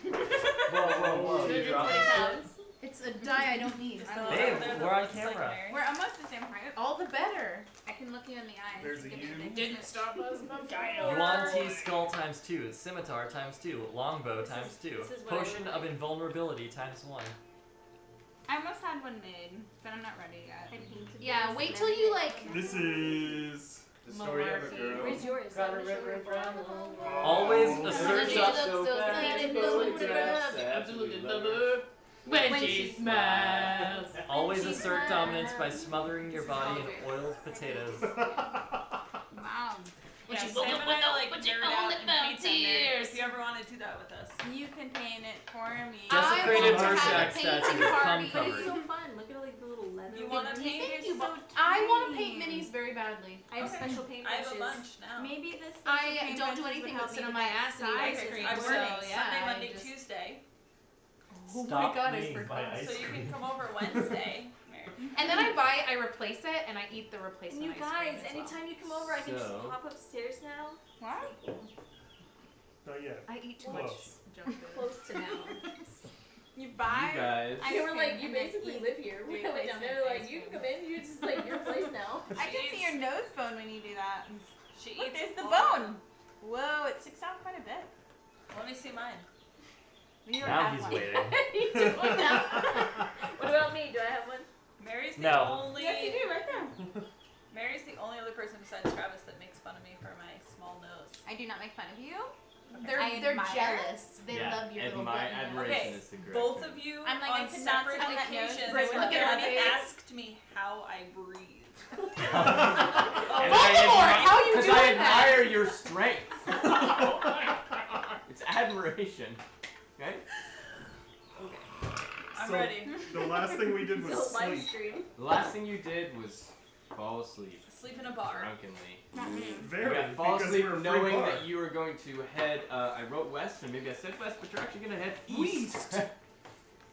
Whoa. You dropped it. It's a die I don't need. Babe, we're on camera. We're almost the same height. All the better. I can look you in the eyes. There's a Give me U. big Didn't kiss. stop us before. Yuan-Ti skull times 2, scimitar times 2, longbow times 2, this is what I potion would of like. invulnerability times 1. I almost had one made, but I'm not ready yet. I painted Yeah, this wait and till you everything. This is The story of a Malarkey. girl. Where's yours? Got a Let me show river you. from the home. Always Oh. assert She up. looks so sad and Absolutely goes to love the absolutely love her. When When she she smiles. Always She assert smiles. dominance by smothering your body in oiled potatoes. Wow. When Yeah, she Sam and I like with your nerd out only and paint them tears. if you ever want to do that with us. You can paint it for me. Desecrated I want to have Rorschach a statue, painting cum party. But it's covered. so fun. Look at like the little leather. You want to paint? Thank You're you. so I want to tiny. paint minis very badly. I have Okay. special paint I have a brushes. bunch now. Maybe this. I don't do anything but sit on my ass and eat ice Okay, cream. I So, work yeah, Sunday, I Monday, just- Tuesday. Oh my Stop god, I me by forgot. ice So you cream. can come over Wednesday. And then I replace it and I eat the replacement You ice cream guys, as well. anytime you come over, I can just So- pop upstairs now. What? Not yet. I eat too Close. much junk food. Close to now. You You buy. guys. They were like, you and then basically eat live here. We went down there, replacement like, you ice can come in, you're just like your place now. I can see your nose bone when you do that. She Look, eats there's the all- bone. Whoa, it sticks out quite a bit. Let me see mine. You don't Now have he's one. waiting. You took one now. What about me? Do I have one? Mary's the No. only. Yes, you do, right there. Mary's the only other person besides Travis that makes fun of me for my small nose. I do not make fun of you. They're I they're admire. jealous. They Yeah, love your little my button nose. admiration Okay, is the correct both term. of you I'm like, on I could not separate sit on that nose occasions for look at her have face. asked me how I breathe. And Voldemort, how you Because doing I that? admire your strength. It's admiration. Okay? I'm So, ready. The last thing we did was So live sleep. stream. The last thing you did was fall asleep Sleep in a bar. drunkenly. Very. Yeah, fall because asleep we're a free knowing bar. that you were going to head, I wrote west, and maybe I said west, but you're actually going to head east.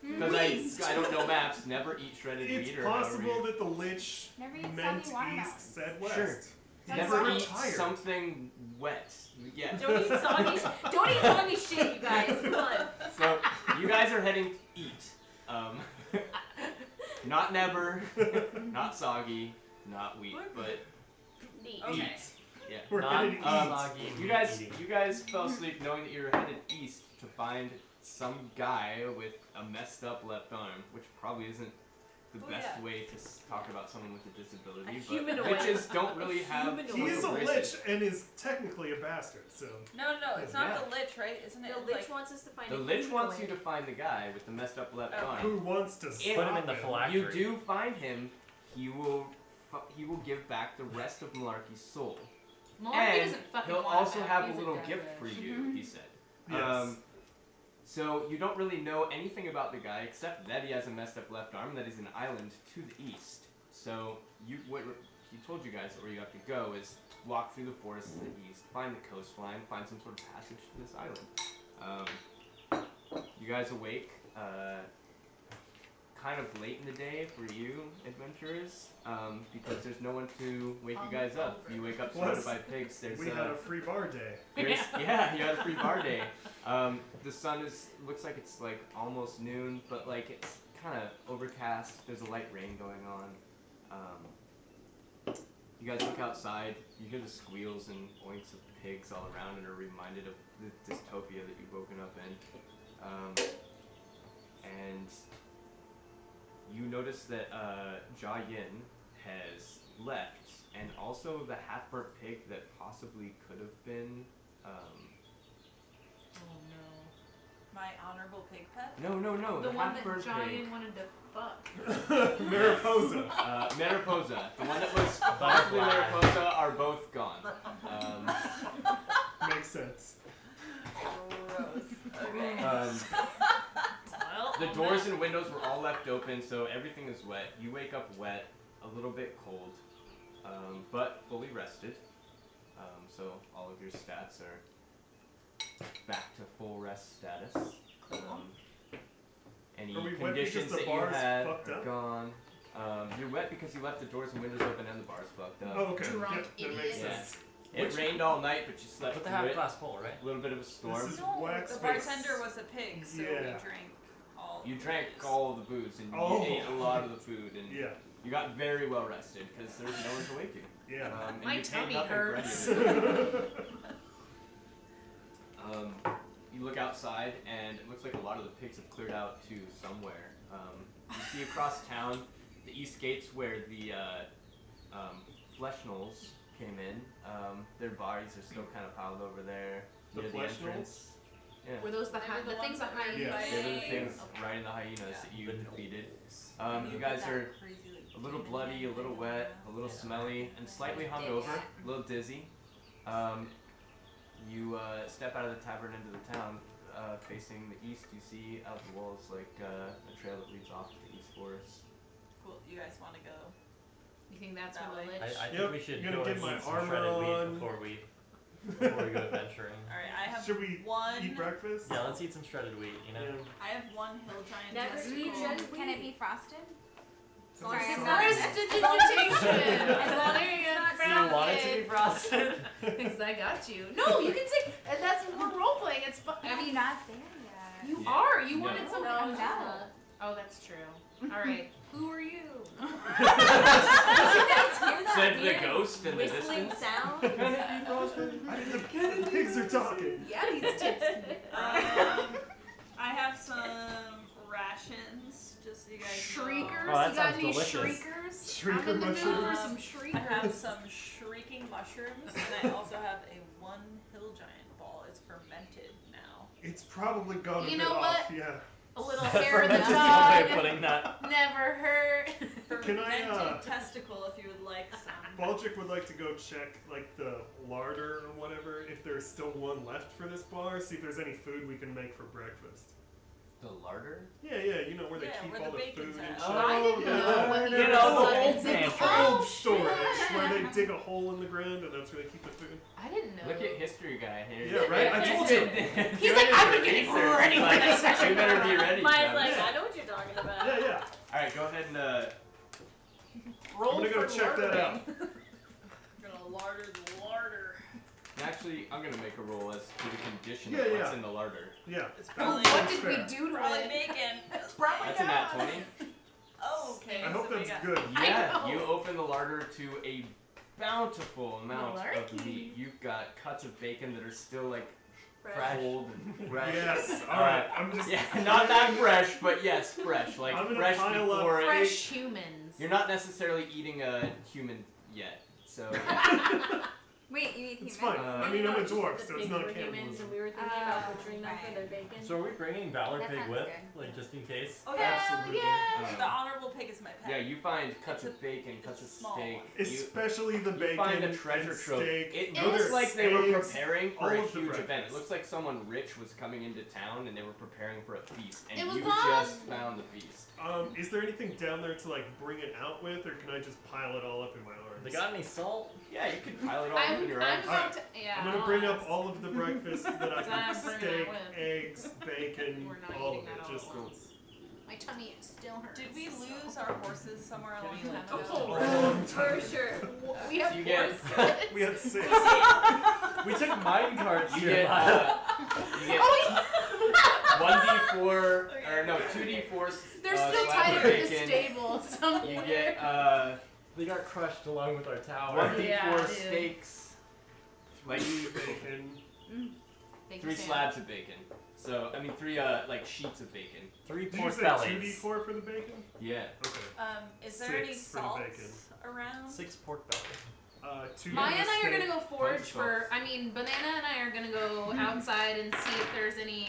Because I don't know maps, never eat shredded It's wheat or however possible you- that the lich Never eat meant soggy watermelon. east, said west. Sure. That's Never why- eat Tired. something wet. Yeah. Don't eat soggy. Don't eat soggy shit, you guys. Come on. So, you guys are heading to eat. Not never, not soggy, not wheat, but Neat. Okay. eat. Yeah. We're Not headed east. soggy You eating. guys fell asleep knowing that you were headed east to find some guy with a messed up left arm, which probably isn't the Oh, best yeah. way to talk about someone with a disability. A but humanoid. witches don't really have. humanoid. He is a races. lich and is technically a bastard, so. No, it's not Yeah. the lich, right? Isn't it? The It's lich like, wants us to find The a lich wants you humanoid. to find the guy with the messed up left Okay. arm. Who wants to If Put him in the stop phylactery. You do find him, he will give back the rest of Malarkey's soul. Malarkey And doesn't fucking he'll want also that. have He's a little dead gift bitch. for you, he said. Yes. So you don't really know anything about the guy except that he has a messed up left arm, and that he's an island to the east. So what he told you guys that where you have to go is walk through the forest to the east, find the coastline, find some sort of passage to this island. You guys awake, kind of late in the day for you adventurers, because there's no one to wake you guys up. You wake up surrounded by pigs. There's We had a free bar day. yeah, you had a free bar day. The sun looks like it's like almost noon, but like it's kind of overcast. There's a light rain going on. You guys look outside. You hear the squeals and oinks of pigs all around, and are reminded of the dystopia that you've woken up in. And you notice that Jia Yin has left, and also the half-burnt pig that possibly could have been. Oh my honorable pig pet. No, no. The one that half-burnt pig. Giant wanted to fuck. Mariposa. Mariposa. The one that was possibly Butterfly. Mariposa are both gone. Makes sense. Gross. Okay. The doors and windows were all left open, so everything is wet. You wake up wet, a little bit cold, but fully rested. So all of your stats are back to full rest status. Any Are we wet conditions because the that you bar's had fucked are up? gone. You're wet because you left the doors and windows open and the bar's fucked up. Oh, okay. Drunk Yep, that makes idiots. sense. It rained all night, but you slept Put the through half it. glass full, right? A little bit of a storm. This is No, wax the face. bartender was a pig, so we Yeah. drank all. You the drank booze. all of the booze and Oh. you ate a lot of the food, and Yeah. you got very well rested because there was no one to wake you. Yeah. And My you paid tummy nothing for hurts. any of it. You look outside, and it looks like a lot of the pigs have cleared out to somewhere. You see across town the east gates where the flesh knolls came in. Their bodies are still kind of piled over there The near the flesh entrance. Yeah. Were those the They were the things ones that behind were Yeah. They're the fighting. things riding the hyenas that you defeated. And You put guys that are crazy, like, a little demon bloody, a little thing wet, around. a little Yeah. smelly, and slightly hungover, a little dizzy. You step out of the tavern into the town. Facing the east, you see out the walls like a trail that leads off to the east forest. Cool. You guys want to go? You think that's That where the way. lich? I Yep, think we should gonna go get and my eat some armor shredded on. wheat before we go adventuring. All right. I have Should we one. eat breakfast? Yeah, let's eat some shredded wheat. You know. Yeah. I have one hill giant. Never testicle. eat shredded Can it be frosted? Sorry, Sorry, I'm sorry. not- Prestidigitation! As long as There you it's not go, Do found you want it to it. be frosted? Because I got you. No, you can say, and that's we're role playing. It's fun. I I'm mean, not there yet. you Yeah. are. You No. wanted No, something. no, no. no. Oh, that's true. All right. Who are you? Did you guys hear that Said the weird ghost in the whistling distance. sound? The pigs are talking. Yeah, he's tipsy. I have some rations, just so you guys Shriekers? know. Oh, that you got sounds any delicious. shriekers? Shrieker I'm in the mood for mushrooms? some I shriekers. have some shrieking mushrooms, and I also have a one hill giant ball. It's fermented now. It's probably gone a You bit know off, what? yeah. A little hair in the Fermented is one way of dog. putting that. Never hurt. Can I, Fermented testicle, if you would like some. Baljic would like to go check, like, the larder or whatever, if there's still one left for this bar, see if there's any food we can make for breakfast. The larder? Yeah, you know, where they Yeah, keep where all the the bacon's food and at. shit. Oh, I didn't yeah. know what You know, the was old in pantry. Oh, Cold storage, shit. where they dig a hole in the ground and that's where they keep the food. I didn't know. Look at history guy here. Yeah, right? I told you. He's like, I've been getting ready for this session. You better be ready. Mine's Travis. like, I know what you're talking about. Yeah. Alright, go ahead and Roll I'm gonna go for check that out. lardering. I'm gonna larder the larder. actually I'm gonna make a roll as to the condition Yeah, of what's yeah. in the larder. Yeah. It's Oh, probably, what did fair. we do to probably it? bacon. Probably That's a nat not. 20. Oh, okay. I hope so we that's got- good. I Yeah, know. you open the larder to a bountiful amount of Malarkey. meat. You've got cuts of bacon that are still like Fresh. cold and fresh. Yes, alright. I'm just. Yeah, not that fresh, but yes, fresh. Like I'm gonna fresh pile up before it. Fresh humans. You're not necessarily eating a human yet, so Wait, you eat It's human? fine. Uh, I mean, I'm a Just dwarf, the so it's pigs not were humans, cannibalism. and we were thinking about Oh, butchering them for right. their bacon. So are we bringing Valor That Pig sounds with, good. like just in case? Oh yeah. Absolutely. Yeah. The honorable pig is my pet. yeah, you find cuts It's of bacon, cuts of it's a small steak. one. You Especially the bacon. find a treasure and trove. steak. It It looks was like they were eggs, preparing for all a of the huge event. It breakfast. looks like someone rich was coming into town and they were preparing for a feast, and It was you us. just found the feast. Is there anything down there to like bring it out with, or can I just pile it all up in my arms? They got any salt? Yeah, you could pile it all up in I'm your about arms. Alright. to. Yeah. I'm gonna I'll bring up ask. all of the breakfast that I I'm can: bringing steak, that with. eggs, bacon, We're not all eating of that it. all Just at once. My tummy still hurts. Did we so- lose our horses somewhere along the way? Oh. long For time. sure. We have So you get- horses. We had 6. We took mine cards. You here, get, Maya. you get Oh, 1d4, or no, 2d4. they're still slabs tied of up in the bacon. stable somewhere. You get They got crushed along with our tower. 1d4 Yeah, dude. steaks, like Bacon. Thank 3 you, Sam. slabs of bacon. So I mean 3 like sheets of bacon. 3 Did you pork say bellies. 2d4 for the bacon? Yeah. Okay. Is there any 6 for the salt bacon. around? 6 pork bellies. 2 Maya and I are steak. gonna go forage Bunch of for. I mean, Banana and I are gonna go outside and see if there's any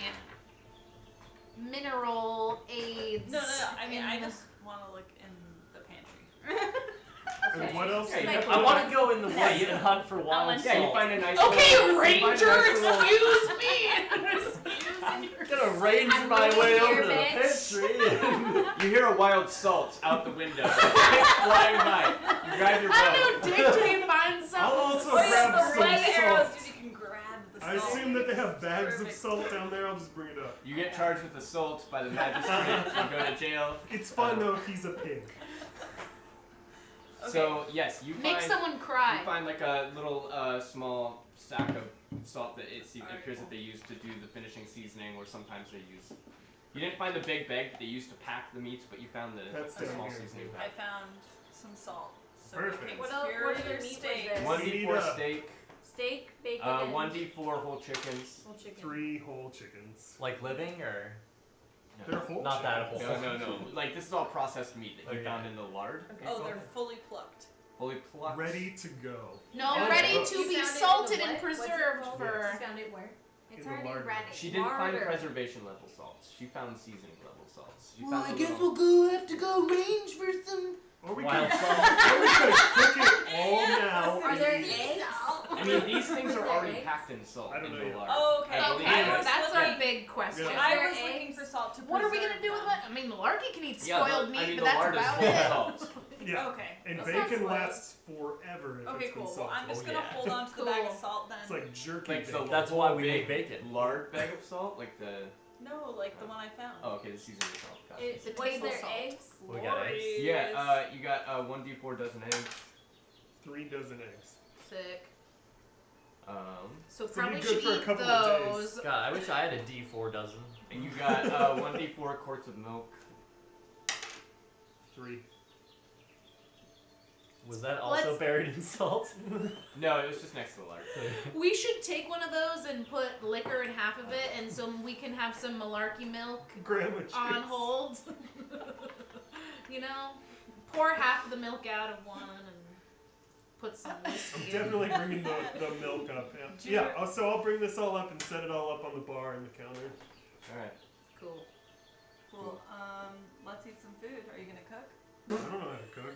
mineral aids. No. I mean, in I the- just want to look in the pantry. And what else? Yeah, you do you have have? I want to go in the Yeah, woods you- and hunt for wild want- Yeah, you salt. find a nice Okay, little, you find a Ranger, nice little- excuse me. I'm gonna range I'm my going way here, over to the bitch. pantry. You hear a wild salt out the window. Flying by. You grab your I'm bow. gonna dig till you find I'll something. also Oh, yeah, grab the some white arrows, salt. dude, you can grab the I salt. assume that they have bags of Perfect. salt down there. I'll just bring it up. You get charged with assault by the magistrate. You go to jail. It's fun though. He's a pig. So yes, you Make find someone cry. you find like a little small sack of salt that Alright, appears that they use to do the finishing seasoning, or sometimes they use. You didn't find the big bag that they used to pack the meats, but you found the That's the down small here. seasoning I pack. found some salt. So Perfect. we can What cure other your meat was steak. this? One We need D4 a- steak, Steak, bacon, and 1D4 whole chickens. whole chicken. 3 whole chickens. Like living or They're whole not that chickens. whole? No. Like this is all processed meat that you Okay. found in the lard, Okay. Oh, they're fully plucked. fully plucked. Ready to go. No, Yeah. ready You to You be found it in the salted what? and What's it preserved called? for. You found it where? It's In the already larder. ready. She didn't find Martyr. preservation level salts. She found seasoning level salts. She Well, found I the guess little- we'll have to go range for some. Or we Wild could, salt. or we could cook it all now. Are and there eat- eggs? I mean, these things are Is there already eggs? packed in salt I don't in know the yet. lard. Oh, okay. I Okay, believe I was that's looking, our big question. Yeah. I there was looking eggs? for salt to What are we preserve gonna do with them. that? I mean, Malarkey can eat Yeah, spoiled the, meat, I mean, but the that's lard is about full of it. salt. Yeah. Okay. And That's not bacon spoiled. lasts forever if Okay, it's been cool. Well, salted. I'm just Oh, gonna yeah. hold on to the bag of Cool. salt then. It's like jerky Like the bacon. That's why we big make bacon. lard bag of salt, like the. No, like the one I found. Oh, okay, the seasoning salt. Got it. Is, The was table there salt. eggs? We got eggs. Yeah, you got 1d4 dozen eggs. 3 dozen eggs. Sick. Um, So So probably be good should for a eat couple of those. days. God, I wish I had a D4 dozen. and you got 1d4 quarts of milk. 3. Was that also Let's- buried in salt? No, it was just next to the lard. We should take one of those and put liquor in half of it, and so we can have some Malarkey milk Grandma juice. on hold. You know, pour half of the milk out of one and put some I'm whiskey in. definitely bringing the milk up. Yeah. Yeah. So I'll bring this all up and set it all up on the bar and the counter. All right. Cool. Cool. Let's eat some food. Are you gonna cook? I don't know how to cook.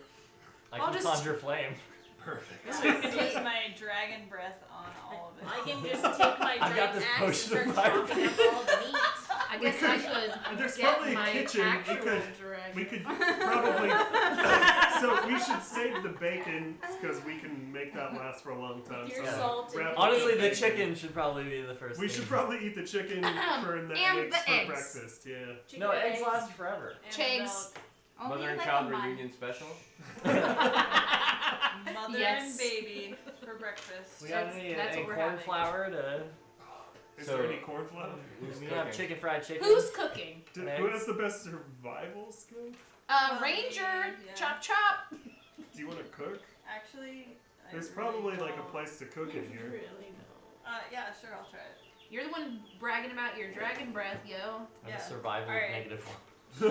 I I'll can just- conjure flame. Perfect. So I can use my dragon breath on all of it. I can just take my I've got giant this axe potion and of start fire. chopping up all the meat. I guess I should There's get probably a my kitchen. actual We dragon. could probably. So we should save the bacon because we can make that last for a long time. Your So salt and wrap up Honestly, the bacon. chicken should probably be the first We thing. should probably eat the chicken for and the And eggs the for eggs. breakfast. Yeah. chicken No, eggs eggs. last forever. And Chigs. Only Mother and like child a month. reunion special. Mother Yes. and baby for breakfast. We got That's- any, that's any what we're corn having. flour to... Is So- there any corn flour? Who's We have cooking? chicken fried chicken. Who's cooking? Who has the best survival skill? Ranger. Yeah. Chop chop. Do you want to cook? Actually, I There's really probably like a don't. place to cook in here. Really no. Yeah, sure, I'll try it. You're the one bragging about your dragon breath, yo. I'm Yeah. a survival Alright. negative one.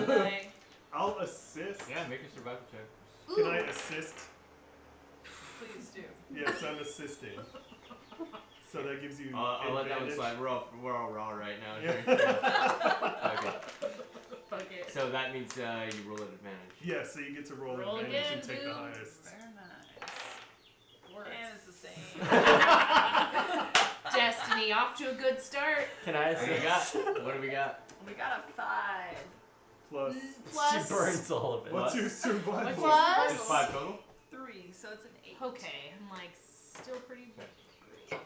Should I? I'll assist. Yeah, make a survival check. Can Ooh. I assist? Please do. Yes, I'm assisting. So that gives you I'll let that one advantage. slide. We're all raw right now. Yeah. Okay. Fuck it. So that means you roll at advantage. Yeah, so you get to roll Roll advantage again, and take the dude. highest. Very nice. Works. And it's the same. Destiny off to a good start. Can I What do we assist? got? What do we got? We got a 5. Plus, Plus. She burns all of it. what's your survival? Plus. It's 5 total. 3, so it's an 8. Okay, I'm like still pretty great.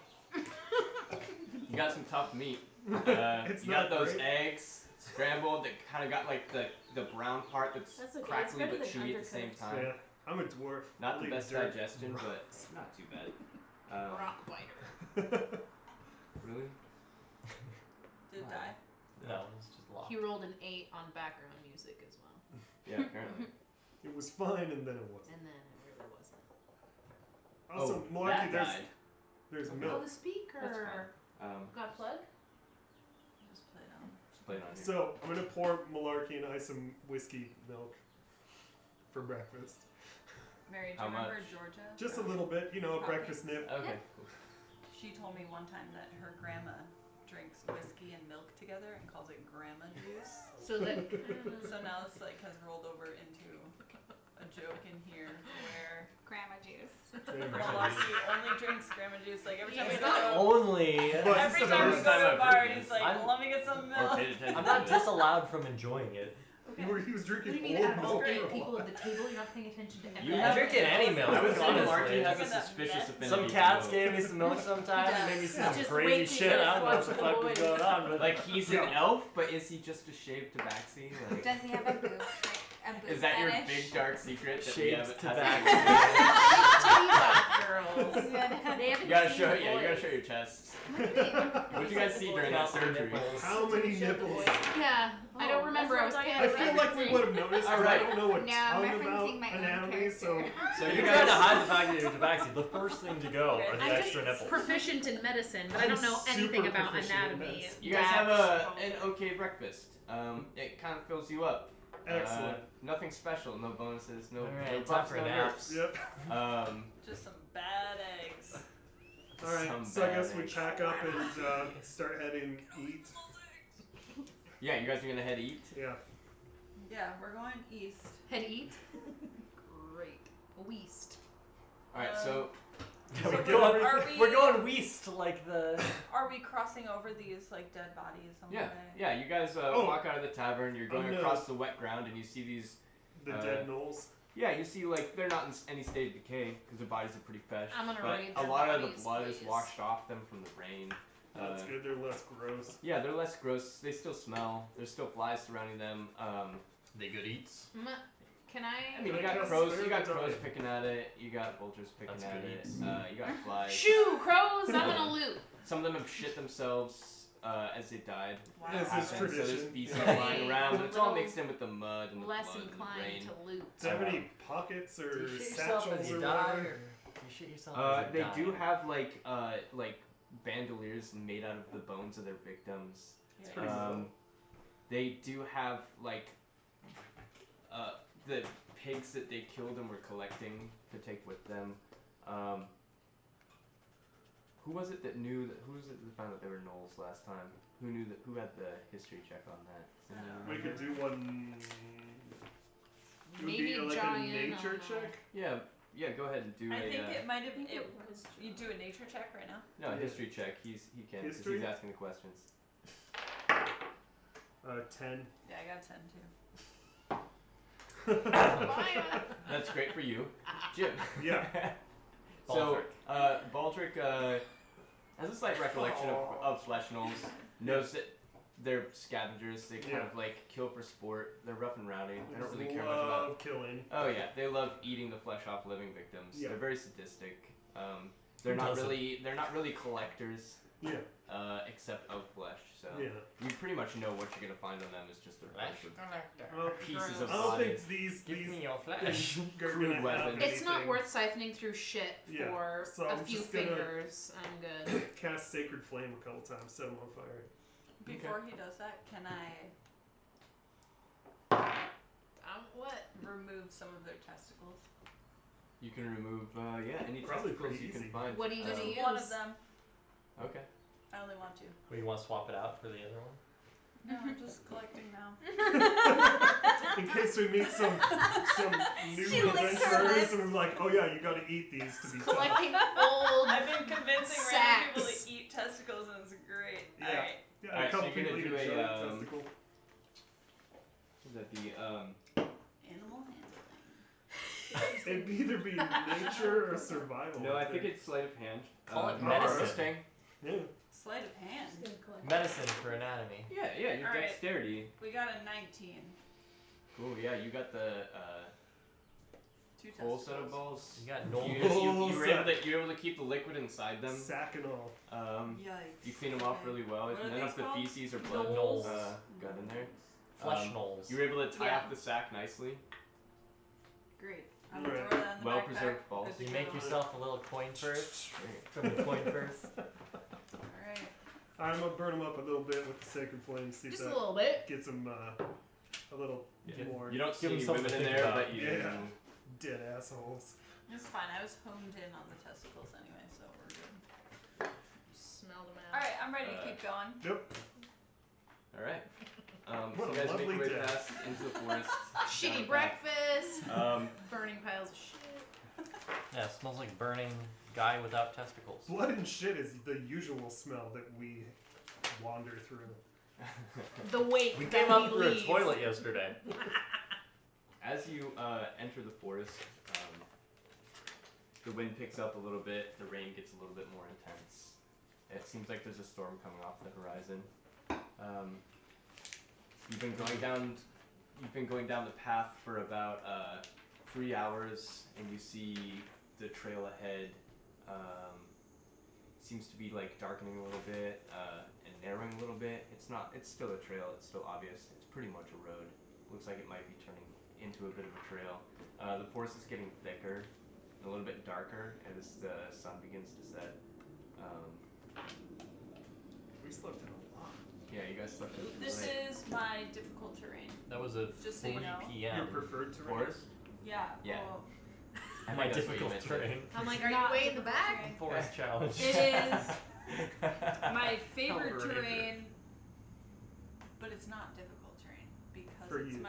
You got some tough meat. It's You got not those great. eggs scrambled that kind of got like the brown part that's That's okay, it's crackly better but than chewy at the same undercooked. time. Yeah, I'm a dwarf. Not I'll the eat best dirt. digestion, but not too bad. Rock biter. Really? Did it die? No, it's just locked. He rolled an 8 on background music as well, Yeah, apparently. It was fine and then it wasn't. and then it really wasn't. Also, that Malarkey, died. there's Oh, milk. the speaker. Got a plug? Just play it on. Just play it on here. So I'm gonna pour Malarkey and ice some whiskey milk for breakfast. Mary, do How you remember much? Georgia? Just a little bit, you know, a Okay. breakfast nip. Okay. She told me one time that her grandma drinks whiskey and milk together and calls it grandma juice. So that. So now it's like has rolled over into a joke in here where Grandma juice. Malarkey only drinks grandma juice. Like every time we It's go, not Only. But every it's the time we first go time to a I've bar, heard and he's this. like, I'm- "Let me get some Or milk." paid attention. I'm not to it. disallowed from enjoying it. He was What do drinking you mean old out of all milk. 8 people at the table, you're not paying attention to You everything? I'm drinking any milk. I would say honestly. Malarkey has a Look at that suspicious mess. affinity. Some for cats milk. gave me some milk sometimes. Yeah. Made me see Yeah. some Just crazy wait till shit. you I don't know what watch the the fuck was boys. going on, but Like he's an Yeah. elf, but is he just a shaved tabaxi? Like, Does he have a boob? Is that your Fetish. big dark secret that we have? Shaved has tobacco. Girls. They haven't You gotta seen show, the yeah, you gotta boys. show your chest. What'd you guys see during that surgery? How many nipples? Yeah, I don't Oh, remember. I was that's what I I feel like we would have noticed, but I Alright. don't know what No, I'm ton about referencing my own anatomy, so character. So You're you trying to guys, hide the fact that you're tabaxi. The first thing to go are the I'm extra just nipples. proficient in medicine, but I I'm don't know anything super about proficient in anatomy. medicine. you guys have an okay breakfast. It kind of fills you up. excellent. Nothing special, no bonuses, no, Alright, no time buffs, for no a nap. nerfs. Yep. Just some bad eggs. Alright, Some so I guess bad we eggs. pack up and start heading eat. Yeah, you guys are gonna head eat. Yeah. Yeah, we're going east. Head eat. Great. West. Alright, so So we're, get going, everything- we're going west like the. Are we crossing over these like dead bodies on the yeah, way? yeah, you guys Oh. walk out of the tavern. You're going no. across the wet ground, and you see these. The Uh, dead gnolls. Yeah, you see like they're not in any state of decay because their bodies are pretty fresh. I'm gonna but raid a their lot of the bodies, blood is please. washed off them from the rain. That's good, they're less gross. Yeah, they're less gross. They still smell. There's still flies surrounding them. They good eats. Can I? I mean, you Can I got cast crows. You Spirit got Guide? crows picking at it. You got vultures picking That's at good it. eats. You got flies. Shoo, crows! I'm gonna loot. Some of them have shit themselves as they died. Wow. This is Happens, so there's tradition. feces Yeah. lying around, but it's all mixed in with the mud and the Less blood and the inclined rain. to loot. Do you have any pockets Do or you shit yourself satchels as you or die? whatever? Or you shit yourself as you They die? do have like bandoliers made out of the bones of their victims. Yeah. Pretty cool. They do have like the pigs that they killed and were collecting to take with them. Who was it that knew that? Who was it that found that they were gnolls last time? Who knew that? Who had the history check on that? Does anyone We could remember? do one. It would Maybe be like giant, a I nature don't know. check. Yeah. Go ahead and do I a. think it might have. it was You do a nature check right now. No, a history check. He can because History? he's asking the questions. 10. Yeah, I got 10 too. That's great for you, Jim. Yeah. So, Baldric has a slight recollection of flesh gnolls. Knows that they're scavengers. They kind of like kill for sport. They're rough and rowdy. They don't really care much about. Love killing. Oh yeah, they love eating the flesh off living victims. Yeah. They're very sadistic. They're Who not doesn't? really. They're not really collectors. Yeah. Except of flesh. So Yeah. you pretty much know what you're gonna find on them is just a bunch of Well, pieces of I don't bodies. think these Give these me your flesh. things are Crude gonna have weapons. It's not anything. worth siphoning through shit Yeah, for so a I'm few just gonna- fingers. I'm good. Cast Sacred Flame a couple times, set them on fire. Before he does that, can I What? remove some of their testicles? You can remove any Probably testicles pretty you can easy. find. What are you Just gonna use? one of them. Okay. I only want 2. Well, you want to swap it out for the other one? No, I'm just collecting now. In case we meet some new She licks her adventurers lips. and we're like, oh yeah, you gotta eat these to be tough. Collecting old. I've been convincing random people Sacks. to eat testicles, and it's great. Yeah. Alright. Yeah, Alright, a couple so you're people gonna eat do a a, giant testicle. Is that the Animal handling. It'd either be nature or survival. No, I think it's sleight of hand. Call it medicine. harvesting. Yeah. Sleight of hand. Medicine for anatomy. Yeah, your Alright. dexterity. We got a 19. Cool. Yeah, you got the 2 whole testicles. set of balls. You got You, no. you were able to keep the liquid inside them. Sack and all. Yikes. You clean them off Okay. really well. What are None of these the called? feces or blood Knolls. got in there. Flesh Um, knolls. You were able to tie Yeah. off the sack nicely. Great. I'm gonna Right. throw that in the Well backpack. preserved balls. Good to You go. make yourself a little coin purse Great. from the coin purse. Alright. I'm gonna burn them up a little bit with the Sacred Flame, see Just if a that little bit. gets them a little Yeah. more You don't see Give 'em any something women to in think there, about. but you. Yeah. dead assholes. It's fine. I was honed in on the testicles anyway, so we're good. Smelled them out. Alright, I'm ready to keep going. Yep. All right. So What you a guys make your lovely way day. past into the forest. Shitty breakfast. Um, Burning piles of shit. Yeah, it smells like burning guy without testicles. Blood and shit is the usual smell that we wander through. The wake. We that came up we through a leave. toilet yesterday. as you enter the forest, the wind picks up a little bit. The rain gets a little bit more intense. It seems like there's a storm coming off the horizon. You've been going down you've been going down the path for about 3 hours, and you see the trail ahead seems to be like darkening a little bit and narrowing a little bit. It's still a trail. It's still obvious. It's pretty much a road. Looks like it might be turning into a bit of a trail. The forest is getting thicker, a little bit darker as the sun begins to set. We slept in a lot. Yeah, you guys slept in This late. is my difficult terrain. That was a Just so 3 you know. p.m. Your preferred terrain? Forest? Yeah. Yeah. Well, I My think that's what you difficult meant. terrain. I'm like, are you not way in the difficult back? terrain. Forest challenge. It is my favorite Overrated. terrain, but it's not difficult terrain because For it's you.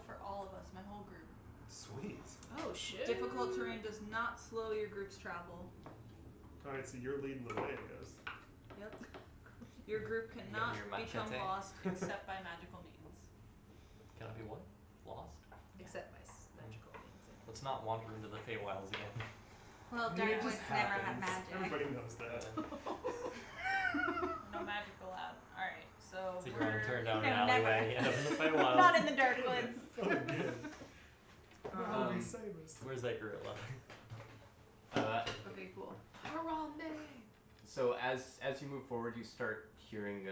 for all of us, my whole group. Sweet. Oh shit. Difficult terrain does not slow your group's travel. Alright, so you're leading the way, I guess. Yep. Your group cannot your become machete. lost except by magical means. Can I be what? Lost? Except my magical means. Let's not wander into the Feywilds again. Well, I mean, it Darkwoods just never had happens. magic. Everybody knows that. No magic allowed. Alright, so So you we're want to turn down No, an never. alleyway, end up in the Feywilds. Not in the Darkwoods. Oh, good. Oh, Um, we Samus. Where's that gorilla? okay, cool. Harambe. So as you move forward, you start hearing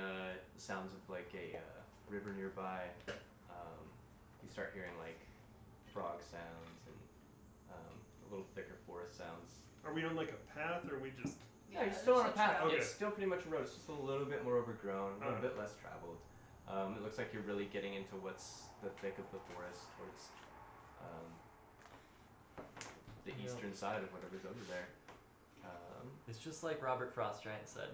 sounds of like a river nearby. You start hearing like frog sounds and a little thicker forest sounds. Are we on like a path or are we just. Yeah, you're still on a it's path. trail. Okay. It's still pretty much a road. It's just a little bit more overgrown, a little Alright. bit less traveled. It looks like you're really getting into what's the thick of the forest towards the Yeah. eastern side of whatever's over there. It's just like Robert Frost Giant said.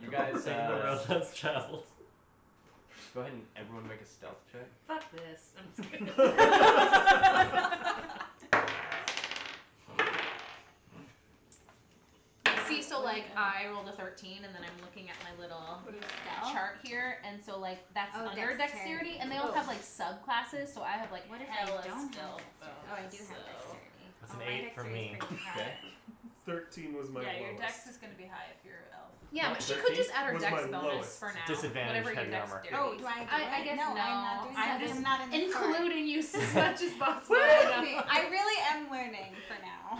You guys, Taking the road less traveled. go ahead and everyone make a stealth check. Fuck this. I'm just kidding. See, so like I rolled a 13, and then I'm looking at my little Stealth? chart here, and so like that's Oh, under dexterity, and they all have like subclasses. So I have like What if I hella don't have stealth. dexterity? Oh, I do have so- dexterity. That's Oh, an my 8 for dexterity's me. pretty high. Okay. 13 was my Yeah, your lowest. dex is gonna be high if you're an elf. Yeah, Oh, but she 13 could just add her was dex my bonus lowest. for now. Disadvantage Whatever your heavy armor. dexterity. Oh, do I do I it? guess no. no. I'm not doing I'm that. just I'm not in the store. including you as much as possible. Trust me, I really am learning for now.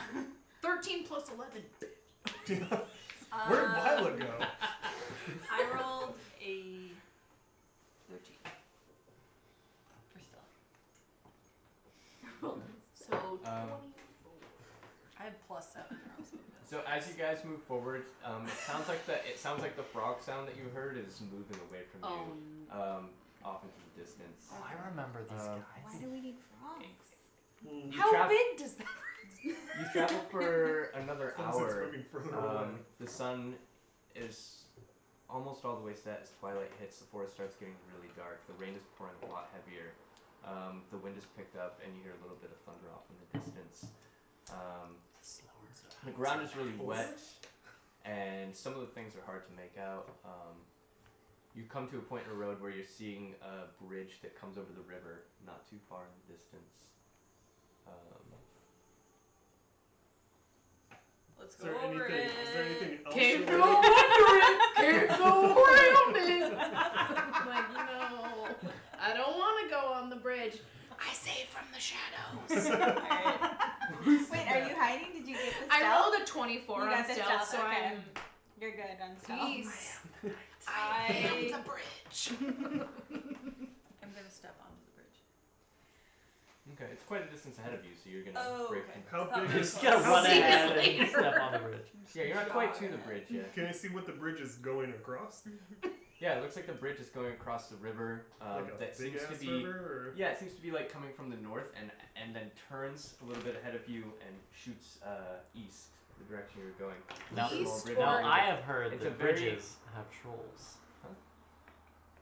13 plus 11. Where did Violet go? I rolled a 13 for stealth. So 24. I have +7 or else. So as you guys move forward, it sounds like the frog sound that you heard is moving away from Oh, you, off into the distance. Oh, I remember these Um, guys. Why do we need frogs? Mm, You how tra- big does that? You travel for another Sunset's hour. moving further away. The sun is almost all the way set. As twilight hits, the forest starts getting really dark. The rain is pouring a lot heavier. The wind is picked up, and you hear a little bit of thunder off in the distance. The ground is really wet, and some of the things are hard to make out. You come to a point in the road where you're seeing a bridge that comes over the river, not too far in the distance. Let's Is go there over anything? it. Is there anything else? Can't to go read? under it. Can't go around it. I'm like, no, I don't want to go on the bridge. I say from the shadows. Wait, are you hiding? Did you get the stealth? I rolled a 24 You on got the stealth, so okay. I'm You're good on stealth. peace. I am the bridge. I'm gonna step onto the bridge. Okay, it's quite a distance ahead of you, so you're gonna Oh, break. okay. How Thought big we were is- Just gotta How run See you ahead and later. step on the bridge. Yeah, you're not quite to the bridge yet. Can I see what the bridge is going across? Yeah, it looks like the bridge is going across the river. Like a That big seems to ass be. river, or? Yeah, it seems to be like coming from the north and then turns a little bit ahead of you and shoots east, the direction you're going. Now, East River. or- now I have heard It's that a very- bridges have trolls. Huh?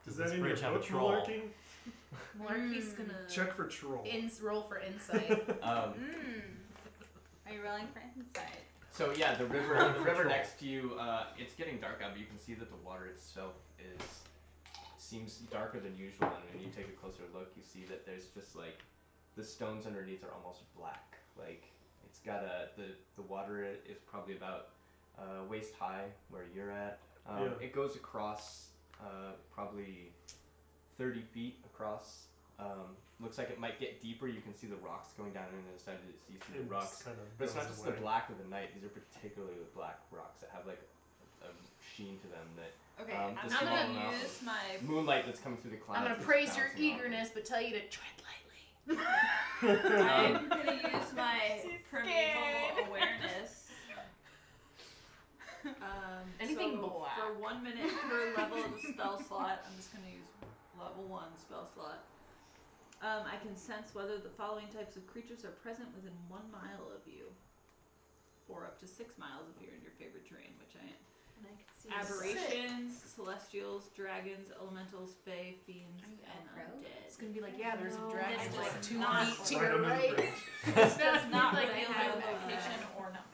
Does Is that this in your bridge have a book, troll? Malarkey? Larky's gonna Check for troll. roll for insight. Um, Are you rolling for insight? so yeah, the river Troll. next to you, it's getting dark out, but you can see that the water itself seems darker than usual. And when you take a closer look, you see that there's just like the stones underneath are almost black. Like it's got the water is probably about waist high where you're at. Yeah. It goes across probably 30 feet across looks like it might get deeper. You can see the rocks going down on the other side. You see the It rocks. kind of But it's not goes just away. the black of the night. These are particularly the black rocks that have like a sheen to them that Okay, the I'm small gonna amount of use my. moonlight that's coming through the clouds. I'm gonna is praise your bouncing off of eagerness, but tell you to tread lightly. I'm gonna use my She's primeval scared. awareness. Anything so black. for 1 minute per level of the spell slot, I'm just gonna use level 1 spell slot. I can sense whether the following types of creatures are present within 1 mile of you, or up to 6 miles if you're in your favorite terrain, which I am. And I can see Aberrations, celestials, dragons, elementals, fae, fiends, Are you and Elfro? undead. It's gonna be like, yeah, there's a No, dragon it's like just 2 not feet to Right your under the right. bridge. This does not Like, reveal I have the a- location or number.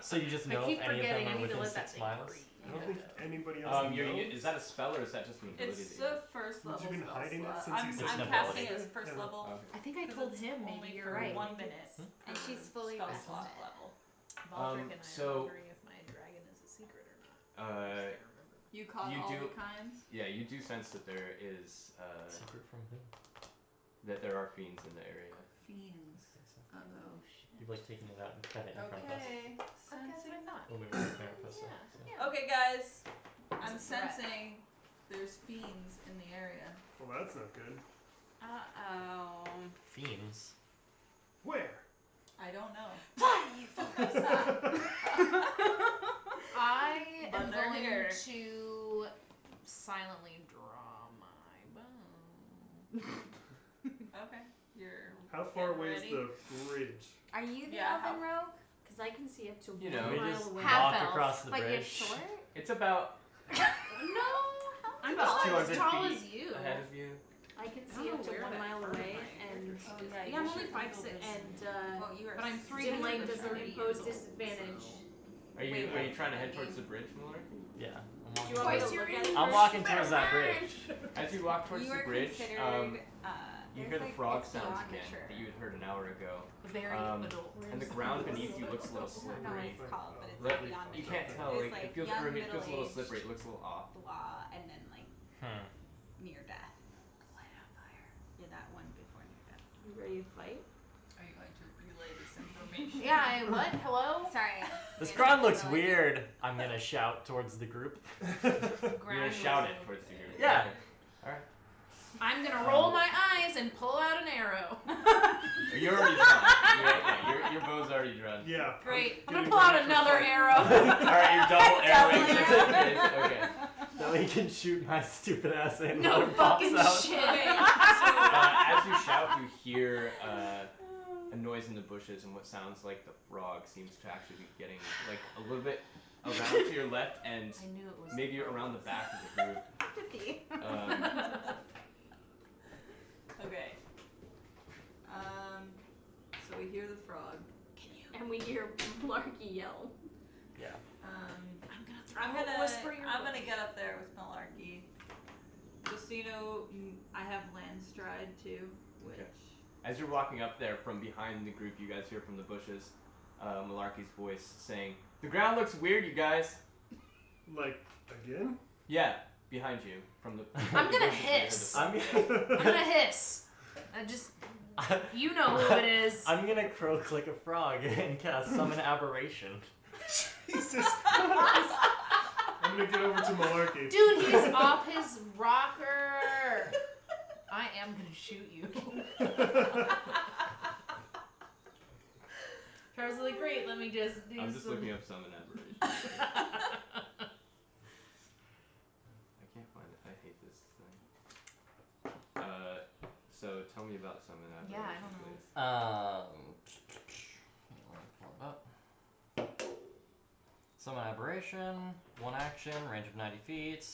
So you just I know keep if any of forgetting I them are need to within let that 6 thing miles? breathe. I don't think anybody else knows. Is that a spell or is that just an ability? It's that the first Have level you been spell hiding it slot. since you I'm, said I'm that? casting it It's as first Yeah. level. Okay. I think I 'cause told it's him only maybe you're for right. 1 minute. And she's fully spell rested. slot level. Baldric and I so- are wondering if my dragon is a secret or not. You caught You all do- the kinds. Yeah, you do sense that there is Secret from who? that there are fiends in the area. Fiends. Oh, You've like taken it out and fed it in front of us. okay. That's what I Sensing. thought. When we were in Mariposa. Yeah. so. Okay, guys. I'm It's a threat. sensing there's fiends in the area. Well, that's not good. Uh-oh. Fiends. Where? I don't know. I am But they're going here. to silently draw my bow. Okay. You're. How far getting away is ready? the bridge? Are you the Yeah, elven rogue? Because I can see up to You 1 know, we mile just away. Half walk elf, across the But you're bridge. short? It's about No. I'm about tall as 200 tall feet as you. ahead of you. I can I see don't up know to where 1 that mile part of away, my and character is. yeah, I'm only 5'6", and Oh, you are. But I'm super 3 dim to light the doesn't shiny impose years old, disadvantage. Are you Wait, are you what? trying to head towards the bridge, Miller? Yeah. Do I'm you walking, want me Voice to your look at it I'm first? walking towards that bridge. As you walk towards You the are bridge, considering, you there's hear the like frog it's sounds beyond again mature. that you had heard an hour ago. Very Um, adult. And the ground beneath you looks a little I don't know what slippery. it's called, but it's Let- beyond You mature. can't tell, There's like, like it feels, young, or maybe it feels a little middle-aged, slippery, it looks a little off. blah, and then like near death. Light on fire. Yeah, that one before near death. You ready to fight? Are you going to relay this information? Yeah, what? Hello? Sorry. This Yeah, ground looks really. weird. I'm gonna shout towards the group. You're gonna shout it towards the group. Yeah. Alright. I'm gonna roll my eyes and pull out an arrow. You're already drawn. Your bow's already drawn. Yeah. Great. I'm getting gonna pull out ready for another fight. arrow. Alright, you're double arrowing Double just in case. Okay. That way you can shoot my stupid ass in No when it pops fucking out. shit. As you shout, you hear a noise in the bushes, and what sounds like the frog seems to actually be getting like a little bit around to your left, and I knew it was. maybe around the back of the group. Empathy. Okay. So we hear the frog. And we hear Larky yell. Yeah. I'm gonna whisper your I'm book. gonna get up there with Malarkey. Just so you know, I have land stride too, which Okay. As you're walking up there from behind the group, you guys hear from the bushes Malarkey's voice saying, "The ground looks weird, you guys." Like, again? Yeah, behind you from the. I'm the gonna bushes, you hear hiss. the- I'm gonna hiss. I just. You know who it is. I'm gonna croak like a frog and cast summon aberration. Jesus Christ. I'm gonna get over to Malarkey. Dude, he's off his rocker. I am gonna shoot you. Travis is like, great, let me just do I'm just some... looking up summon aberration. I can't find it. I hate this thing. So tell me about summon aberration. Yeah, I don't know. please. Let me pull it up. Summon aberration, 1 action, range of 90 feet.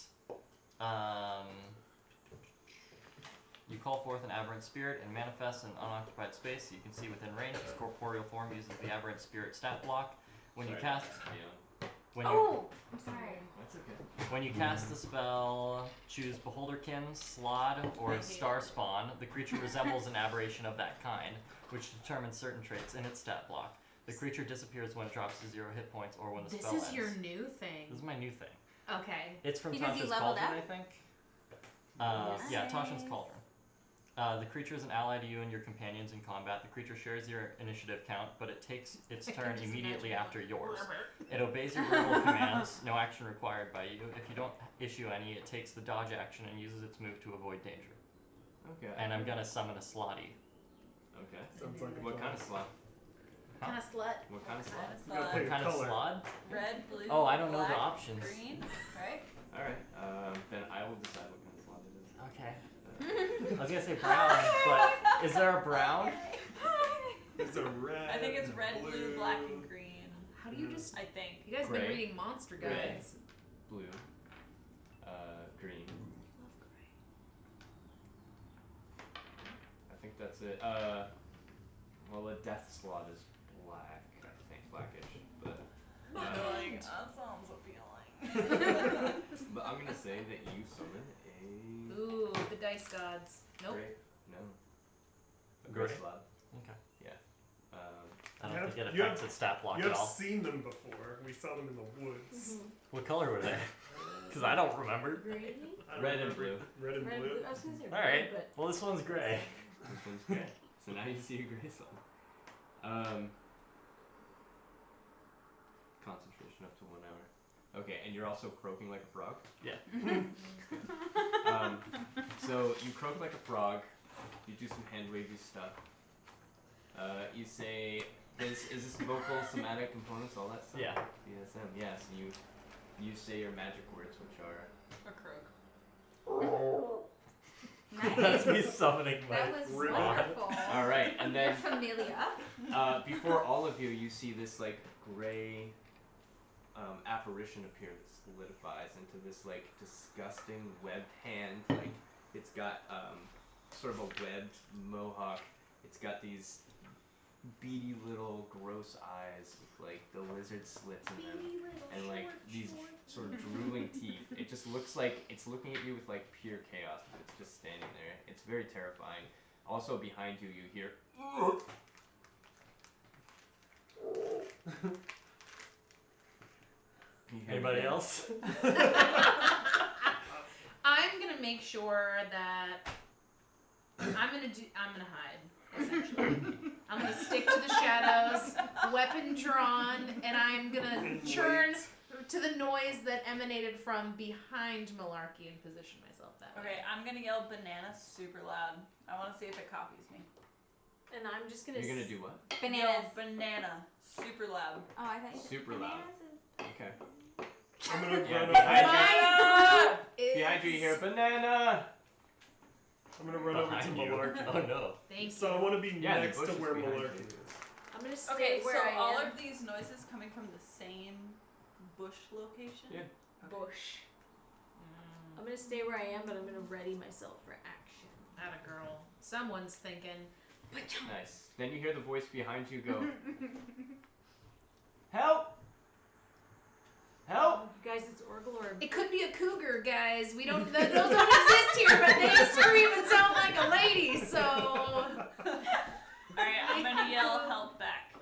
You call forth an aberrant spirit and manifest in an unoccupied space so you can see within range. Its corporeal form uses the aberrant spirit stat block. When you Sorry, cast, Leon. I'm sorry. That's okay. When you cast the spell, choose Beholderkin, Slod, or Star Spawn. The creature resembles an aberration of that kind, which determines certain traits in its stat block. The creature disappears when it drops to 0 hit points or when the This spell ends. is your new thing. This is my new thing. Okay. It's from Because you Tasha's leveled Cauldron, up? I think. Yeah, Tasha's Nice. Cauldron. The creature is an ally to you and your companions in combat. The creature shares your initiative count, but it takes its turn Just immediately imagine after yours. It obeys your verbal commands, no action required by you. If you don't issue any, it takes the dodge action and uses its move to avoid danger. Okay. And I'm gonna summon a slotty. Okay. Sounds like a What kind of slot? Kind of slut. What kind of slot? You gotta Slot. pick What kind a of color. slot? Red, blue. Oh, I don't know the black, options. Green, right? Alright, then I will decide what kind of slot it is. Okay. I was gonna say brown, but is there a brown? There's a red. I think it's red, blue, black, and green. How do you just? I think. You guys Gray. been reading monster Gray. guides. Blue. Green. I think that's it. Well, the death slot is black. I think blackish, but. That sounds appealing. But I'm gonna say that you summon a. Ooh, the dice gods. Nope. Gray. No. A Gray? gray slot. Okay. Yeah. I You don't have- think it you affects have- its stat block You at have all. seen them before. We saw them in the woods. What color were they? Because I don't remember. Green? I don't Red and remember. blue. Red and Red, blue. blue. I was gonna say red, Alright. but Well, this one's gray. This one's gray. So now you see a gray slot. Concentration up to 1 hour. Okay, and you're also croaking like a frog? Yeah. So you croak like a frog, you do some hand wavy stuff. You say, is this vocal, somatic components, all that stuff? Yeah. BSM, yeah, so you say your magic words, which are, A croak. That's nice. me summoning my That was Ribbon. wonderful. alright, and You're then familiar. before all of you, you see this like gray apparition appear that solidifies into this like disgusting webbed hand. Like it's got sort of a webbed mohawk. It's got these beady little gross eyes with like the lizard slits in them and like these sort of drooling teeth. It just looks like it's looking at you with like pure chaos, but it's just standing there. It's very terrifying. Also behind you, you hear. You hear Anybody it. else? I'm gonna make sure that I'm gonna hide, essentially. I'm gonna stick to the shadows, weapon drawn, and I'm gonna And turn wait. to the noise that emanated from behind Malarkey and position myself that way. Okay, I'm gonna yell banana super loud. I want to see if it copies me. And I'm just gonna. You're gonna do what? bananas. Yell banana super loud. Oh, I thought you said Super loud. bananas is- Okay. I'm gonna Yeah, run behind over. Banana! Behind you, you hear banana. I'm gonna run over to Behind you. Malarkey. Oh no. Thank So you. I want to be Yeah, the next to bush is where behind Malarkey you. is. I'm gonna stay Okay, where so I all am. of these noises coming from the same bush location? Yeah. Bush. I'm gonna stay where I am, but I'm gonna ready myself for action. Atta girl. Someone's thinking. Nice. Then you hear the voice behind you go, "Help! Help!" Guys, it's Orgle or It could be a cougar, guys. We don't. Those don't exist here, but they scream and sound like a lady. So. Alright, I'm gonna yell help back.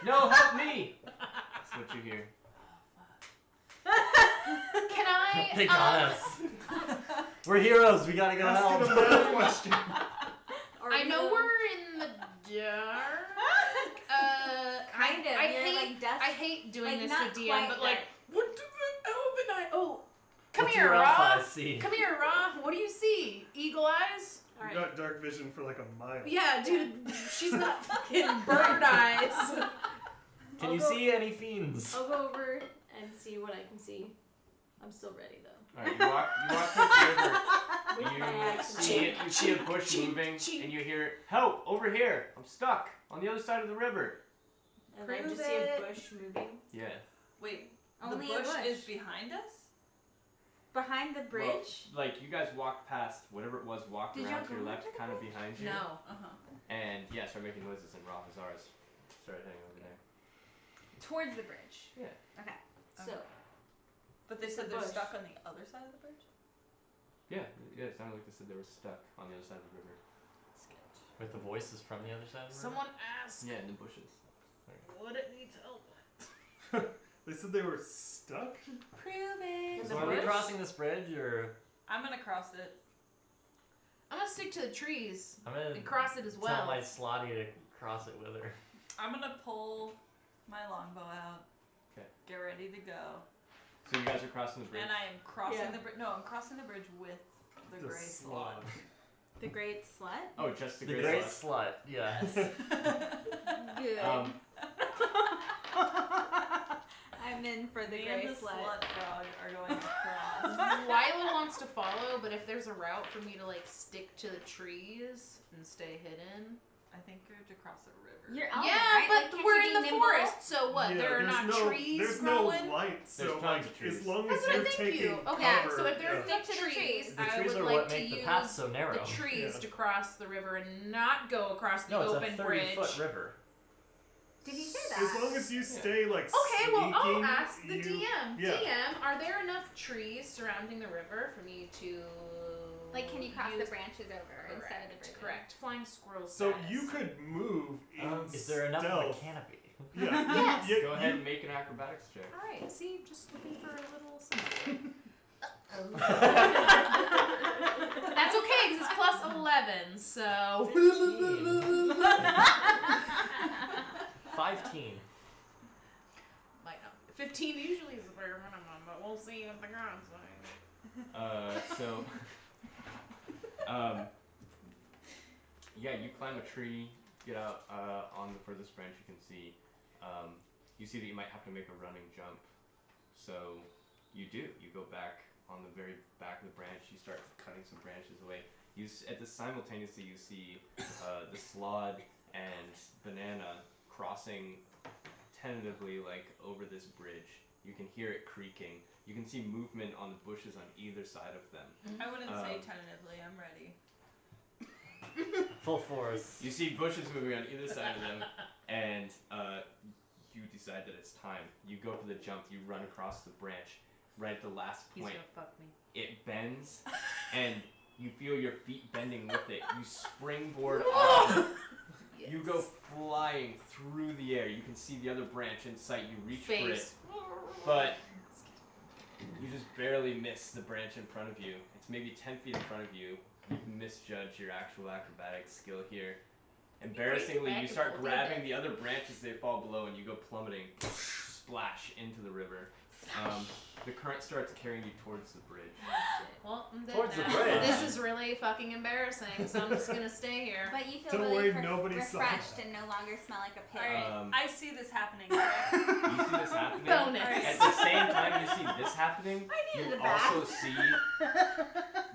No, help me! That's what you hear. Can I? They got us. We're heroes. We gotta go Asking a help. mad question. Are I we know the- we're in the dark. Kind of. I You're hate. like dust. I hate doing like, this not to DM, quite but like, dark. what do the hell did I? Oh, come What's here, your elf Ra. eyes see? Come here, Ra. What do you see? Eagle eyes? You Alright. got dark vision for like a mile. Yeah, dude. She's got fucking bird eyes. Can I'll you go- see any fiends? I'll go over and see what I can see. I'm still ready though. Alright, you walk towards the river. With my axe. You see a bush moving, and you hear, "Help! Over here! I'm stuck on the other side of the river." And I Prove just see a it. bush moving. Yeah. Wait, Only the a bush bush. is behind us? Behind the bridge? Well, like you guys walked past whatever it was, walked Did around y'all to your go left, over the kind of bridge? behind you. No. Uh-huh. And yeah, started making noises, and Roth is ours. Started heading over there. Towards the bridge. Yeah. Okay. So, But they It's said a they're bush. stuck on the other side of the bridge? Yeah, it sounded like they said they were stuck on the other side of the river. Sketch. With the voices from the other side of the river? Someone asked. Yeah, in the bushes. What it needs help. They said they were stuck? Prove it! In So the are we bush? crossing this bridge or? I'm gonna cross it. I'm gonna stick to the trees I'm gonna and cross it as tell well. my slotty to cross it with her. I'm gonna pull my longbow out. Okay. Get ready to go. So you guys are crossing the bridge. And I am crossing Yeah. the bridge. No, I'm crossing the bridge with the gray slot. The great slut? Oh, just the The great great slot. slut, yeah. Good. I'm in for the Me great and the slut. slut frog are going across. Wyla wants to follow, but if there's a route for me to like stick to the trees and stay hidden. I think we have to cross a river. You're elven, yeah, right? but Like, can't we're you in be the nimble? forest, so what? Yeah, there are there's not no, trees There's growing? no light, so There's tons like of trees. as long as That's what I you're think taking you. Okay, cover, so if there's yeah. no Stick to the trees, trees. The I trees would are like what to make the use path so narrow. the trees Yeah. to cross the river and not go across the No, it's open a 30-foot bridge. river. Did he say that? As long as you stay like Okay, well, I'll sneaking, ask the you- DM. yeah. DM, are there enough trees surrounding the river for me to Like, can you cross use- the branches over instead of the bridge? Correct. Flying squirrels. So status. you could move in Is there enough of a stealth. canopy? Yeah. Yes. you- Go ahead and make an acrobatics check. All right. See, just looking for a little something. That's okay because it's plus 11. So 15. might not. 15 usually is the bare minimum, but we'll see what the ground's like. So, yeah, you climb a tree, get out on the furthest branch you can see. You see that you might have to make a running jump. So you do. You go back on the very back of the branch. You start cutting some branches away. At this simultaneously, you see the Slod and Banana crossing tentatively, like over this bridge. You can hear it creaking. You can see movement on the bushes on either side of them. I wouldn't say tentatively. I'm ready. Full force. You see bushes moving on either side of them, and you decide that it's time. You go for the jump. You run across the branch. Right at the last He's point, gonna fuck me. it bends, and you feel your feet bending with it. You springboard off. Yes. You go flying through the air. You can see the other branch in sight. You reach for it, Face. but you just barely miss the branch in front of you. It's maybe 10 feet in front of you. You've misjudged your actual acrobatic skill here. Embarrassingly, you start grabbing the other branches, they fall below, and you go plummeting, splash into the river. The current starts carrying you towards the bridge. Well, I'm dead Towards the now. bridge. This is really fucking embarrassing, so I'm just gonna stay here. But you feel Don't really worry, nobody saw refreshed that. and no longer smell like a pig. Alright, I see this happening. Correct? You see this happening. Bonus. At the same time you see this happening, I needed you a bath. also see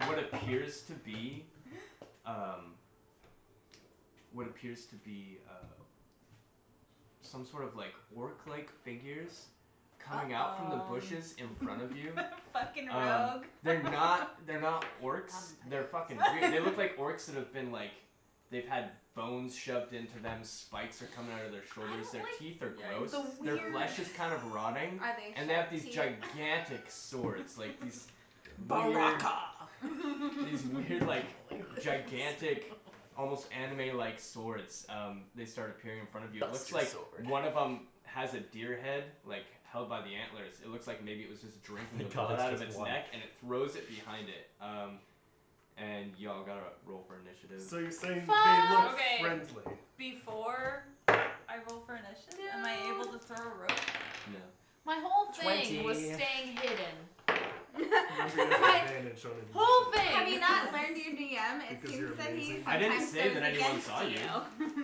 what appears to be, some sort of like orc-like figures coming out from the bushes in front of you. Fucking Um, rogue. They're not orcs. They're fucking weird. They look like orcs that have been like, they've had bones shoved into them. Spikes are coming out of their shoulders. Their teeth are gross. the Their weird- flesh is kind of rotting. Are they And they have these sharp teeth? gigantic swords, like these Baraka. these weird, like gigantic, almost anime-like swords. They start appearing in front of you. It looks Buster like sword. one of them has a deer head, like held by the antlers. It looks like maybe it was just drinking the Thank God blood it's out of just its one. neck, and it throws it behind it. And y'all gotta roll for initiative. So you're saying Fuck. they look Okay. friendly. Before I roll for initiative, am I able to throw a rope? No. My whole thing 20. was staying hidden. Remember you have advantage on it. Whole thing. Have you not learned your DM? It Because you're seems that he amazing. I didn't sometimes say goes that anyone against saw you.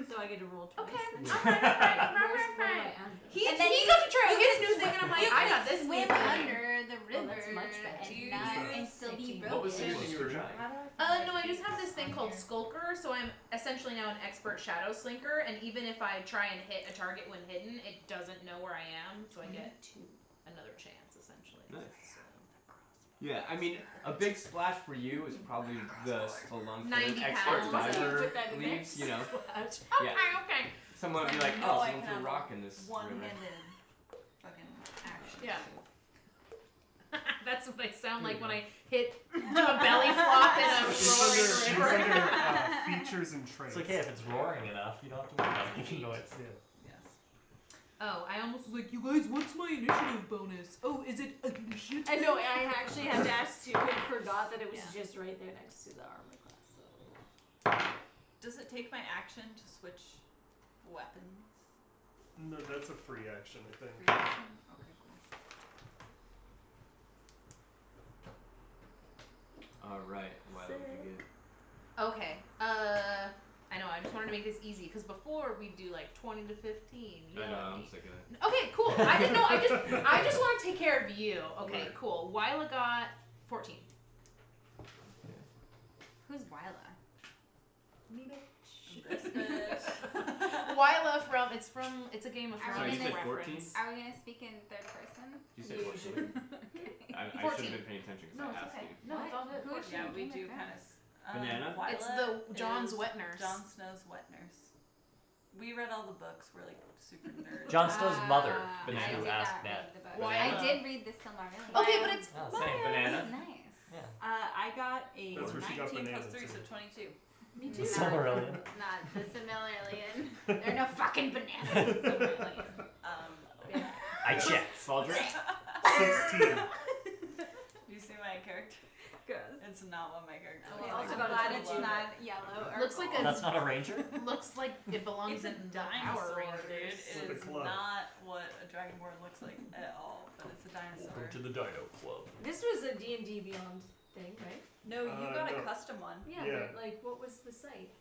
So I get to roll twice. Okay. then? Alright. Right. He And then he you- got to try you his can new thing, and I'm like, You I can got this swim new thing. under the river that's much better. and Do not you- and still be broken. What was the new thing you were trying? No, I just have this thing called Skulker, so I'm essentially now an expert shadow slinker, and even if I try and hit a target when hidden, it doesn't know where I am, so I get another chance, essentially. Nice. So. Yeah, I mean, a big splash for you is probably the Spelunker 90 expert pounds. diver Put that in leaves, there. you know. Okay, okay. Someone would be like, No, oh, I someone can threw a have rock in this river. One-handed fucking action. Yeah. That's what I sound like when I hit do a belly flop in a It's under roaring river. features and traits. It's okay if it's roaring enough. You don't have to worry about making noise. Yeah. Yes. Oh, I almost was like, you guys, what's my initiative bonus? Oh, is it initiative? I know, I actually had to ask too and forgot that it was just right there next to the armor class. So. Does it take my action to switch weapons? No, that's a free action, I think. Free action? Okay, cool. Alright, what did you get? Okay. I know. I just wanted to make this easy because before we do like 20 to 15. I know, I'm sick of it. Okay, cool. I didn't know. I just want to take care of you. Okay, Right. cool. Wyla got 14. Who's Wyla? This bitch. Wyla it's a Game of Are Thrones Sorry, you said 14? reference. Are we gonna speak in third person? You said 14. I should 14. have been paying attention because No, I it's asked okay. you. No, it's all good. Who is she? Yeah, we Game of do Thrones? kind of. Banana? It's the John's is wet nurse. Jon Snow's wet nurse. We read all the books. We're like super nerds. Jon Snow's mother I is did who not asked read Ned. the book. Why? I did read the Silmarillion. Okay, but it's Oh, same. Banana? Nice. Yeah. I got a That's where she got 19 plus bananas 3, so in. 22. me The Silmarillion. Not the Silmarillion. There are no fucking bananas in the Silmarillion. I checked. Saldrick? 16. You see my character? Gross. It's not what my character I'm looks also like. glad I it's love not it. yellow or Looks like gold. That's not a ranger? looks like it belongs It's a in the dinosaur, Power dude. Rangers. It With a is club. not what a dragonborn looks like at all, but it's a dinosaur. the Dino Club. This was a D&D Beyond thing, right? No, you got a no. custom one. Yeah, Yeah. but like, what was the site?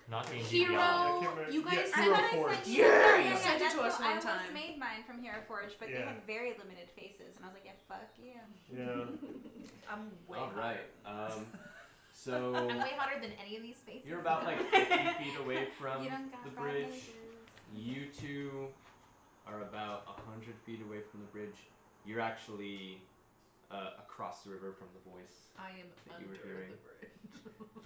Not D&D Hero. Beyond. I can't remember. You guys yeah, I Hero thought I Forge. sent you. Yeah, you sent it that's to us what one I time. almost made mine from Hero Forge, but they Yeah. had very limited faces, and I was like, yeah, fuck you. Yeah. I'm way Alright. I'm So way hotter than any of these faces. you're about like 50 feet away from You don't got the broad bridge. noses. You two are about 100 feet away from the bridge. You're actually across the river from the voice. I am that you under were hearing. the bridge.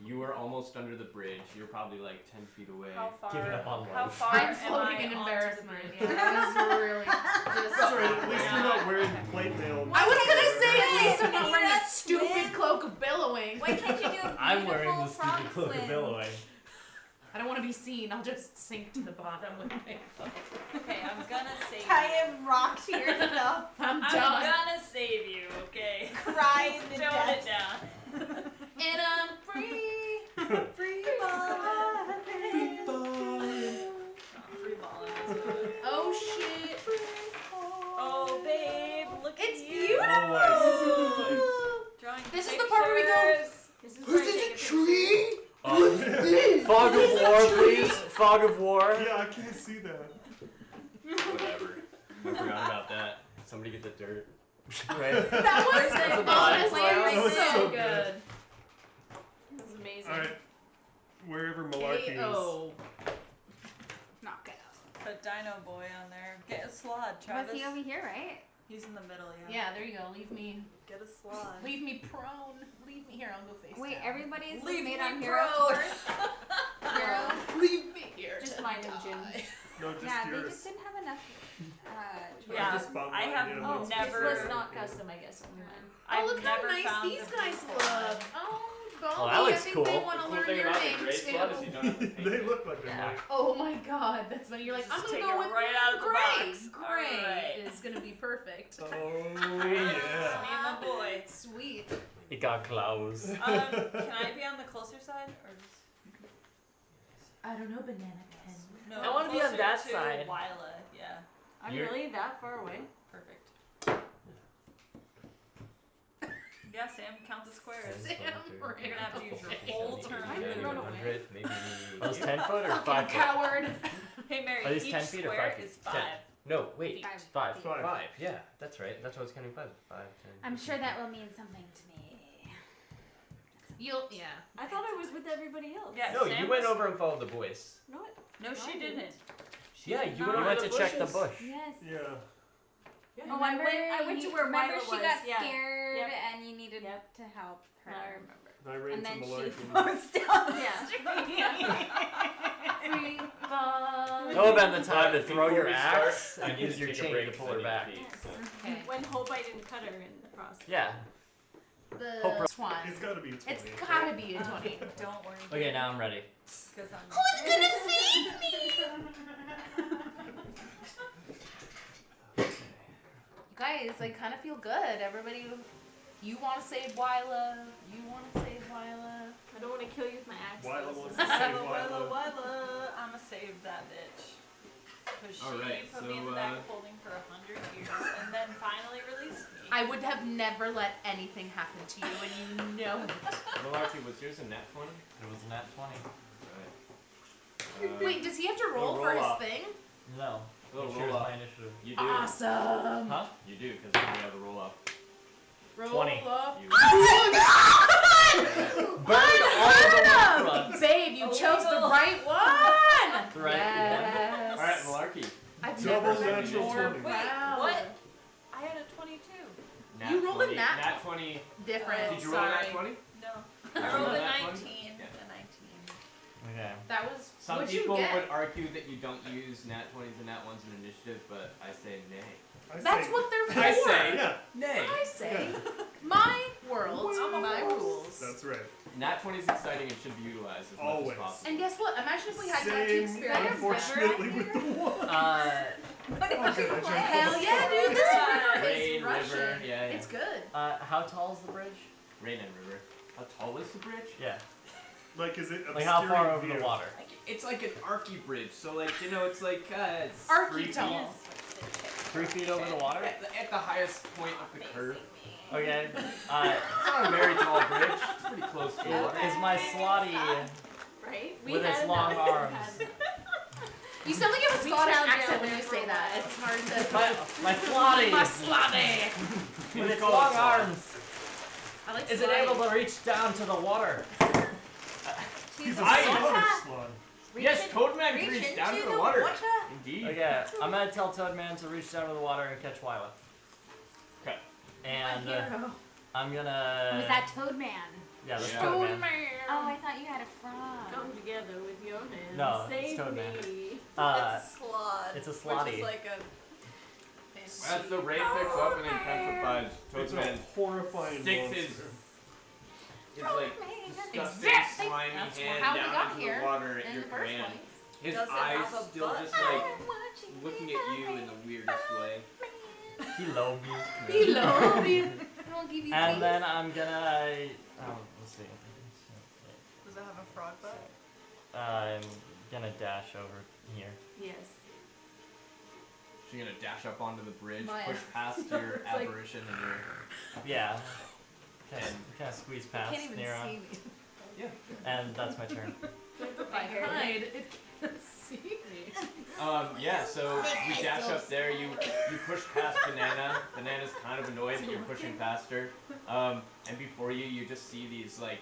You are almost under the bridge. You're probably like 10 feet away. How far? Giving up on How life. far I'm am floating I in onto embarrassment. the Yeah, bridge? that was really just. That's alright, at least you're not wearing plate mail. I was gonna say at least I'm not Hey, wearing that that's stupid weird. cloak of billowing. Why can't you do a I'm wearing beautiful the stupid frog cloak of swim? billowing. I don't want to be seen. I'll just sink to the bottom with my phone. Okay, I'm gonna save you. Kind of rock to yourself, I'm I'm done. gonna save you, okay? cry in the Tone depths. it down. And I'm free. Free balling. Free balling. Oh shit. Oh, babe, look It's at you. beautiful. Drawing This is the part where we go- pictures. This is Is where I this take a picture. tree? Oh. What's this? Fog of war, please. Fog of war. Yeah, I can't see that. Whatever. I forgot about that. Somebody get the dirt. Right. That was That's a honestly That was so so good. good. This is amazing. Alright. Wherever Malarkey is. KO. Knock it out. Put Dino Boy on there. Get a slot, Travis. Was he over here, right? He's in the middle, yeah. Yeah, there you go. Leave me Get a slot. prone. Leave me here. I'll go face Wait, down. everybody's Leave made me on Hero prone. Forge. Hero. Leave me here. Just to mine and die. Jim's. No, just Yeah, they yours. just didn't have enough. Yeah, Just bought I mine, have yeah, Oh, that's- never. this was not custom, I guess. Only mine. Oh, I've look how never nice found these the guys beautiful look. one. Oh, Well, Baldy, that I looks think cool. they want to Cool learn thing your about the name gray slot is you too. don't have to paint They it. look like they're Yeah. mine. Oh my god, that's funny. You're like, Just I'm gonna take go it with right out of the gray. box. Gray Alright. is gonna be perfect. Oh, It's yeah. me and my boy. Sweet. It got clothes. Can I be on the closer side or just I don't know, banana pen. no? I wanna be on closer that to side. Wyla, yeah, I'm You're- really that far away. perfect. Yeah, Sam, count the squares. Sam You're gonna have to use your whole turn. I didn't run away. 100, maybe. Are those 10 foot or 5 Fucking foot? coward. Hey Mary, Are these each 10 feet or square 5 feet? is 10. 5. No, wait. 5. 5. Five. Yeah, that's right. That's what I was counting. 5, 10. I'm sure that will mean something to me. Yeah. I thought I was with everybody else. Yeah, No, Sam you went was- over and followed the voice. No, it, No, I she didn't. didn't. Yeah, you No. went You over went the to check the bushes. bush. Yes. Yeah. Oh, I went to where remember Wyla she was. got Yeah. scared Yep. and you needed Yep. to help her. I remember. I ran And to then she Malarkey. falls down the Yeah. street. Free ball. That would have been the time to throw Before your we start, axe I and need use to your take a chain break to 'cause pull I her need back. to pee, so. Okay. When hope I didn't cut her in the process. Yeah. The Swan. It's gotta be a 20. It's gotta be a 20. Don't worry. Okay, now I'm ready. Because I'm. Who's gonna save me? You guys, I kind of feel good. Everybody, you want to save Wyla. You want to save Wyla. I don't want to kill you with my axe. Wyla Wyla wants to save Wyla. Wyla, I'ma save that bitch. Because she Alright, put so, me in the back of holding for 100 years and then finally released me. I would have never let anything happen to you, and you know it. Malarkey, was yours a nat 20? It was a nat 20. Right. Wait, does he have to roll Little for his roll-off. thing? No. Little Cheers roll-off. my initiative. You do. Awesome. Huh? You do, because you have a roll off. Roll 20. up. You Burn all of the Burn 'em! fronts. Babe, you chose the right one. The right yes. Alright, Malarkey. I've Double never been natural more 20. proud. What? I had a 22. Nat You rolled a 20. nat Nat 20. Different. Did you roll a sorry. nat 20? No. I rolled a Nat 20? 19. Yeah. A 19. Okay. That was. Some what'd people you get? would argue that you don't use nat 20s and nat 1s in initiative, but I say nay. That's what they're for. I say Yeah, nay. I say. My world, my rules. that's right. Nat 20 is exciting and should be utilized as much Always. as possible. And guess what? Imagine if we had tattoo Same, experience. unfortunately, with the one. What did you play? Hell yeah, dude! This river Rain, is rushing. river, yeah. It's good. How tall is the bridge? Rain and river. How tall is the bridge? Yeah. Like, is it Like how far obscuring over the view? water? It's like an archy bridge, so like, you know, it's like, it's Archy 3 feet. tall. 3 feet over the water? At the highest point of the curve. Okay. It's not a very tall bridge. It's pretty close to the water. Is my slotty Right? with its had long enough. We arms? had enough. You sound like you have a We Scottish found accent down when there you for say a that. while. It's hard to. My slotty My slobby. with its Call it long slotty. arms. I like Is it slobby. able to reach down to the water? He's a I- slug slug. Yes, Toadman can reach down to the water. Indeed. Okay, I'm gonna tell Toadman to reach down to the water and catch Wyla. Okay. And Hero. I'm gonna. Was that Toadman? Yeah, that's Yeah. Toadman. Oh, I thought you had a frog. Come together with your hands. No, it's Save Toadman. me. It's a slot. it's a Which slotty. is like a. As the rain picks up and intensifies, It's a Toadman horrifying sticks monster. his like disgusting, Exactly. slimy That's hand how we down got into here the water at in your the first command. place. His Does it eyes have a still butt? just like looking at you in the weirdest way. Hello, me. We love you. I'll give you And peace. then I'm gonna. Let's see. Does it have a frog butt? I'm gonna dash over here. Yes. She's gonna dash up onto the bridge, Maya. push past your like- apparition and your. Yeah. Kind of squeeze past Can't even Nira, see me. and that's my turn. If I hide, it can't see me. Yeah, so we dash up there, you push past Banana. Banana's kind of annoyed that you're pushing past her. And before you, you just see these, like,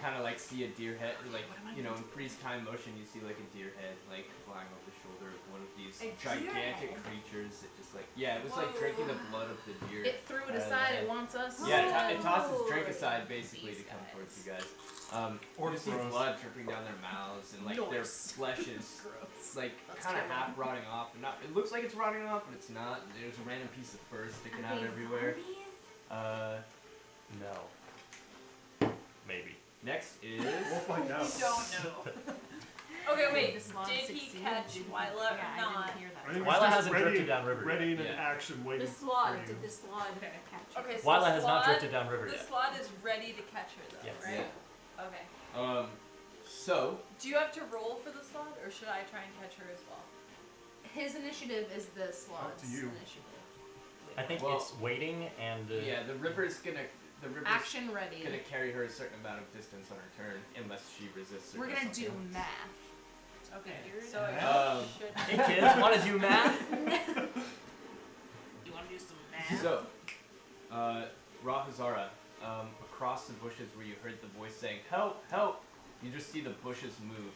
kind of like see a deer head, like, you know, in freeze time motion, you see like a deer head, like, flying over the shoulder of one of these A deer gigantic head? creatures that just, like, yeah, it was like drinking the blood of the deer. It threw it out of the aside. head. It wants us. Yeah, it tosses Oh, drink Lord. aside basically to These come guys. towards you guys. Or You see throws. blood dripping down their mouths and like their Nice. flesh is Gross. like That's kind of terrible. half rotting off. Not, it looks like it's rotting off, but it's not. There's a random piece of fur sticking out everywhere. No. Maybe. Next is We'll find out. Don't know. Okay, wait. This long Did he succeeded. catch Wyla Yeah, or I not? didn't hear I that. think Wyla it's just hasn't ready, drifted down river ready in an Yeah. action, waiting The slot. for you. Did the slot Okay. catch Okay, her? so Wyla the has not slot- drifted down river The yet. slot is ready to catch her though, Yes. right? yeah. Okay. So Do you have to roll for the slot, or should I try and catch her as well? His initiative is the slot's you. initiative. I think Well, it's waiting and. yeah, the river's gonna Action ready. gonna carry her a certain amount of distance on her turn unless she resists. Or We're does gonna do something. math. Okay. Figured. So I Um, should. Hey kids, want to do math? You want to do some math? So, Rahazara, across the bushes where you heard the voice saying, "Help! Help!" You just see the bushes move,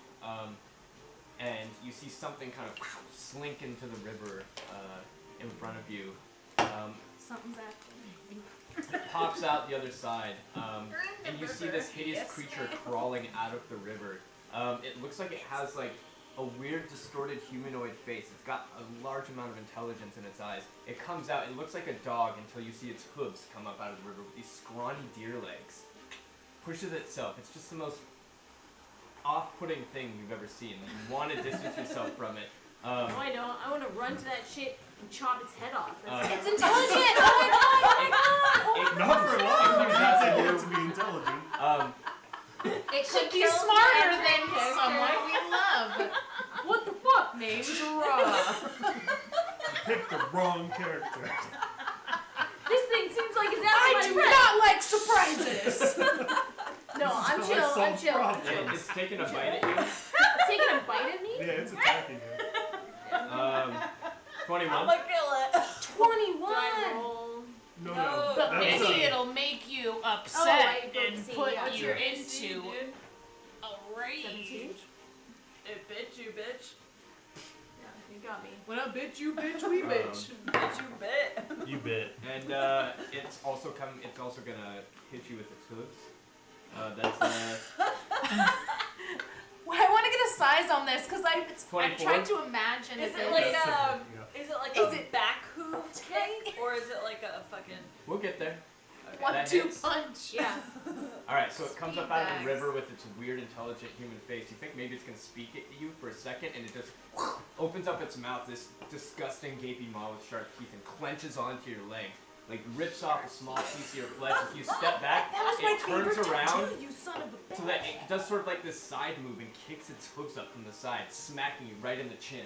and you see something kind of slink into the river in front of you. Something's happening. Pops out the other side, and you see this hideous creature crawling out of the river. It looks like it has like a weird distorted humanoid face. It's got a large amount of intelligence in its eyes. It comes out, it looks like a dog until you see its hooves come up out of the river with these scrawny deer legs. Pushes itself. It's just the most off-putting thing you've ever seen. You want to distance yourself from it. No, I don't. I want to run to that shit and chop its head off. That's It's intelligent! Oh my god! It Not for long. comes You out said to you you. want to be intelligent. It could be kills smarter the than character. someone we love. What the fuck? Name's Raw. Pick the wrong character. This thing seems like it's out I of do my not like surprises. No, I'm This is chill. how I I'm solve chill. problems. It's taking a bite at you. It's taking a bite at me? Yeah, it's attacking you. 21. I'm gonna kill it. 21. Do I roll? No, No. But That's maybe a- it'll make you upset I don't and see. put What's you your AC, into dude? a rage. 17? It bit you, bitch. Yeah, you got me. When I bitch, you bitch, we bitch. Bitch, you bit. You bit. And it's also gonna hit you with its hooves. That's Well, I want to get a size on this because I'm 24? trying to imagine Is if it it's... like That's a? yeah. Is it like Is a it- back hoof kick, or is it like a fucking? we'll get there. Okay. One, that two hits. punch. Yeah. All right, so it comes Speed up out of bags. the river with its weird, intelligent human face. You think maybe it's gonna speak at you for a second, and it just opens up its mouth, this disgusting gaping maw with sharp teeth, and clenches onto your leg, like rips off a small piece of your flesh. If you step back, it turns around you son of a so that it does sort of like this side move and kicks its hooves up from the side, smacking you right in the chin.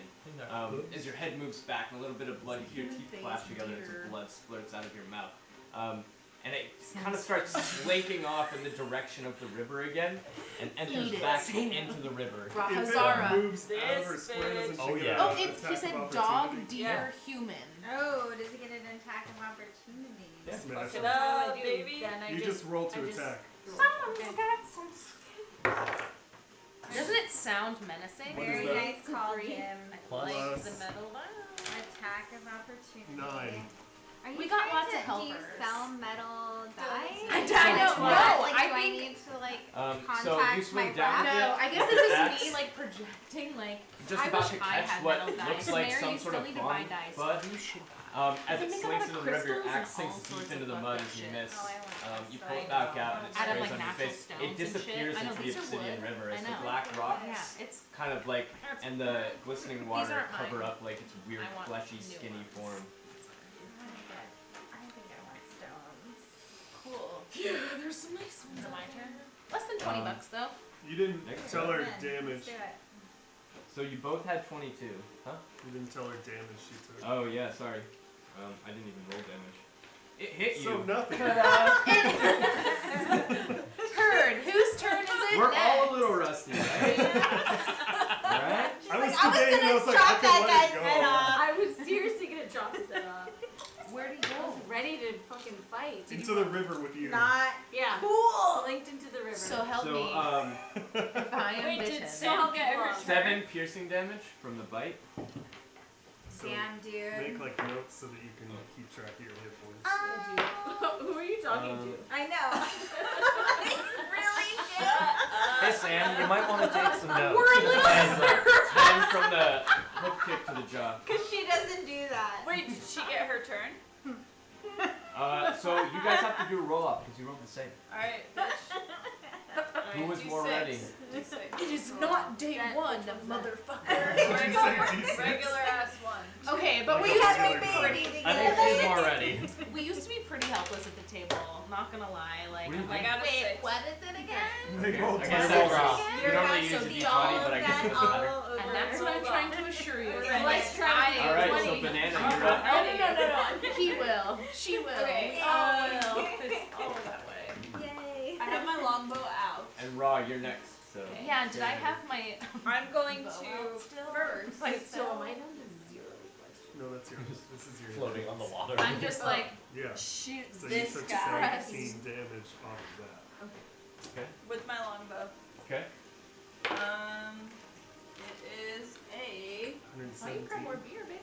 As your head moves back, and a little bit of blood, you hear your teeth clash together, and some blood splurts out of your mouth. And it kind of starts slinking off in the direction of the river again, and enters Eat it. back into the river. If it Rahazara. moves out of her This square, doesn't bitch. she Oh, get yeah. Oh, an it's, he attack said of dog, opportunity? deer, human. Oh, does he get an attack of opportunity? Yeah. Smash Fuck him. it up, What do I do? baby. Then I You just roll to attack. Someone's got some Doesn't it sound menacing? What Very is that? nice call, Three. Jim. Plus. Like the metal down. Attack of opportunity. 9. Are you We got trying lots to, of helpers. Do you sell metal dice? I Like, don't know. what? Like, I do I think- need to like So you contact swing my down rep? No, I guess with this the is axe. me like projecting like Just I about wish to I catch had what metal dice. looks like Mary, some you sort still of need to buy fun, dice. but You should buy. as You it can make a slinks lot in of the river, your crystals axe and sinks all deep sorts into of the fucked mud up as you shit. miss. Oh, I want You this, pull it like, back out and it Out of, sprays like, on your natural face. stones It and disappears shit. I know, into the these are obsidian wood. river I as the know. black rocks Yeah, it's kind of like and the glistening water aren't cover mine. up like its weird, I want fleshy, new skinny ones. form. I think I want stones. cool. Yeah, there's some nice ones. Is it my turn? Less than 20 bucks though. You didn't Next tell her Then, damage. let's do it. So you both had 22, huh? You didn't tell her damage she took. Oh yeah, sorry. I didn't even roll damage. It hit you. So nothing. Turn. Whose turn is it We're next? all a little rusty, right? Right? I was like, I was debating, I gonna was like, chop I could that let guy's it go. head off. I was seriously gonna chop his head off. Where'd he I go? was ready to fucking fight. Into the river with you. Not Yeah. cool. Slinked into the river. So help So, me. If I am Wait, did bitten. Sam get her Sam- 7 piercing damage from the bite. So Damn, dude. make like notes so that you can keep track of your hit points. Who are you talking to? I know. Really? Hey Sam, you might want to take some notes. We're a little- And from the hoof kick to the jaw. Because she doesn't do that. Wait, did she get her turn? So you guys have to do a roll off because you rolled the same. Alright, bitch. Who was more ready? It is not day That one, bitch was motherfucker. Regular ass one. Okay, but we Like used a to be regular pretty. I think she's more ready. We used to be pretty helpless at the table. Not gonna lie. Like, What do you I'm like, I got a wait, 6. what is it again? Make roll I guess twice. that's roll. You You're normally right, use so a the d20, but I guess it doesn't matter. And that's what I'm trying to assure you. Okay. Let's try to do Alright, 20. so Banana, you're up. No. He will. She will. Okay, We all will. It's all that way. Yay. I have my longbow out. And Raw, you're next. So Yeah, did I have my I'm going bow to out still? first. Like, So am I down to 0 questions? No, that's yours. This is your Floating on the water. I'm just like, Yeah. shoot So this you took guy. 17 damage off of that. With my longbow. okay. It is a Oh, you 117 grab more beer, babe.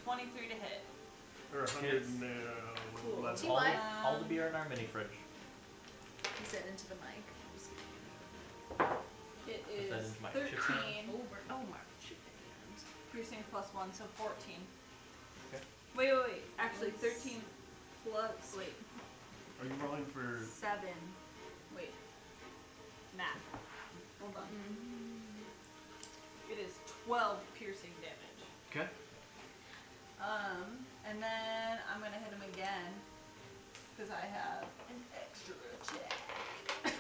23 to hit. or 111. See what? All the beer in our mini fridge. He said into the mic. It Put that is into my chip 13 Oh my shit. piercing plus 1, so 14. Okay. Wait. Actually, 13 plus. Wait. Are you rolling for? 7. Wait. Math. Hold on. It is 12 piercing damage. Okay. And then I'm gonna hit him again because I have an extra attack.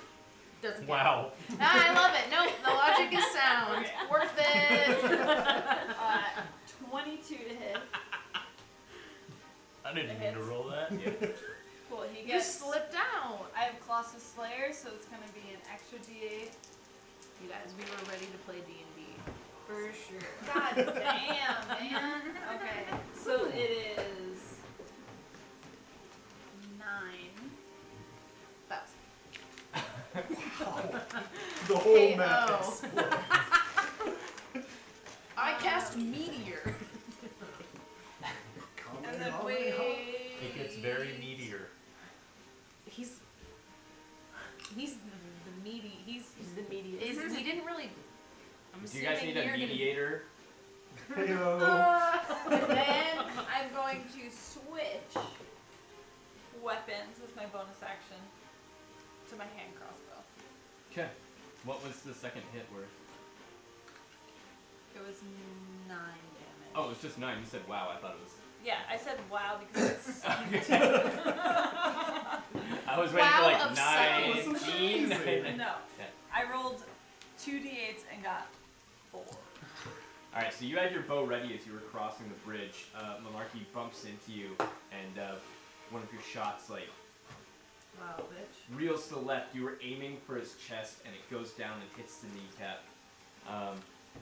Doesn't Okay. Wow. I love it. Nope, the logic is sound. Okay. Worth it. 22 to hit. I didn't It mean to hits. roll that. Cool. He You gets. slipped out. I have Colossus Slayer, so it's gonna be an extra D8. You guys, we were ready to play D&D. For sure. God damn, man. Okay, so it is 9. That's The whole Hey, map oh. explodes. I cast Meteor. And then wait. It gets very meteor. He's the meaty. He's the media. we didn't really. I'm Do you guys assuming need a you're gonna- mediator? Heyo. And then I'm going to switch weapons as my bonus action to my hand crossbow. Okay. What was the second hit worth? It was 9 damage. Oh, it was just 9. You said wow. I thought it was. Yeah, I said wow because it's. I was waiting Wow for like of sight. 19. No. Yeah. I rolled 2 d8s and got 4. Alright, so you had your bow ready as you were crossing the bridge. Malarkey bumps into you, and one of your shots, like, Wow, bitch. reels to the left. You were aiming for his chest, and it goes down and hits the kneecap.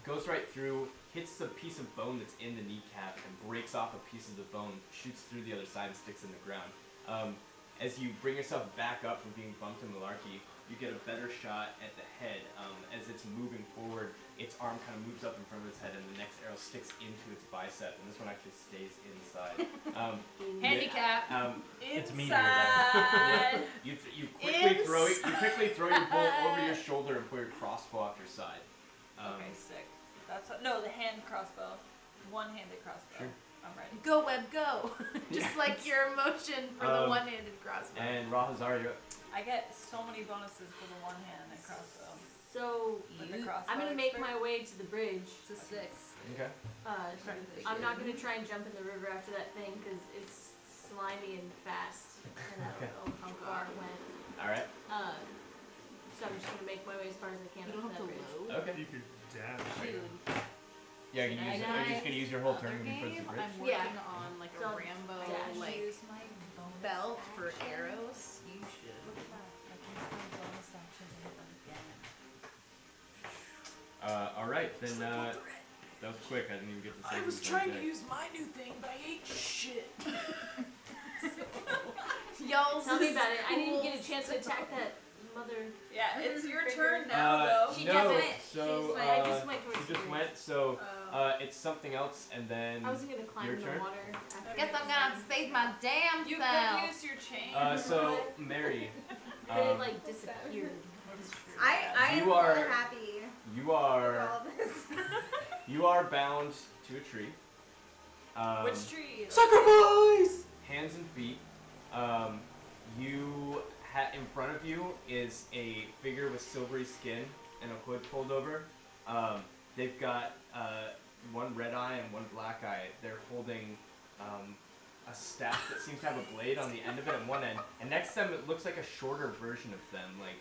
Goes right through, hits the piece of bone that's in the kneecap, and breaks off a piece of the bone, shoots through the other side, and sticks in the ground. As you bring yourself back up from being bumped in Malarkey, you get a better shot at the head. As it's moving forward, its arm kind of moves up in front of its head, and the next arrow sticks into its bicep, and this one actually stays inside. handicap. It's meteor Inside. You quickly throw your bow over your shoulder and pull your crossbow off your side. Okay, sick. That's no, the hand crossbow. One-handed crossbow. Sure. I'm ready. Go web go. Just like your motion for the one-handed crossbow. And Rahazar, you're up. I get so many bonuses for the one-handed crossbow. So With the crossbow I'm gonna make expert. my way to the bridge. It's a 6. Okay. I'm not gonna try and jump in the river after that thing because it's slimy and fast, and I Okay. don't know how far it went. Alright. So I'm just gonna make my way as far as I can You don't up have to to that bridge. load. Okay. You could dash. Dude. Yeah, you can use, are you just gonna use your whole turn Other moving towards the game, bridge? I'm Yeah. working on like a So, Rambo dash. like Use my bonus belt for action. arrows. You should. Look at that. I can use my bonus action to hit them again. Alright, then, that was quick. I didn't even get to say I was who's trying to next. use my new thing, but I ate shit. Y'all Tell me about it. I didn't get a chance to attack that mother. Yeah, it's your turn now, though. She no, just went. so, I just went towards she the just bridge. went, so, Oh. it's something else, and then, I wasn't gonna climb Your in the turn? water. After Guess I'm gonna have to save my damn You self. could use your chain. so, Mary, But it like disappeared. I You am are- more happy you with are, all this. you are bound to a tree. Which tree? Sacrifice! Hands and feet. In front of you is a figure with silvery skin and a hood pulled over. They've got one red eye and one black eye. They're holding a staff that seems to have a blade on the end of it on one end. And next to them, it looks like a shorter version of them. Like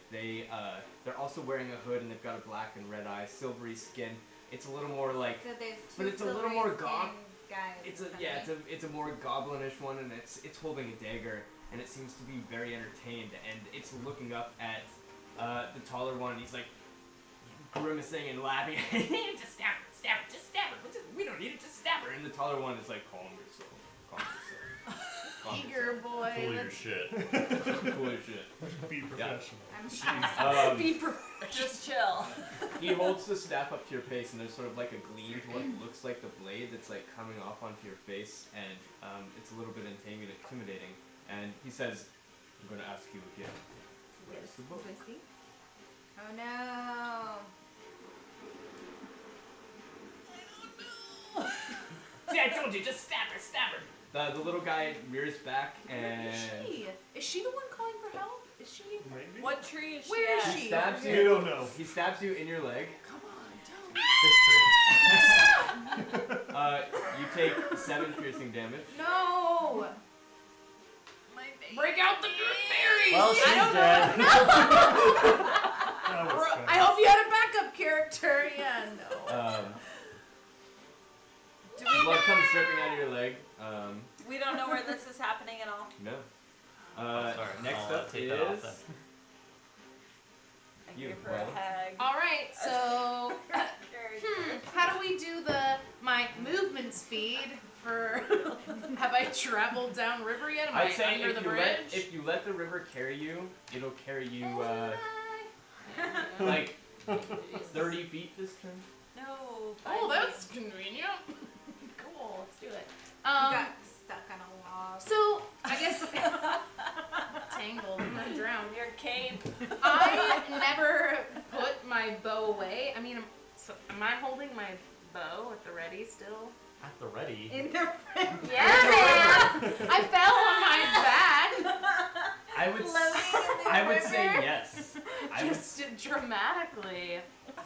they're also wearing a hood and they've got a black and red eye, silvery skin. It's a little more like. So there's But two it's a little silvery more skinned guys. It's in a front yeah, of me. it's a more goblinish one, and it's holding a dagger, and it seems to be very entertained, and it's looking up at the taller one, and he's like grimacing and laughing. Just stab her. We don't need it. Just stab her. And the taller one is like, calm yourself. Eager boy. Pull your Let's shit. Cool as shit. Be professional. I'm sure. be professional. Just chill. He holds the staff up to your face, and there's sort of like a gleam to what looks like the blade that's like coming off onto your face, and it's a little bit intimidating. And he says, "I'm going to ask you again. Where's the book?" Oh no. See, I told you, just stab her. The little guy rears back and Is she the one calling for help? Is she? Maybe? What tree is she Where is at? she? he stabs You you. don't know. He stabs you in your leg. Come on, tell me. This tree. You take 7 piercing damage. No. Break out the good berries. Well, she's I don't dead. Oh, character. Yeah, no. Do we Blood comes dripping out of your leg. We don't know where this is happening at all. No. Sorry, Next I'll, up take that off is then. I You, give her well. a hag. All right, so how do we do my movement speed for? Have I traveled down river yet? Am I I'd say under if the you bridge? if you let the river carry you, it'll carry you like 30 feet this turn. No. Oh, that's convenient. Cool, let's do it. got stuck on a log. So I guess tangled. I'm gonna drown. Your cape. I never put my bow away. I mean, am I holding my bow at the ready still? At the ready. In the Yeah, man. I fell on my back. I would say yes. Just dramatically.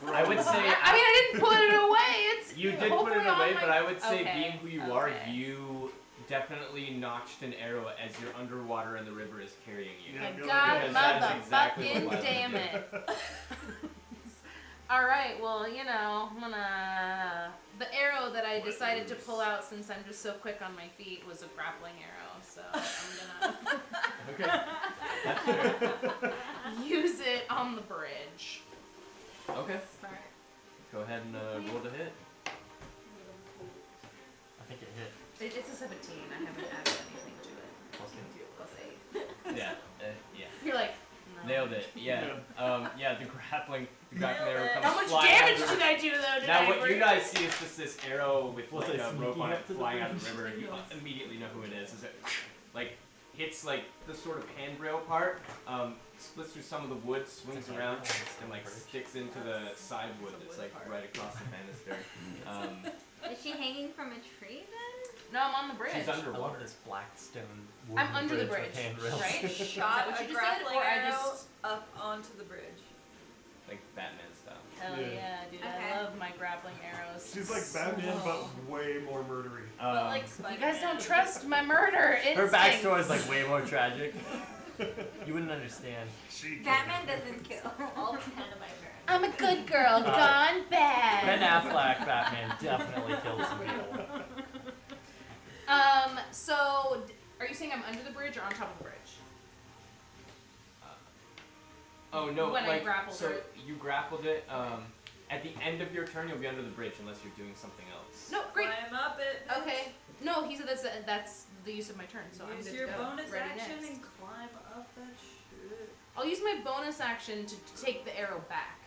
I would say I mean, I didn't put it away. It's you did put hopefully it on away, my- but I would say Okay, being who you are, okay. you definitely notched an arrow as you're underwater and the river is carrying you. Yeah, My you're God, Because that's exactly motherfucking what damn did. it. Alright, well, you know, I'm gonna... The arrow that I decided to pull out since I'm just so quick on my feet was a grappling arrow, so I'm gonna Okay. That's fair. use it on the bridge. Okay. Smart. Go ahead and roll to hit. I think it hit. It's a 17, I haven't added anything to it. Plus two. Plus 8. Yeah. Yeah. You're like, no. Nailed it. Yeah. Yeah. The grappling arrow comes How much flying damage out of the did I do though? Did Now I what you break- guys see is just this arrow with Was like I a rope sneaking on it up to the flying out of bridge? the river. You immediately know who it is. Is it like hits like the sort of handrail part, splits through some of the wood, swings around, and like sticks into the side wood that's like right across the banister. Is she hanging from a tree then? No, I'm on the bridge. She's I love underwater. this black stone. I'm wooden under the bridge bridge, with handrails. right? Shot what a you just said, grappling or I arrow just- up onto the bridge. Like Batman style. Hell Yeah. yeah, dude. Okay. I love my grappling arrows. She's like Batman, but way more murdery. But like You Spider-Man. guys don't trust my murder Her instincts. backstory is like way more tragic. You wouldn't understand. She Batman doesn't kill. All 10 of my parents. I'm a good girl, gone bad. Ben Affleck Batman definitely killed some people. So, are you saying I'm under the bridge or on top of the bridge? Oh no! When I like grappled so her. you grappled it. At the end of your turn, you'll be under the bridge unless you're doing something else. No, great. Climb up it. Okay. No, he said that's the use of my turn, so I'm Use good your to go. bonus Ready action next. and climb up that shit. I'll use my bonus action to take the arrow back.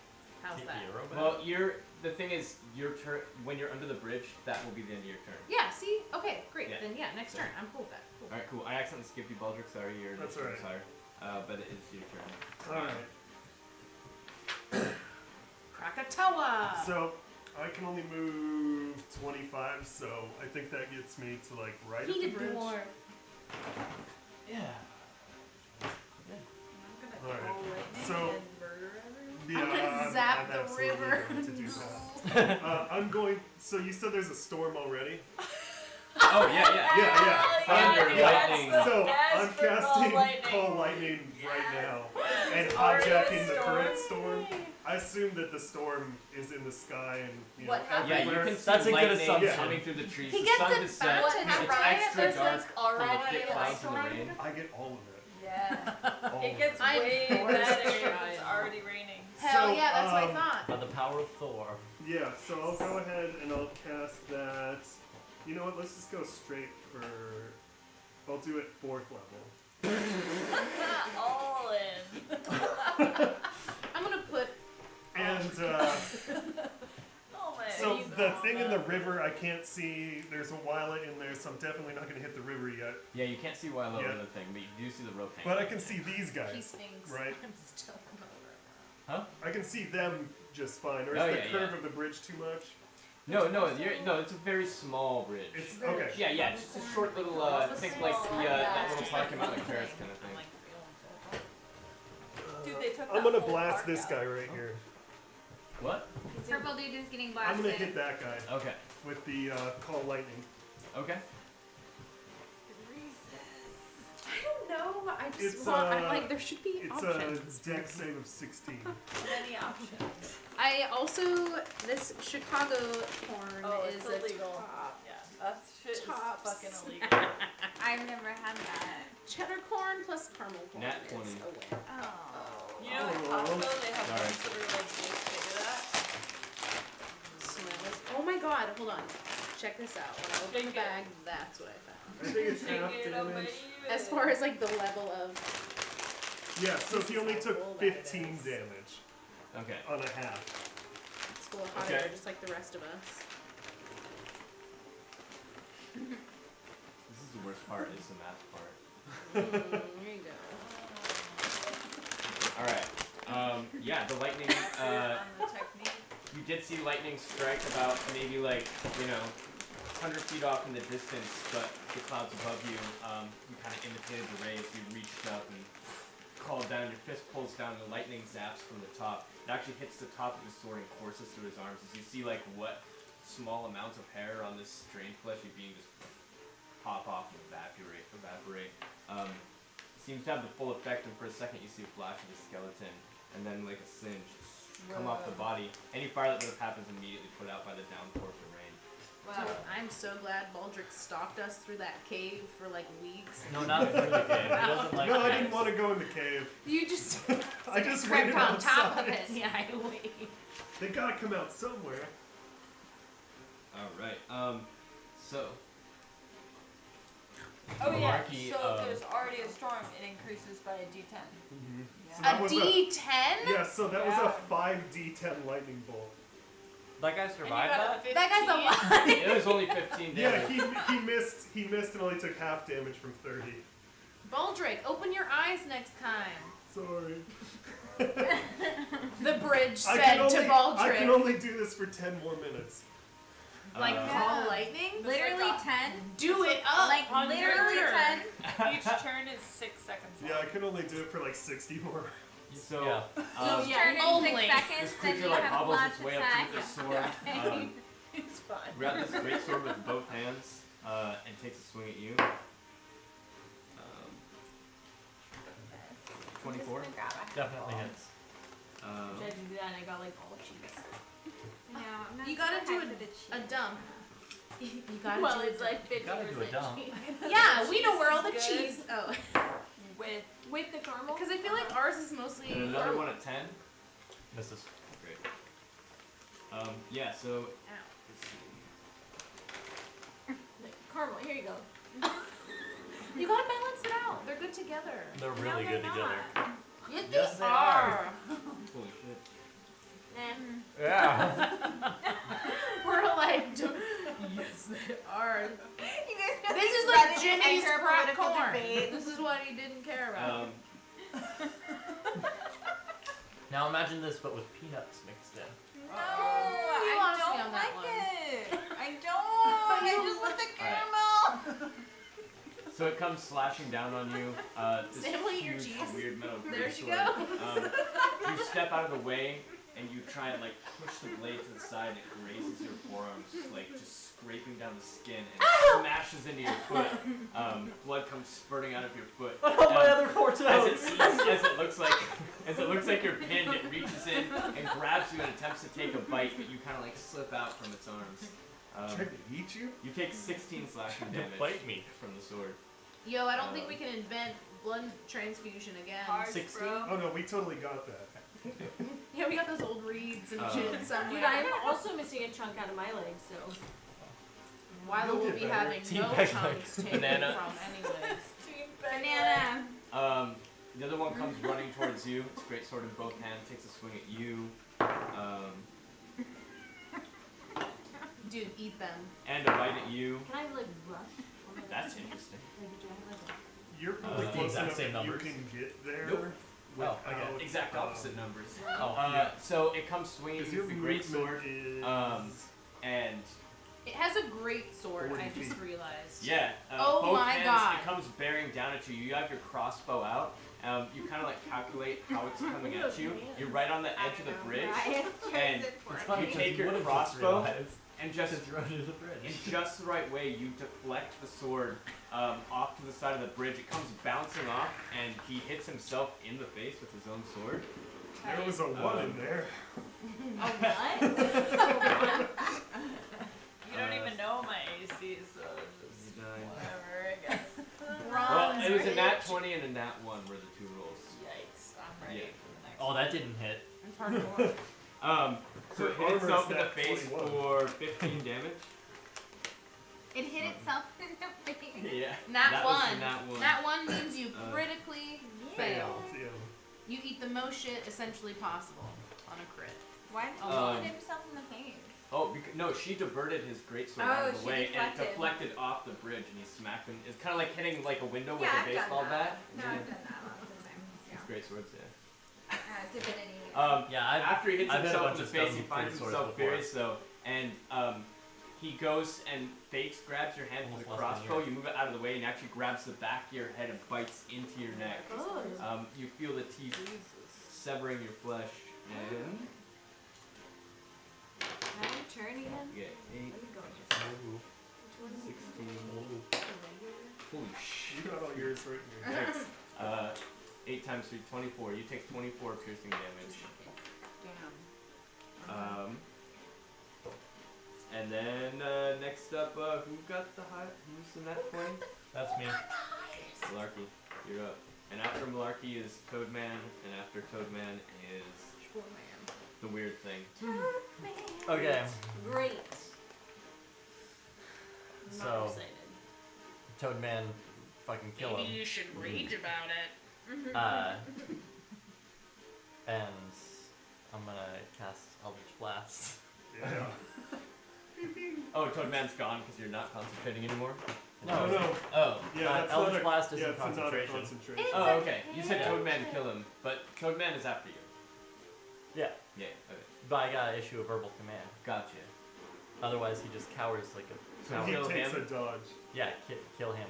How's Take that? the arrow back. Well, the thing is, your turn when you're under the bridge, that will be the end of your turn. Yeah. See. Okay. Great. Yeah. Then yeah, next turn. I'm cool with that. Cool. All right, cool. I accidentally skipped you, Baldric. Sorry, your That's turn, alright. sorry. But it is your turn. Alright. Krakatoa. So I can only move 25, so I think that gets me to like right at the Heated bridge. dwarf. Yeah. I'm gonna Alright. call lightning So- and murder everyone. Yeah, I'm gonna I'm zap the absolutely river. going to do that. I'm going. So you said there's a storm already. Oh yeah, yeah. Yeah, Thunder, dude, that's lightning. the So best I'm for casting lightning. Call Lightning right now and Already a hijacking the storm? current storm. I assume that the storm is in the sky and you What know, happened? Yeah, you everywhere. can see That's a good lightning assumption. coming through the trees. He the gets sun it is set. back. What It's It's happened? extra There's dark like from the already thick a clouds from the storm? rain. I get all of it. Yeah. All It of gets I'm way forced better to if try it's it. already raining. Hell So, yeah, that's what I um, thought. By the power of Thor. Yeah, so I'll go ahead and I'll cast that. You know what? Let's just go straight for. I'll do it 4th level. All in. I'm gonna put. And Oh man. so the thing in the river, I can't see. There's a Wylet in there, so I'm definitely not going to hit the river yet. Yeah, you can't see Wilo Yeah. in the thing, but you do see the rope hanging. But I can see these He guys. stinks. Right. I'm still on I can see them just fine. Or is Oh, the yeah, curve yeah. of the bridge too much? No, it's a very small bridge. It's okay. Yeah, yeah, it's just a short little, think like the, that little parking lot like Paris kind of thing. Dude, they took I'm that gonna whole blast park this out. guy right here. What? Purple dude is getting I'm blasted. gonna hit that guy Okay. with the Call Lightning. Okay. I don't know. I just It's, want. I'm uh, like, there should be It's options. a deck save of 16. Many options. I I also this Chicago corn is it's a illegal. top. Yeah, that shit Tops. is fucking illegal. I've never had that. Cheddar corn plus caramel corn Nat is 20. a win. Oh. You know, in Costco they have Sorry. ones that are like this big of that. Smells. Oh my god! Hold on. Check this out. When I open the Take it. bag, that's what I found. I think it's half Take it away. damage. As far as like the level of Yeah, so he only took How cool that 15 is. damage Okay. on a half. it's full of hot Okay. air, just like the rest of us. This is the worst part. Is the math part. There you go. All right. Yeah, the lightning. On the technique. You did see lightning strike about maybe like 100 feet off in the distance, but the clouds above you, you kind of imitated the rays. You reached up and called down. Your fist pulls down, and the lightning zaps from the top. It actually hits the top of his sword and courses through his arms. As you see, like what small amounts of hair on this strange fleshy being just pop off and evaporate. Seems to have the full effect, and for a second you see a flash of the skeleton, and then like a singe come off the body. Any fire that would have happened is immediately put out by the downpour of the rain. Dude, I'm so glad Baldric stalked us through that cave for like weeks. No, not through the cave. He doesn't like No, I caves. didn't want to go in the cave. You just I just crept waited on top of outside. it. Yeah, I wait. They gotta come out somewhere. All right. So Oh yeah. Malarkey, So if there's already a storm, it increases by a D10. So A that was D10? Yeah, so that was Yeah. a 5d10 lightning bolt. That guy survived that? That guy's alive. it was only 15 Yeah, damage. he missed and only took half damage from 30. Baldric, open your eyes next time. Sorry. The bridge I said can to only, I can Baldric. only do this for 10 more minutes. Like Uh, call lightning? Literally 10? Do it up Like on your literally turn. 10? Each turn is 6 seconds long. Yeah, I can only do it for like 60 more. So Yeah. um, Each turn in only. 6 this seconds, then creature you like have hobbles lots its of way up time. to the sword. It's fine. Grab this great sword with both hands and takes a swing at you. 24. Definitely hits. Tried to do that and I got like all cheese. No, I'm not You gotta so do high for the cheese. A dump. You gotta Well, do it's like 50% Gotta do a dump. cheese. Yeah, we know where all the Cheese is cheese. Oh, With With the caramel? because I feel like ours is mostly. And another one at 10. Misses. Great. Yeah. So. Ow. Let's see. Like, caramel, here you go. You gotta balance it out. They're good together. They're really No, good they're together. Yes, Yes, they are. Holy shit. Yeah. We're like, yes, they are. You guys know This is rather like than Jimmy's enter a crack political corn. debate. This is what he didn't care about. Now imagine this, but with peanuts mixed in. No, You I lost me don't on that like one. it. I don't. I just want the caramel. So it comes slashing down on you. This Sam, will eat your huge, cheese. weird metal There she greatsword. You step out of the way and you try and like push the blade to the side. And it grazes your forearms, like just scraping down the skin, and it smashes into your foot. Blood comes spurting out of your foot. My other four As toes. it looks like you're pinned, it reaches in and grabs you and attempts to take a bite, but you kind of like slip out from its arms. Tried to eat you? You take 16 slashing Don't damage bite me. from the sword. Yo, I don't think we can invent blood transfusion again. Ours, 16? bro. Oh no, we totally got that. Yeah, we got those old reeds and shit somewhere. Dude, I'm also missing a chunk out of my leg, so. Wilo You'll will get be better. having no Teabag chunks taken Banana. from anyways. Banana. The other one comes running towards you. It's a great sword in both hands. Takes a swing at you. Dude, eat them. And a bite at you. Can I have like rush? Or, like, That's interesting. Like, do I have like You're probably the close exact enough same that numbers. you can get there. Nope. Without, okay. Exact opposite numbers. Oh, yeah. So it comes swinging Because your with the great sword. movement is... And It has a great sword, 40 I just feet. realized. yeah, Oh both my hands, God. it comes bearing down at you. You have your crossbow out. You kind of like calculate how it's coming at you. You're right on the edge of the bridge. And It's You funny take 'cause you your would've just crossbow realized and just since you're under the bridge. in just the right way, you deflect the sword off to the side of the bridge. It comes bouncing off, and he hits himself in the face with his own sword. There was a one in there. A one? didn't hit. It's hardcore. So it Her hit armor's itself in the at face 21. for 15 damage. It hit itself in the face. Yeah. Nat that one. Was the nat one. Nat 1 means you critically fail. Yeah. You eat the most shit essentially possible on a crit. Why did Um, he hit himself in the face? Oh, no, she diverted his greatsword Oh, out of the she way and it deflected. deflected off the bridge and he smacked him. It's kind of like hitting like a window with Yeah, a I've done baseball that. bat. No, I've done that lots of times. Yeah. Greatswords, yeah. Divinity. Yeah, after he hits I've hit a himself in bunch the of face, stone he finds greatswords himself before. furious though, and he goes and fakes, grabs your hand for the Almost less than crossbow, yours. you move it out of the way, and actually grabs the back of your head and bites into your neck. Oh. You feel the teeth severing your flesh, and Can I turn again? you get 8, Let me go here. Ooh. Which one is 16. the regular? Holy shit. You got all yours right here. Thanks. 8 times 3, 24. You take 24 piercing damage. Damn. And then next up, who got the high? Who's in that point? That's me. Malarkey, you're up. And after Malarkey is Toadman, and after Toadman is the weird thing. Okay, Great. I'm not so excited. Toadman, fucking kill Maybe him. you should rage about it. And I'm gonna cast Eldritch Blast. Yeah. Oh, Toadman's gone because you're not concentrating anymore? No, no. Oh. Yeah, that's Eldritch not a, Blast isn't yeah, it's not a concentration. concentration. Oh, okay. You said Toadman kill him, but Toadman is after you. Yeah, Yeah, okay. but I gotta issue a verbal command. Gotcha. Otherwise, he just cowers like a So coward. He kill takes him? a dodge. Yeah, kill him.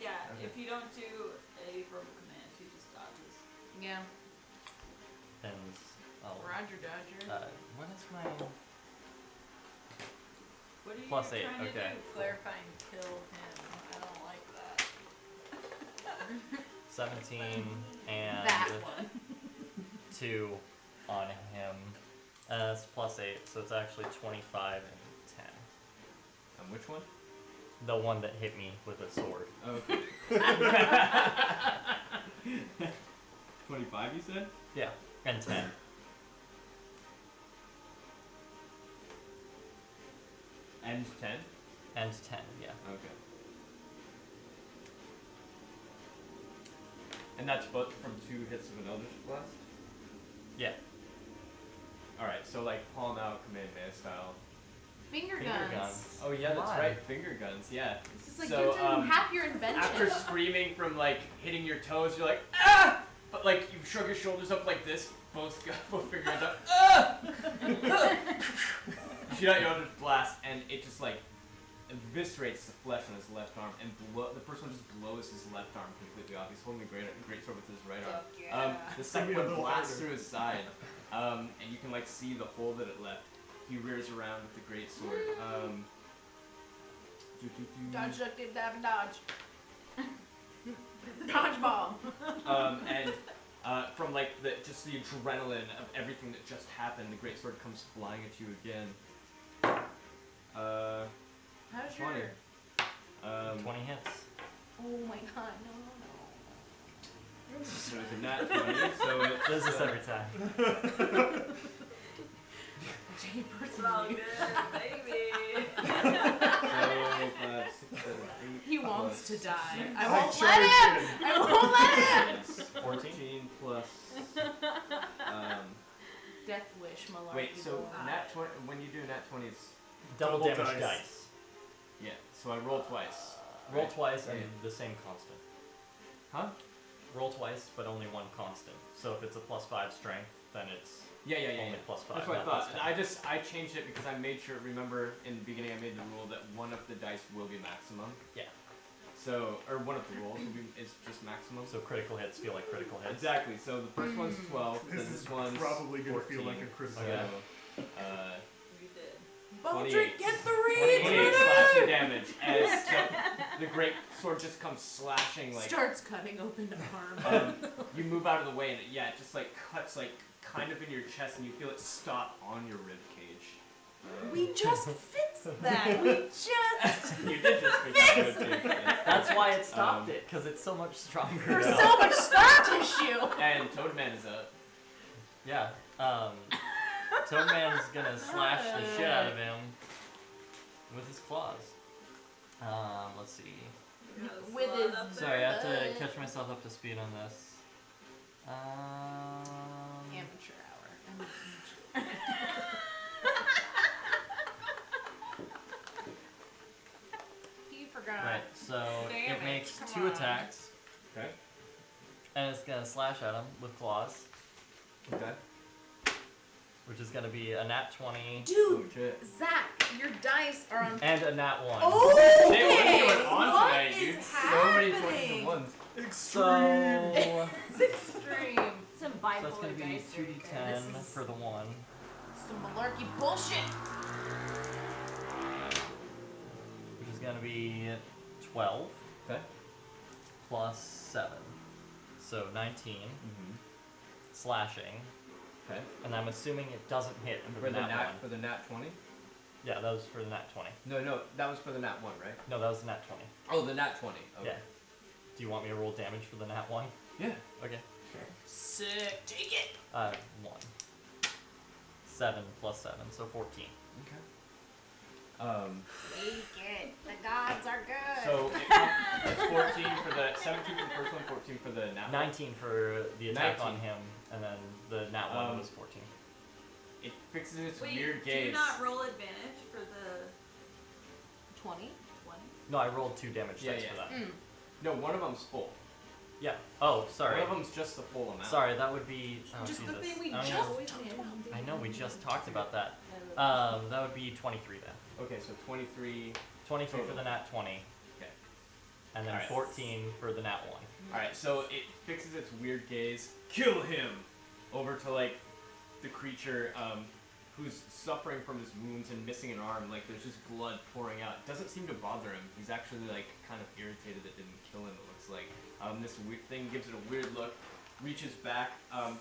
Yeah, Okay. if you don't do a verbal command, he just dodges. Yeah. And I'll. Roger Dodger. What is my. What are you Plus 8, trying to okay. do? Clarifying kill him. I don't like that. 17 and That one. 2 on him. That's plus 8, so it's actually 25 and 10. Which one? The one that hit me with a sword. Okay. 25, you said? Yeah, and 10. And 10? And 10, yeah. Okay. And that's both from 2 hits of an Eldritch Blast? Yeah. Alright, so like palm out Kamehameha style. Finger Finger guns. guns. Oh yeah, that's Why? right, finger guns, yeah. This is like So, you're doing half your invention. After screaming from like hitting your toes, you're like, ah! But like you shrug your shoulders up like this, both finger guns up, ah! You shoot out your Eldritch Blast, and it just like eviscerates the flesh on his left arm, and the first one just blows his left arm completely off. He's holding a great sword with his right arm. Fuck yeah. The second Maybe a one little blasts harder. through his side, and you can like see the hole that it left. He rears around with the great sword. Dodge, duck, dip, dab, and dodge. Dodgeball. And from like just the adrenaline of everything that just happened, the great sword comes flying at you again. How's 20. your... 20 hits. Oh my god, no. So it's a nat 20, so it's... Does this every time. Jay It's all person. good, baby. So 5, 6, 7, 8. He wants to die. I I won't charge let him! in. I won't let him! It's 14? 14 plus... Death wish, malarkey. wait, so bull. nat 20, when you do nat 20, it's... Double Double damage dice. dice. Yeah, so I roll twice. Roll Right. twice and Yeah. the same constant. Huh? Roll twice, but only one constant. So if it's a +5 strength, then it's Yeah. only +5. That's what I not thought. +10. I changed it because I made sure, remember in the beginning I made the rule that one of the dice will be maximum. Yeah. So, or one of the rolls is just maximum. So critical hits feel like critical hits. Exactly, so the first one's 12, then This this is one's probably gonna 14. feel like a critical. So, You did. Baldric, 28. get the 28 reach! slashing damage as the great sword just comes slashing like Starts cutting open arm. you move out of the way and it just like cuts like kind of in your chest and you feel it stop on your rib cage. We just fixed that. We just. You did just fix the rib cage. Yes. That's why it stopped it, because it's so much stronger There's now. so much scar tissue. And Toadman is up. Yeah. Toadman's gonna slash the shit out of him with his claws. Let's see. With his Sorry, I have to catch myself up to speed on this. amateur hour. You forgot. Right, so it Damn it, makes come 2 on. attacks, Okay. and it's gonna slash at him with claws, Okay. which is gonna be a nat 20 Oh Dude, shit. Zach, your dice are on. and a nat 1. Oh, Shit, what are you doing on what tonight, is dude? So many 20s happening? and ones. Extreme. So, It's extreme. Some so bipolar it's gonna be dice. 2d10 This is- for the 1, Some malarkey bullshit. which is gonna be 12 Okay. plus 7, so 19 Mm-hmm. slashing, Okay. and I'm assuming it doesn't hit And for for the the nat 1. for the nat 20? Yeah, that was for the nat 20. No, that was for the nat 1, right? No, that was the nat 20. Oh, the nat 20. Okay. Yeah. Do you want me to roll damage for the nat 1? Yeah. Okay. Sick. Take it. 1. 7 plus 7, so 14. Okay. Take it. The gods are good. So it's 14 for the 17 for the first one, 14 for the nat 1. 19 for the attack 19. on him, and then the nat 1 was 14. It fixes its Wait, weird do gaze. you not roll advantage for the 20. 20? No, I rolled 2 damage Yeah, dice yeah. for that. Mm. No, one of them's full. Yeah. Oh, sorry. One of them's just the full amount. Sorry, that would be. Oh, Just Jesus. the thing we I don't just even- talked about. I know, we just talked about that. That would be 23 then. Okay, so 23. 23 for Total. the nat 20. Okay. And then Alright. 14 for the nat 1. Alright, so it fixes its weird gaze. Kill him! Over to, like, the creature who's suffering from his wounds and missing an arm. Like, there's just blood pouring out. It doesn't seem to bother him. He's actually, like, kind of irritated that didn't kill him, it looks like. This weird thing gives it a weird look, reaches back,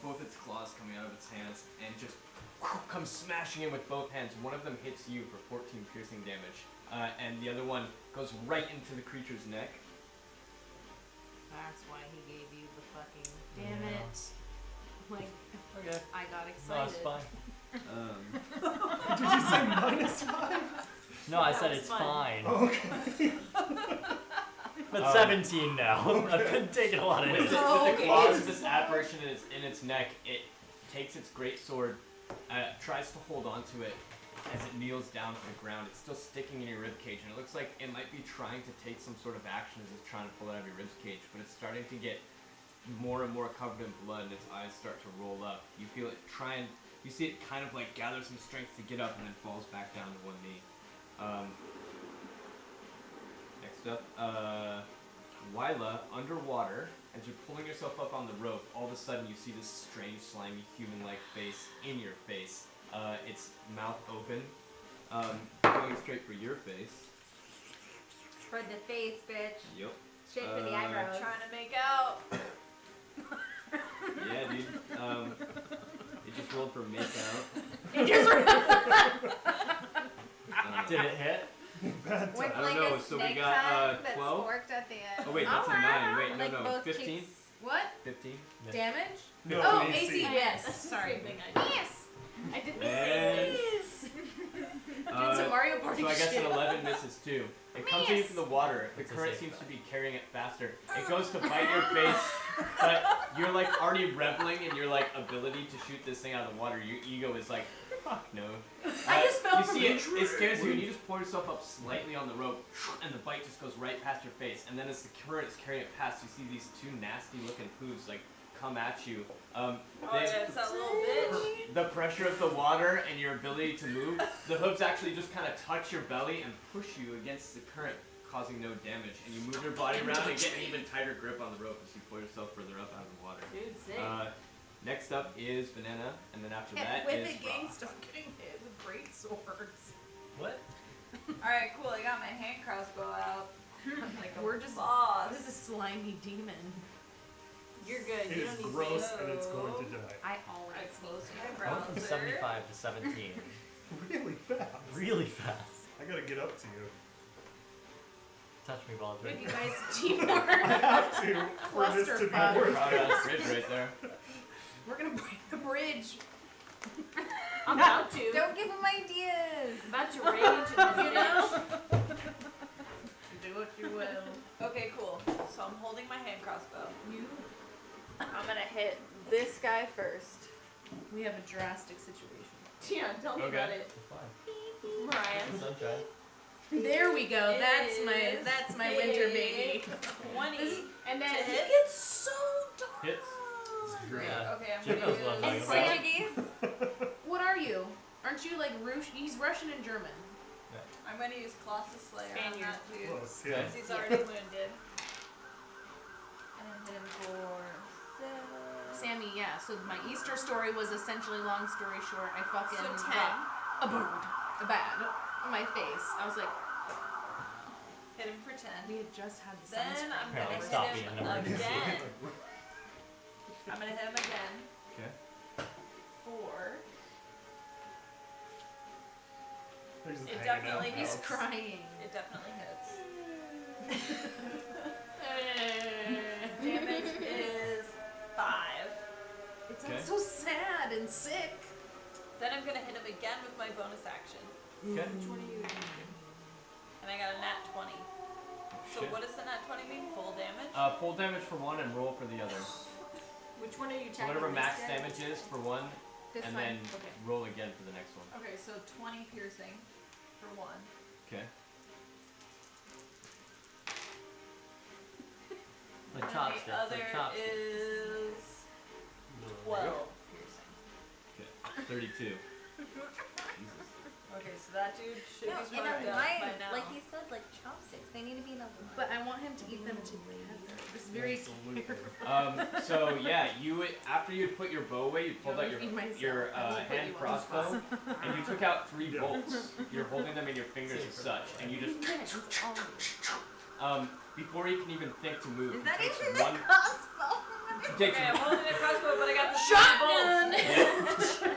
both its claws coming out of its hands, and just comes smashing in with both hands. One of them hits you for 14 piercing damage, and the other one goes right into the creature's neck. That's why he gave you the fucking. Damn Yeah. it. Like, Okay. I got No, excited. it's fine. Did you say -5? No, I That said was it's fun. fine. Okay. But 17 now. I've been taking a lot of With hits. the, Oh, with the okay. claws of this apparition in its neck, it takes its great sword, tries to hold onto it as it kneels down to the ground. It's still sticking in your rib cage, and it looks like it might be trying to take some sort of action as it's trying to pull it out of your rib cage, but it's starting to get more and more covered in blood, and its eyes start to roll up. You feel it you see it kind of like gather some strength to get up, and then falls back down to one knee. Next up, Wyla, underwater, as you're pulling yourself up on the rope, all of a sudden you see this strange, slimy, human-like face in your face. Its mouth open, going straight for your face. For the face, bitch. Yep. Straight for the eyebrows. Trying to make out. Yeah, dude. It just rolled for make out. Did it hit? Bad With time. I don't like know, a so we snake got, tongue that's 12? forked at the end. Oh wait, that's a 9. Wait, no, like no. both 15? cheeks. What? 15? Yeah. Damage? No, Oh, AC. AC, yes. That's the Sorry. same thing I did. Yes! I did the And- same. Did some Mario Party so I guess shit. an 11 misses too. It comes to you Miss. from the water. The It's a current safe seems throw. to be carrying it faster. It goes to bite your face, but you're like already reveling in your like ability to shoot this thing out of the water. Your ego is like, fuck no. I just fell You from see a it, it scares you, and you just pull yourself up slightly on the rope, and the bite just goes right past your face. And then as the current is carrying it past, you see these two nasty looking hooves like come at you. Oh yeah, it's that little bitch. The pressure of the water and your ability to move, the hooves actually just kind of touch your belly and push you against the current, causing no damage. And you move your body around and get an even tighter grip on the rope as you pull yourself further up out of the water. Dude, sick. Next up is Banana, and then after Get that with is it, gang. Rock. Stop getting hit with great swords. What? Alright, cool. I got my hand crossbow out. Like a We're just. boss. This is a slimy demon. You're good. It You is don't need gross me. and it's going to die. I I always closed my I went from browser. 75 to 17. Really fast. Really fast. I gotta get up to you. Touch me, Baldrick. With you guys teamwork. I have to for this to be Clusterfuck. worth Proud it. ass bridge right there. We're gonna break the bridge. I'm about to. Don't give him ideas. I'm about to rage in this bitch. Do what you will. Okay, cool. So I'm holding my hand crossbow. I'm gonna hit this guy first. We have a drastic situation. Yeah, tell me Okay. about it. Fine. Mariah. Sunshine. There we go. It That's my winter baby. 20. And then To hit? It's so dark. Hits. Yeah. Okay, I'm Jim gonna knows what I'm use. talking about. Portuguese? What are you? Aren't you like He's Russian and German. I'm gonna use Colossus Slayer on Spaniard. that dude. Close, yeah. Because he's already wounded. And hit him for 6. Sammy, yeah. So my Easter story was essentially, long story short, I fucking So 10. got a bird, a bad, on my face. I was like, Hit him for 10. we had just had the Then sunscreen. I'm Apparently gonna stop hit being him an emergency. again. I'm gonna hit him again. Okay. 4. They're just It hanging definitely- out He's house. crying. It definitely hits. Damage is 5. It Okay. sounds so sad and sick. Then I'm gonna hit him again with my bonus action. Okay. Which one are you using? And I got a nat 20. So Shit. what does the nat 20 mean? Full damage? Full damage for one and roll for the other. which one are you So attacking? whatever this max guy? damage is for one, This and one. then Okay. roll again for the next one. Okay, so 20 piercing for 1. Okay. Like And chopsticks. the other Like chopsticks. is No, 12 piercing. Okay. 32. Jesus. Okay, so that dude should No, be in fucked a up by line, now. like he said, like chopsticks. They need to be in a line. But I want him to eat them together. It's very Absolutely. So yeah, you would, after you put your bow away, you pulled out your Feed myself. your I will put hand you on crossbow, and you took out 3 Yeah. bolts. You're holding them in your fingers as such, and you just before you can even think to move, Is he that takes even one. a crossbow? He takes Okay, I'm holding a crossbow, but I got the Shotgun!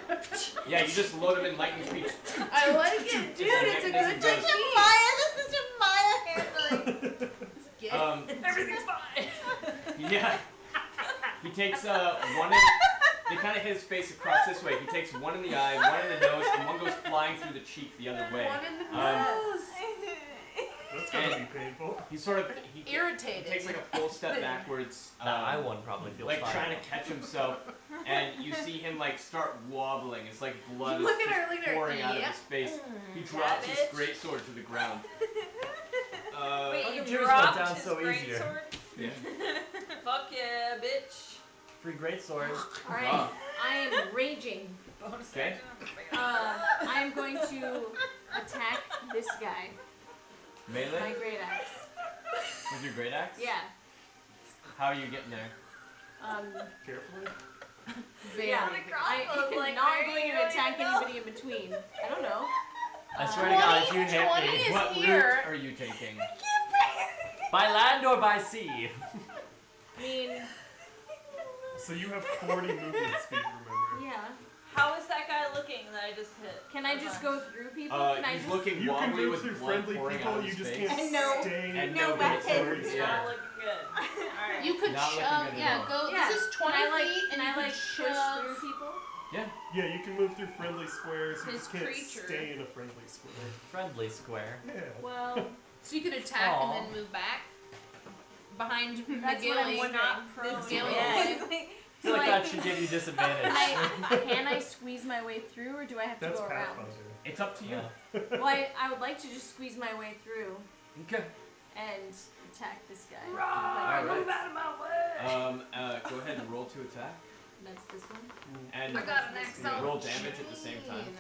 bolts. yeah, you just load him in lightning speed. I like it, dude. It's a good This is technique. Maya, this is just Maya handling. Get Everything's fine. Yeah. He takes one in, they kind of hit his face across this way. He takes one in the eye, one in the nose, and one goes flying through the cheek the other way. one in the Um, nose. That's gotta be painful. He sort of he Irritated. takes like a full step backwards. That eye one probably feels like fine. trying to catch himself, and you see him like start wobbling. It's like blood is Look at just her, look at her. pouring out of Yep. his face. He drops his bitch. greatsword to the ground. Wait, How you come yours went dropped down his so easier? greatsword? Yeah. Fuck yeah, bitch. Free greatsword. Alright, Ah. I am raging. Bonus Okay. action. I am going to attack this guy. My Melee great axe. with your great axe. Yeah. How are you getting there? Carefully. Very Yeah. good. crossbow's like, not where going you to don't attack even know. anybody in between. I don't know. I swear to God, if you 20 hit me, is What here. route are you taking? by land or by sea. I mean, So you have 40 movement speed, remember? yeah. How is that guy looking that I just hit? Can I just go through people? Can I He's just looking You can wobbly move with through blood friendly pouring out people, of you his just face. can't And no- stay and no no weapons. greatsword. It's Yeah. not looking good. Alright. You could Not looking shove. good at Yeah, all. go. Yeah. This is 20 Can I like feet, and can you I like could push shove. through people? Yeah, you can move through friendly squares, you His just can't creature. stay in a friendly square. Friendly square. Yeah. Well, So you could attack Aw. and then move back behind that's what I'm McGilly. wondering. Not prone. This Gilly. Yes. I feel like that should give you disadvantage. can I squeeze my way through, or do I have to That's go around? Pathfinder. It's up to you. Yeah. Well, I would like to just squeeze my way through Okay. and attack this guy. Alright. Move out of my way. Go ahead and roll to attack, That's this one. and I got an X you on roll damage at the same time.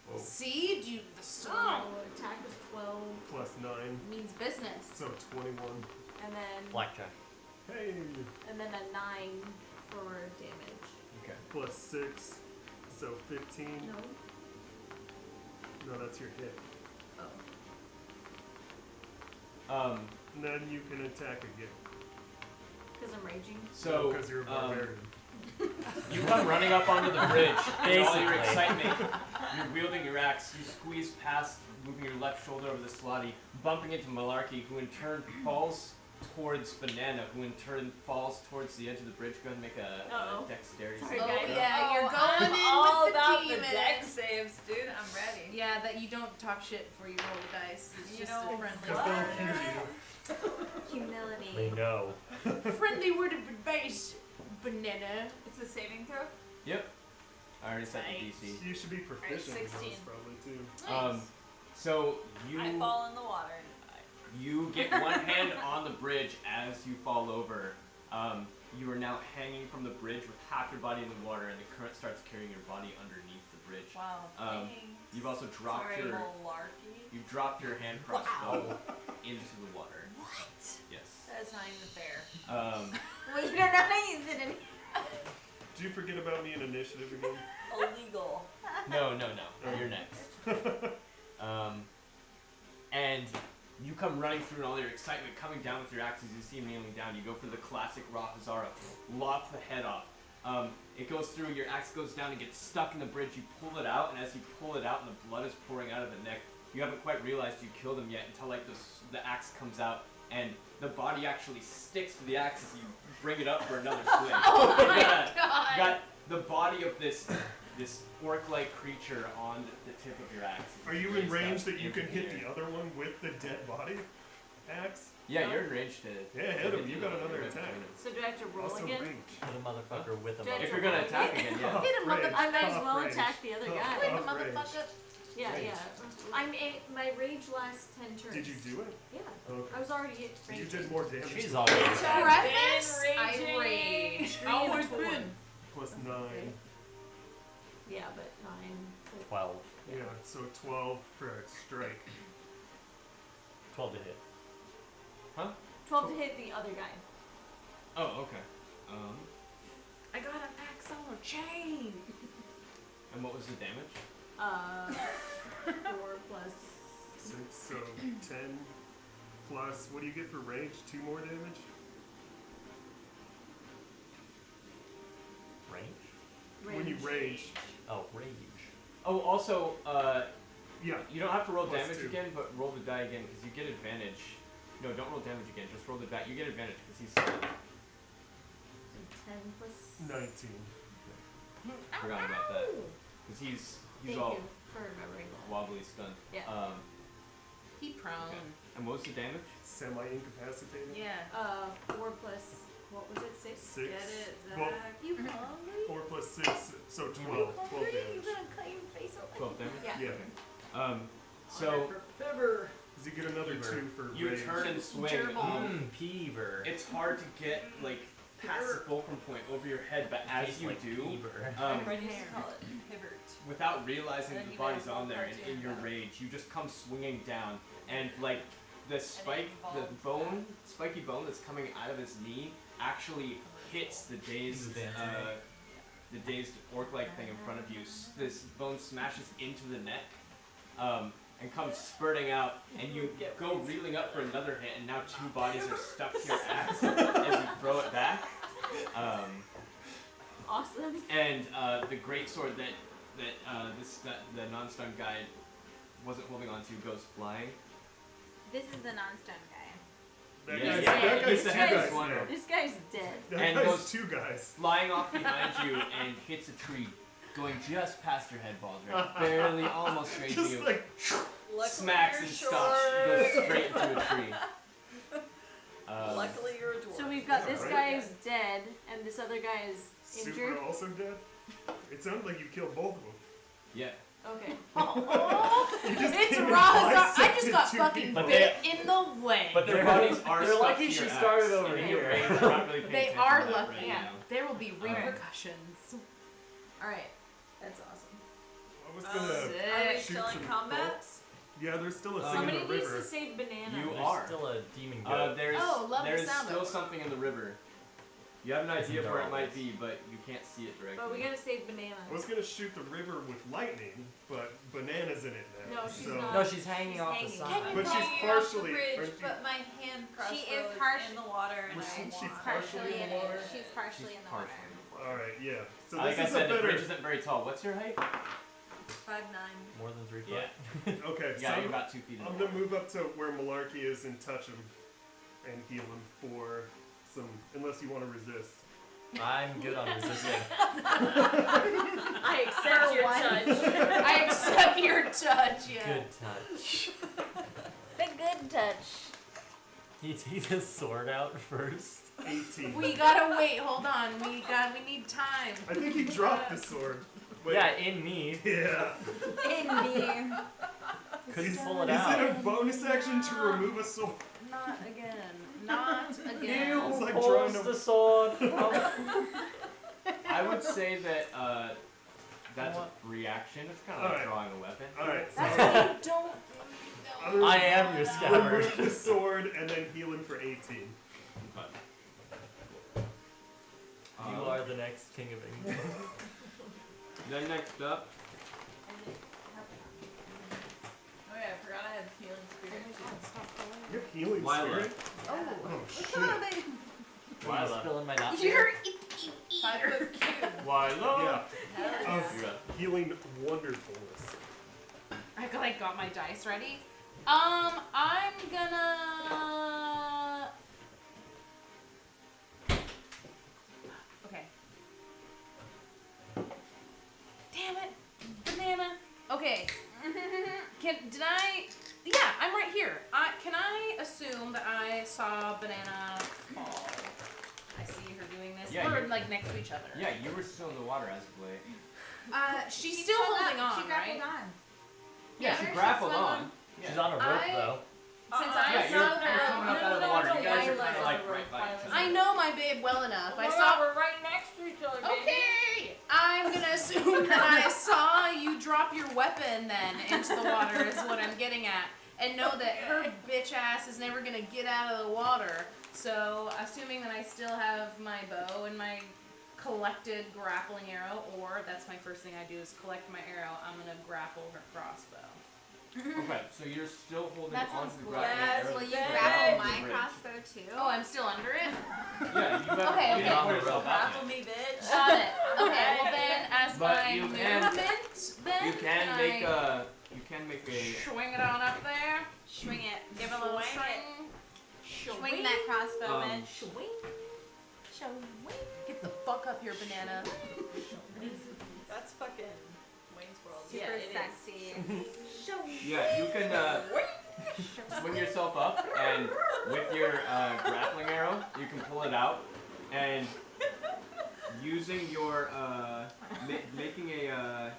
Whoa. See, dude, the So song attack was 12, Plus 9, means business. so 21. and then Blackjack. Hey! and then a 9 for damage. Okay. Plus 6, so 15. No. No, that's your hit. Oh. And then you can attack again. Because I'm raging. So Because you're a barbarian. you come running up onto the bridge. In all your Basically. excitement, you're wielding your axe. You squeeze past, moving your left shoulder over the slotty, bumping into Malarkey, who in turn falls towards Banana, who in turn falls towards the edge of the bridge. Go ahead and make a Uh-oh. dexterity Sorry, save. guys. yeah, you're I'm going in all with the about demon. the deck saves, dude. I'm ready. Yeah, that you don't talk shit before you roll the dice. It's You just know a friendly Because they'll hear you. Humility. They know. friendly word of advice, Banana. It's a saving throw. Yep. I already set the Nice. DC. You should be proficient in 16. those probably too. So you I fall in the water and die. you get one hand on the bridge as you fall over. You are now hanging from the bridge with half your body in the water, and the current starts carrying your body underneath the bridge. Wow. Um, You've also dropped Sorry, your malarkey. you've dropped your hand crossbow into the water. What? Yes. That's not even fair. Well, you don't know how to use it anymore. Did you forget about me in initiative again? Illegal. No. You're next. And you come running through in all your excitement, coming down with your axes. You see him kneeling down. You go for the classic Rahazara, lop the head off. It goes through, your axe goes down and gets stuck in the bridge. You pull it out, and as you pull it out and the blood is pouring out of the neck, you haven't quite realized you killed him yet until like the axe comes out and the body actually sticks to the axe as you bring it up for another swing. Oh my You god! got the body of this orc-like creature on the tip of your axe. Are you in Raised range up that you into can the hit air. the other one with the dead body axe? Yeah, you're in range to. Yeah, hit him. You got another you're attack. So do I have to roll Also again? range. Hit a motherfucker with a Do I have If to you're gonna roll attack again? again, yeah. Hit him, Range, mother- I might as tough well range. attack the other Tough guy. Wait, the range. motherfucker. Yeah, Range. yeah. My rage lasts 10 turns. Did you do it? Yeah. Okay. I was already at You range. did more damage. She's to on it. it. Preface, been I raging. rage. Green Always and been. Plus 9. Yeah, but 9. 12. Yeah, so 12 for a strike. 12 to hit. 12 to hit the other guy. Oh, okay. I got an axe on a chain. And what was the damage? 4 plus. 6, so 10 plus. What do you get for range? 2 more damage? Range? When you rage. Oh, rage. Oh, also, Yeah. you don't have to roll Plus damage 2. again, but roll the die again because you get advantage. No, don't roll damage again. Just roll the die. You get advantage because he's stunned. So 10 plus. 19. Forgot about that because he's Thank all you for remembering that. wobbly stunned. Yeah. He prone. Okay. And what was the damage? Semi-incapacitated? Yeah. 4 plus. What was it? 6? 6. Get it, Zach. Well, You hungry? 4 plus 6, so 12. 12 You damage. gonna cut your face open? 12 damage. Yeah. Yeah. So Does he get another 2 for you rage? turn and swing. Gerbil. Peever. It's hard to get like past the fulcrum point over your head, but as Tastes you like do, Peever. Everybody used to call it pivot. without realizing And that the you body's guys on there, all and in your down. rage, you just come swinging down, and like the spike, the involves bone, spiky bone that's coming out of his knee actually hits the dazed, the dazed orc-like thing in front of you. This bone smashes into the neck, and comes spurting out, and you go reeling up for another hit, and now 2 bodies are stuck to your axe as you throw it back. Awesome. And the greatsword that the non-stun guy wasn't holding on to goes flying. This is the non-stun guy. That Yeah, guy's, yeah, that he's guy's the 2 headless guys. one. now. This guy's dead. That And guy's those- 2 guys. Flying off behind you and hits a tree, going just past your head, Baldric. Barely, almost straight to Just you. like, Luckily Smacks you're and stops, short. goes straight into a tree. Luckily you're a dwarf. So we've got this Alright. guy is dead, and this other guy is injured. Super also dead? It sounded like you killed both of them. Yeah. Okay. You just It's came and Rahazar. I just bisected got 2 fucking people. But bit in the way. But their bodies are They're stuck lucky to she your started axe. over In here. your range, you're not really paying They attention are to that lucky. right Yeah. now. There will be Alright. repercussions. Alright. That's awesome. I was gonna Are we Sick. shoot still in some combat? folks. Yeah, there's still a thing Somebody in the needs river. to save Banana. You There's are. still a demon goat. There's Oh, love the there's sound still of it. something in the river. You have an idea of where it Dark. might be, but you can't see it directly. But we gotta save Banana. I was gonna shoot the river with lightning, but Banana's in it now. No, she's so. not. No, she's hanging She's off hanging. the Can side. you But she's Hanging off the partially. bridge, aren't you- but my hand crossbow She is in the water, and Was I she's want. partially in the water? She's partially in the water. Alright, yeah. So Like this I is said, a the better. bridge isn't very tall. What's your height? 5'9". More than 3 foot. Yeah. Okay, Yeah, so you're about 2 feet in I'm the gonna move up to where Malarkey is and touch him. and heal him for some, unless you want to resist. I'm good on resisting. I accept your touch. I accept your touch. Yeah. Good touch. The good touch. Can you take this sword out first? 18. We gotta wait. Hold on. We need time. I think he dropped the sword. Wait. Yeah, in me. Yeah. In me. Couldn't Is pull it it out. a bonus action to remove a sword? Not again. Not again. Ew. It's like Pulls drawing a- the sword. I would say that that's a free action. It's kind of like Alright. drawing a weapon. Alright, so That's why you don't. I'm gonna I am your scabbard. remove the sword and then heal him for 18. You are the next king of England. Then next up, Oh yeah, I forgot I had healing spirit too. You have healing Lila. spirit? Oh. Oh shit. Why is spilling my not You're 5 foot cube. Lila. Yeah. Of You're up. healing wonderfulness. I got my dice ready. I'm gonna. Okay. Damn it, banana. Okay. Did I? Yeah, I'm right here. Can I assume that I saw banana fall? I see her doing this. Yeah, We're you're- like next to each other. Yeah, you were still in the water as of late. She's still holding on, She grappled right? on. Yeah, Yeah. she grappled on. She's on a rope I- though. Since Yeah, I you're saw coming her. up out of the water. You guys are kind of like Lila's right by each other. I know my babe well enough. I Oh, saw. we're right next to each other, baby. Okay, I'm gonna assume that I saw you drop your weapon then into the water is what I'm getting at, and know that her bitch ass is never gonna get out of the water. So, assuming that I still have my bow and my collected grappling arrow, or that's my first thing I do is collect my arrow, I'm gonna grapple her crossbow. Okay, so you're still holding That on sounds to the grappling Yes, arrow. Will you Yes. grapple The my bridge. crossbow too? Oh, I'm still under it. Yeah, you better. Okay, you okay. didn't put yourself out Grapple yet. me, bitch. Got it. Okay, well then, as But my you movement, can- then You can make a. You can make a. swing it on up there. Swing it. Give it a little Swing. swing that crossbow in. Get the fuck up here, banana. That's fucking Wayne's World. Super Yeah, it is. sexy. Yeah, you can swing yourself up, and with your grappling arrow, you can pull it out, and using your making a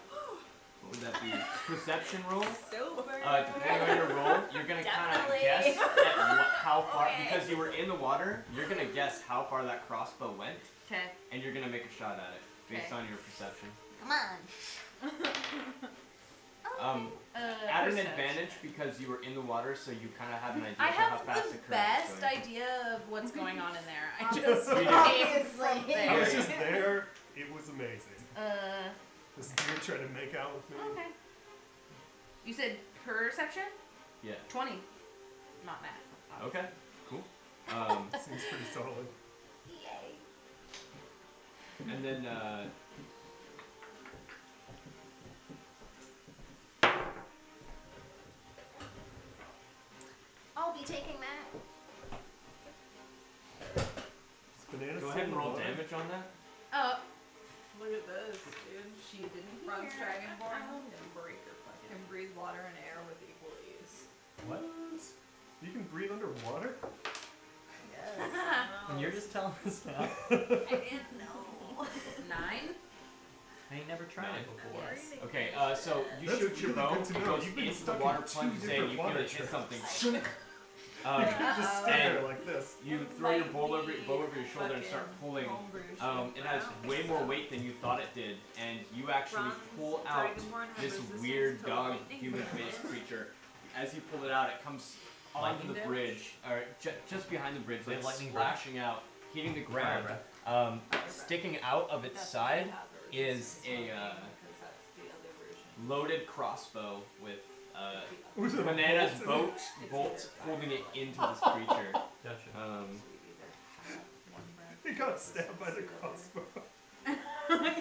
what would that be? Perception roll. Depending on your roll, you're gonna kind of Definitely. guess at how far because you were in the water. You're gonna guess how far that crossbow went, Okay. and you're gonna make a shot at it based Okay. on your perception. Come on. At an advantage because you were in the water, so you kind of have an idea I of how have fast the the current best is going. idea of what's going on in there. I just You do. came from I there. was just there. It was amazing. Uh, This dude tried to make out with me. okay. You said perception? Yeah. 20. Not that. Okay. Cool. Seems pretty solid. And then I'll be taking that. Is banana go still ahead in and the roll water? damage on that. Look at this, dude. She didn't Bronze hear. Dragonborn can breathe water and air with equal ease. What? You can breathe underwater? And you're just telling us now. I didn't know. 9? I ain't never tried it before. Yes. Okay. So you That's shoot your really bow. good to It know. goes You've been into the stuck water, in two plunges in. different You feel water it hit traps. something. You can just stand and there like this. you throw your bow over your shoulder and start pulling. It has way more weight than you thought it did, and you actually pull out this weird dog human-faced creature. As you pull it out, it comes onto the Lightning bridge, or just behind the bridge, Like like lightning splashing out, hitting the Fire ground. Sticking out of its side is a loaded crossbow with Was it a Banana's bolt? bolt holding it into this creature. Gotcha. He got stabbed by the crossbow.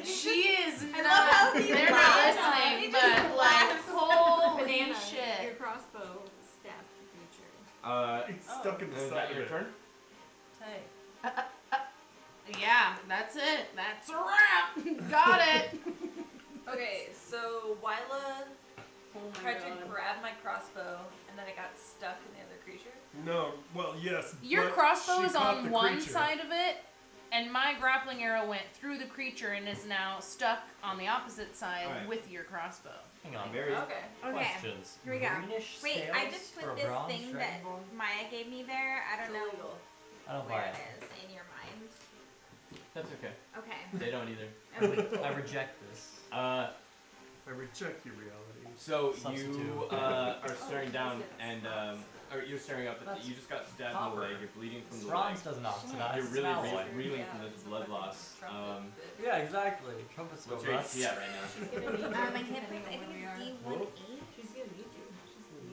She is I not. love how he They're not laughs. listening, He but just like, laughs. holy Banana, your shit. crossbow stabbed the creature. It's stuck in the Is side that of your it. turn? Hey. Yeah, that's it. That's a wrap. Got it. Okay, so Wyla Oh my tried god. to grab my crossbow, and then it got stuck in the other creature. No, well, yes. Your but crossbow she is caught on the one creature. side of it, and my grappling arrow went through the creature and is now stuck on the opposite side Alright. with your crossbow. Hang on. Very. Okay. Okay. Questions. Here we go. Greenish Wait, scales I just for put a this bronze thing that dragonborn? Maya gave me there. I It's don't know illegal. I don't where buy it it. is in your mind. That's okay. Okay. They don't either. Okay, cool. I reject this. I reject your reality. So you Substitute. are staring down and or you're staring up. At That's you just got stabbed in copper. the leg. You're bleeding from the leg. Bronze doesn't oxidize. You're it's really an alloy. reeling from this blood loss. Yeah, exactly. Trumpets What's will your rust. HP at right now? My hit points, I think it's Whoa. D18. She's gonna need you.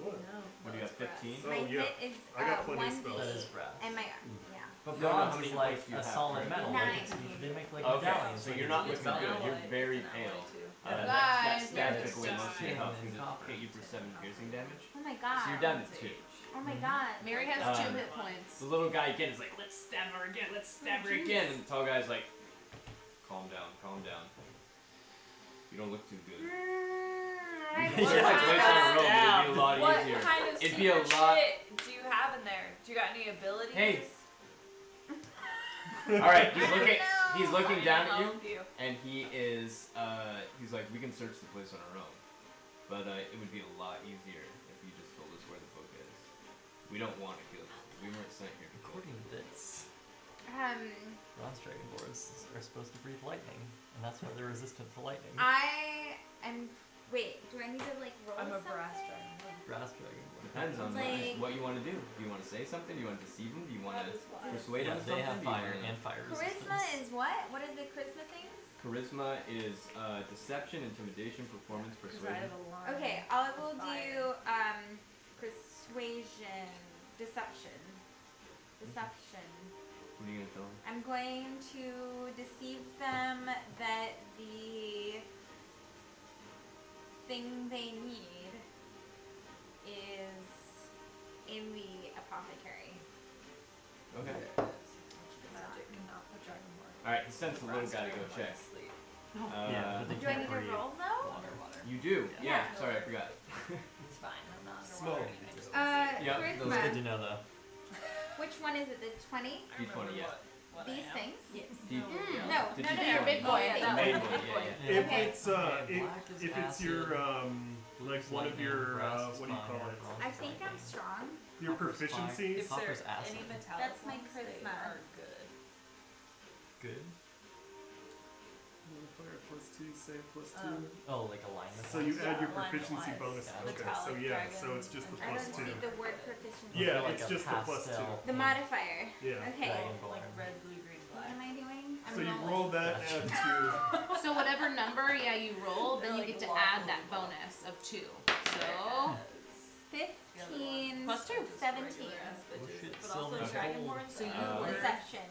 What? What do you got? 15. Oh, My yeah. hit is I got plenty of 1D. spells. That is brass. And my, yeah. But Bronze how many is hit like points do you a have? solid metal. Like Nine. they make like Okay, medallions. so like you're it's not a looking medallion. good. You're very pale. Yeah. That Guys, stab yeah, took away it's most of your just health in because copper. it hit you for 7 piercing damage. Oh my So god. you're down to 2. Oh my god. Mary has Um, 2 hit points. The little guy again is like, let's stab her again, let's stab her again. And the tall guy's like, calm down, calm down. You don't look too good. I You should like place on a rope, it'd be a lot What easier. kind of It'd be a secret lot- shit do you have in there? Do you got any abilities? Hey. Alright, he's I don't looking know. he's looking down at you Help you. and he is he's like, we can search the place on our own. But it would be a lot easier if you just told us where the book is. We don't want to kill you. We weren't sent here to kill According you. to this, bronze dragonborns are supposed to breathe lightning, and that's why they're resistant to lightning. I am. Wait, do I need to like roll I'm a something? brass dragon. Brass dragonborn. Depends on Like- what you want to do. Do you want to say something? Do you want to deceive them? Do you want to persuade Yeah, them? they have something? Do you fire wanna- and fire Charisma resistance. is what? What are the charisma things? Charisma is deception, intimidation, performance, Because I persuasion. have a line. Okay, I will Fire. do persuasion, deception. Deception. What are you gonna tell them? I'm going to deceive them that the thing they need is in the apothecary. Okay. Magic cannot put dragonborn. All right. He sends the little guy to go check. Sleep. Yeah, but they Do I can't need to breathe. roll though? Water, water. You do. Yeah. Yeah. Sorry, I forgot. It's fine. I'm not Smoke. underwater. I just Yep, It's those good charisma. to know though. Which one is it? The 20? I remember D20, yeah. what I These am. things? Yes. D- No, Did no, you no, do no. it? big boy. These Yeah, things. that Main was one, the big yeah, boy. yeah. If Okay. it's Black is if it's acid, your blue like is one of lightning, your brass is what do you fire, call it? bronze I is think I'm lightning. strong. Your Copper's fire. proficiencies. If Copper's they're acid. any metallic That's my ones, they charisma. are good. Good. Modifier +2, save +2. Oh, like alignment. So you add your alignment proficiency wise. bonus. Yeah. Okay, so Metallic yeah, dragon. so it's just the I don't +2. see the word proficiency. Yeah, Like it's a just the +2. pastel The pink modifier. Yeah. Okay. dragonborn. Like red, blue, green, What black. am I doing? I'm So you rolling. roll that, Gotcha. add 2. So whatever number, yeah, you roll, then They're you like get to lawful add that evil. bonus of 2. So 15 Plus 2. 17. Oh shit, But also silver dragonborns So you are were- Deception.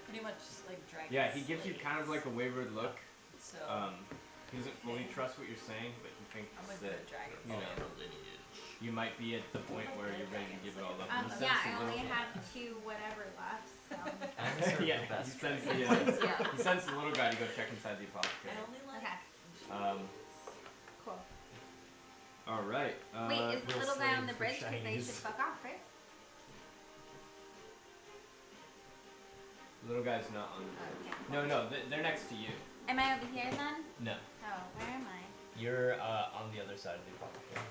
pretty much just like dragons. Yeah, he gives you kind of like a wayward look. So He doesn't fully trust what you're saying, but he thinks I'm gonna that put dragons. you know you might be at the point where you're ready to give it all up. And he Yeah, sends I the only little- have 2 whatever left, so. I deserve yeah, the he best sends dragon. the Yeah. he sends the little guy to go check inside the I apothecary. only like. Okay, cool. All right. Wait, is the we'll little guy on save the for bridge? Because they should shinies. fuck off, right? the little guy's not on the bridge. Okay. No, they're next to you. Am I over here then? No, Oh, where am I? you're on the other side of the apothecary.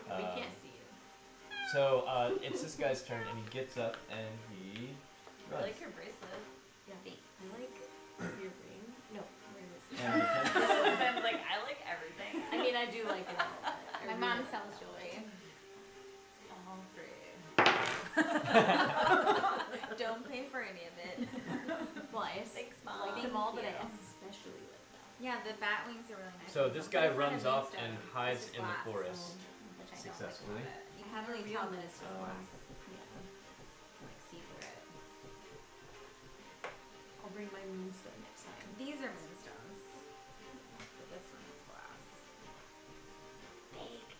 We Um, can't see you. So it's this guy's turn, and he gets up and he I runs. like your bracelet. Yeah. I like your ring. No, where is it? And he can- Sam's like, I like everything. I mean, I do like it a little bit. My mom sells jewelry. all free. Don't pay for any of it. Well, I Thanks, like Mom. them all, but I Thank you. especially like them. Yeah, the bat wings are really nice. So this But guy it's not a runs off moonstone, and it's hides just in the glass, forest which I don't like successfully. about it. You can really tell that it's just glass. Yeah. Like see through it. I'll bring my moonstone next time. These are moonstones. But this one is glass. Fake.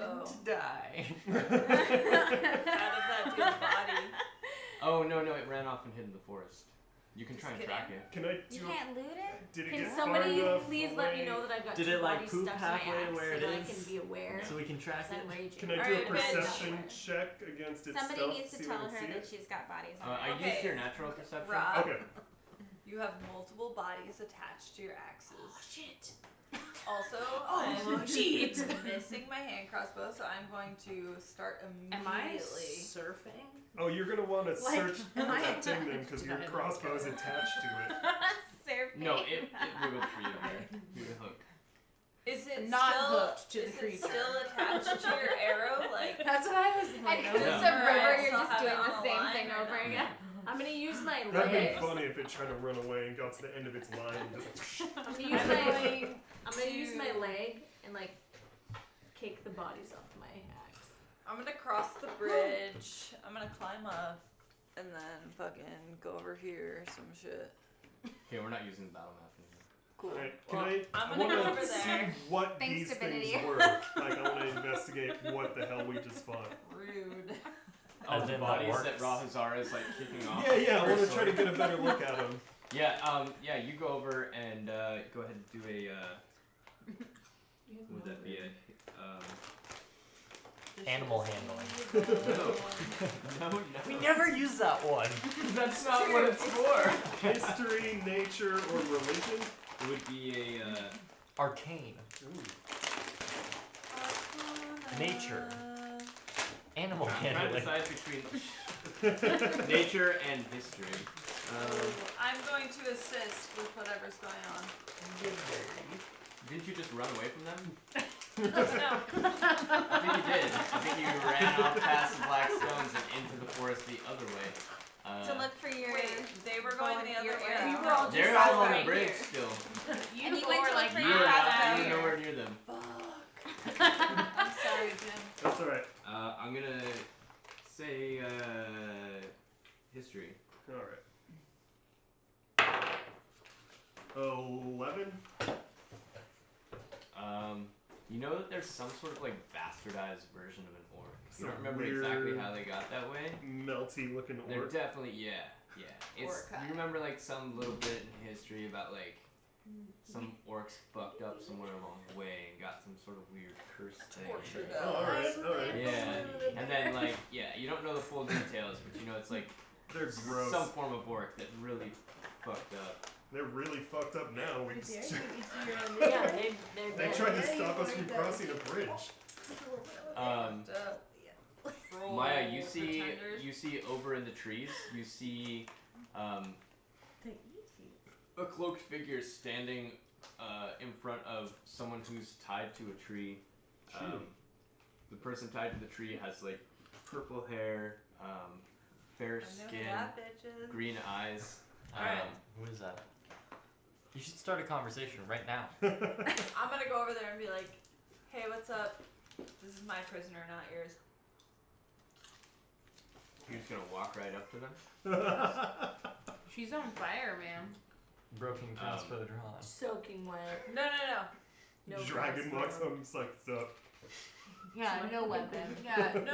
So Die. out of that dude's body. Oh no, it ran off and hid in the forest. You can Just try and kidding. track it. Can I You do? can't loot it? Did it Can get somebody far enough please let me away? know that I've got Did two it, like, bodies poop stuck to my halfway to axe where so it that I is? can be aware? So we can track I'm it. raging. Can I do Alright, a bitch. perception check against its Somebody stealth? needs to see if tell I can her see that it? she's got bodies on I her. Okay. used your natural perception. Rob, Okay. you have multiple bodies attached to your axes. Shit. Also, Oh, I'm shit. missing my hand crossbow, so I'm going to start Am I immediately. surfing? Oh, you're gonna want to Like, search for am I that thing then, attached? because your I don't crossbow is care. attached to it. Surfing. No, it wiggled for you there. You're the hook. Is it Not still, hooked to the is creature. it still attached to your arrow? Like, That's what I was And like. because Yeah. it's a Or I river, you're still just have it doing on the a same line thing or over not? again. I'm gonna use my That'd be legs. funny if it tried to run away and got to the end of its line and just. I'm gonna use my. I'm gonna use my leg and like kick the bodies off my axe. I'm gonna cross the bridge. I'm gonna climb up, and then fucking go over here. Some shit. Okay, we're not using the battle map anymore. Cool. Alright, can Well, I I'm gonna go wanna over see there. what Thanks, these Divinity. things were. Like, I want to investigate what the hell we just fought. Rude. Oh, As the in the bodies that orcs. Rahazar is like kicking off. Yeah, I want to First try to sword. get a better look at them. Yeah, you go over and go ahead and do a. What would that be? Animal handling. No. We never use that one. That's not what it's for. History, nature, or religion? It would be a. Arcane. Nature. Animal I'm trying to handling. decide between nature and history. I'm going to assist with whatever's going on. Didn't you just run away from them? No. I think you did. I think you ran off past the black stones and into the forest the other way. To look for your. Wait, they were going the other your way. arrow. You were all They're just all on the right bridge here. still. And you went to look like for You your were crossbow. nowhere near them. I'm sorry, Jim. That's alright. I'm gonna say history. Alright. 11? You know that there's some sort of like bastardized version of an orc. You Some don't remember weird- exactly how they got that way. Melty looking They're orc. definitely It's Orc you remember like some little bit in history about like some orcs fucked up somewhere along the way and got some sort of weird curse thing. Tortured Oh, alright. Yeah, and then like you don't know the full details, but you know it's like They're gross. some form of orc that really fucked up. They're really fucked up now. We just, Yeah, they're they dead. tried to stop us from crossing a bridge. Maya, you see over in the trees, you see a cloaked figure standing in front of someone who's tied to a tree. The person tied to the tree has like purple hair, fair skin, green eyes. Alright. Who is that? You should start a conversation right now. I'm gonna go over there and be like, hey, what's up? This is my prisoner, not yours. You're just gonna walk right up to them. She's on fire, man. Broken cast for the drawn. Soaking wet. No. No Dragon crossbow. walks up and sucks up. Yeah, no weapon. Yeah, no.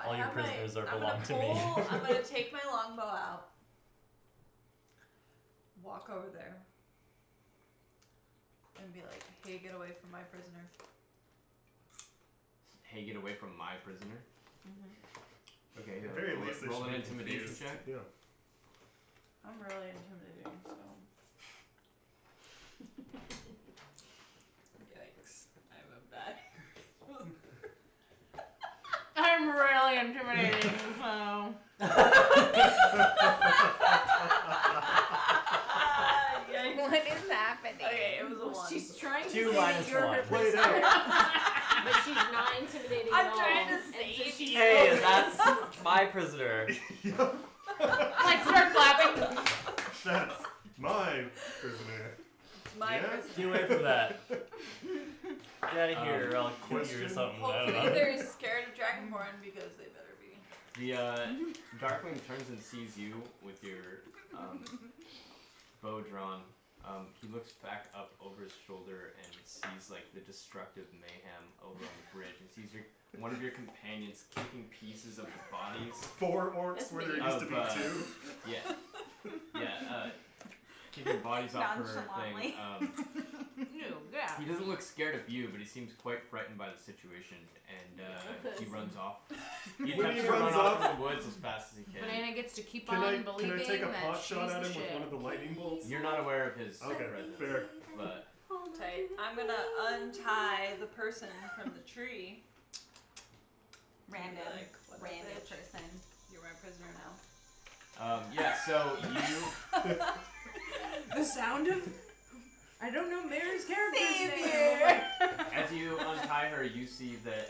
All I your have prisoners I'm belong gonna to me. I'm gonna take my longbow out. Walk over there. And be like, hey, get away from my prisoner. Hey, get away from my prisoner. Okay, At the very least, they roll should an be intimidation confused. check. Yeah. I'm really intimidating, so. Yikes. I have a bad. I'm really intimidating, so. Yikes. What is happening? Okay, it was a 1. She's trying to Two say minus that you're one. her Play it prisoner, out. but she's not intimidating I'm at all. trying to And so save she's you. Hey, that's my prisoner. Like, start clapping. That's my prisoner. It's my Yeah? prisoner. Get away from that. Get out of here, or I'll quit you or question? something. I Hopefully don't know. they're scared of Dragonborn because they better be. The Darkwing turns and sees you with your bow drawn, He looks back up over his shoulder and sees like the destructive mayhem over on the bridge, and sees one of your companions kicking pieces of the bodies. 4 orcs where there used to be 2. Kicking bodies off her thing. Yeah. He doesn't look scared of you, but he seems quite frightened by the situation, and he runs off. He attempts to run off in the woods as fast as he can. Banana gets to keep Can on I believing take a that pot she's shot at the him with shit. one of the lightning bolts? You're not aware of his Okay, presence, fair. but Tight. I'm gonna untie the person from the tree. Random. Like, what up, Random bitch? person. You're my prisoner now. so you. The sound of. I don't know Mary's character's name. Savior. As you untie her, you see that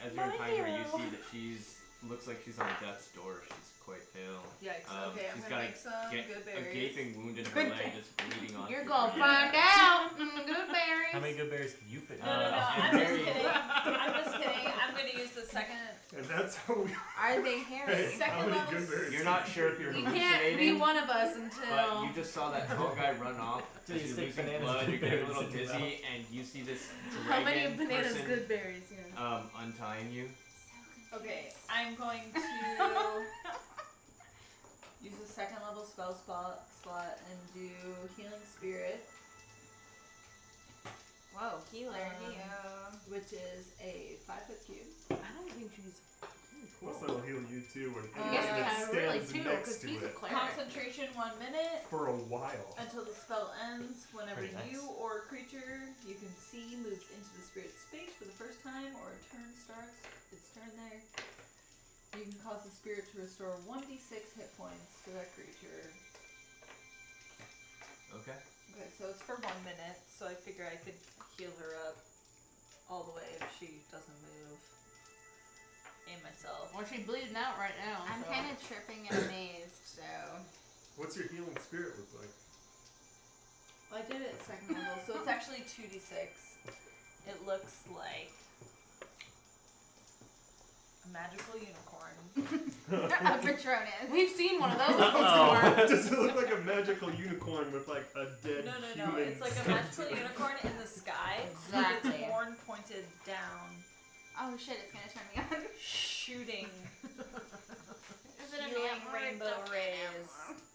she's looks like she's on death's door. She's quite pale. Yikes. Okay, I'm she's gonna got make some good a berries. gaping wound in her leg that's bleeding on. You're gonna find out in the good berries. How many good berries can you fit in? No, and I'm just Mary- kidding. I'm just kidding. I'm gonna use the second. And that's how we. Are they hairy? Hey, how Second many level good berries? You're not sure if you're You hallucinating. can't be one of us until. But you just saw that tall guy run off. Till you You're stick losing bananas blood. and You're getting a berries little in your dizzy, and you see this How many dragon bananas person, good berries? Yeah. untying you. Okay, I'm going to use the second level spell slot and do Healing Spirit, Whoa, healer. which is a 5-foot cube. I don't think she's. Plus, that'll heal you too when I guess anyone we that have really stands too, next because to he's a it cleric. Concentration 1 minute for a while. until the spell ends. Whenever Pretty nice. you or a creature you can see moves into the spirit's space for the first time, or a turn starts its turn there. You can cause the spirit to restore 1d6 hit points to that creature. Okay. Okay, so it's for 1 minute, so I figure I could heal her up all the way if she doesn't move. And myself. Well, she's bleeding out right now. I'm so. kind of tripping and amazed, so. What's your healing spirit look like? Well, I did it at second level, so it's actually 2d6. It looks like a magical unicorn. A Patronus. We've seen one of those Uh-oh. before. Does it look like a magical unicorn with like a dead No, human? it's like a magical unicorn in the sky with Exactly. its horn pointed down, Oh shit, it's gonna turn me on. shooting Is it an healing animal? rainbow It's rays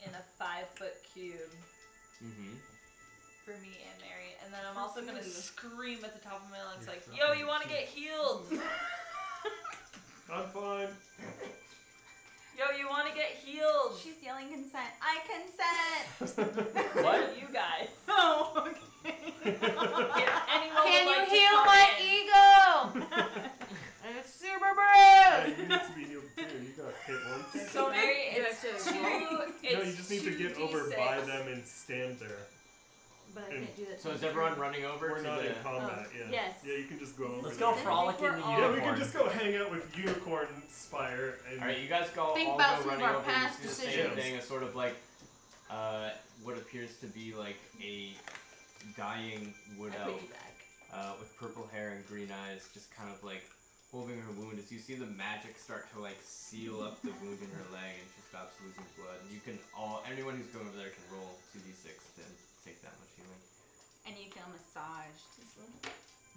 in a 5-foot cube Mm-hmm. for me and Mary. And then I'm also gonna scream at the top of my lungs You're like, so yo, you wanna get healed? I'm fine. Yo, you wanna get healed? She's yelling consent. I consent! What? You guys. Oh, okay. Yeah, anyone Can would you like to heal come my in. ego? It's super Yeah, bruised. you need to be healed too. You got hit once. So Mary, You it's have to two. roll. It's No, you just need to get over 2d6. by them and stand there. But I And- can't do that. So is everyone running over We're to not the? in combat. Yeah. Yes. Yeah, you can just go over. Let's there. go frolic in the We're all- Yeah, we unicorn. can just go hang out with Unicorn Spire and. All right, you guys go Think all about go some of running our over. past You see the same decisions. thing, a sort of like what appears to be like a dying wood I elf put you back. with purple hair and green eyes, just kind of like holding her wound. As you see the magic start to like seal up the wound in her leg, and she stops losing blood. And you can anyone who's going over there can roll 2d6 to take that much healing. And you feel massaged.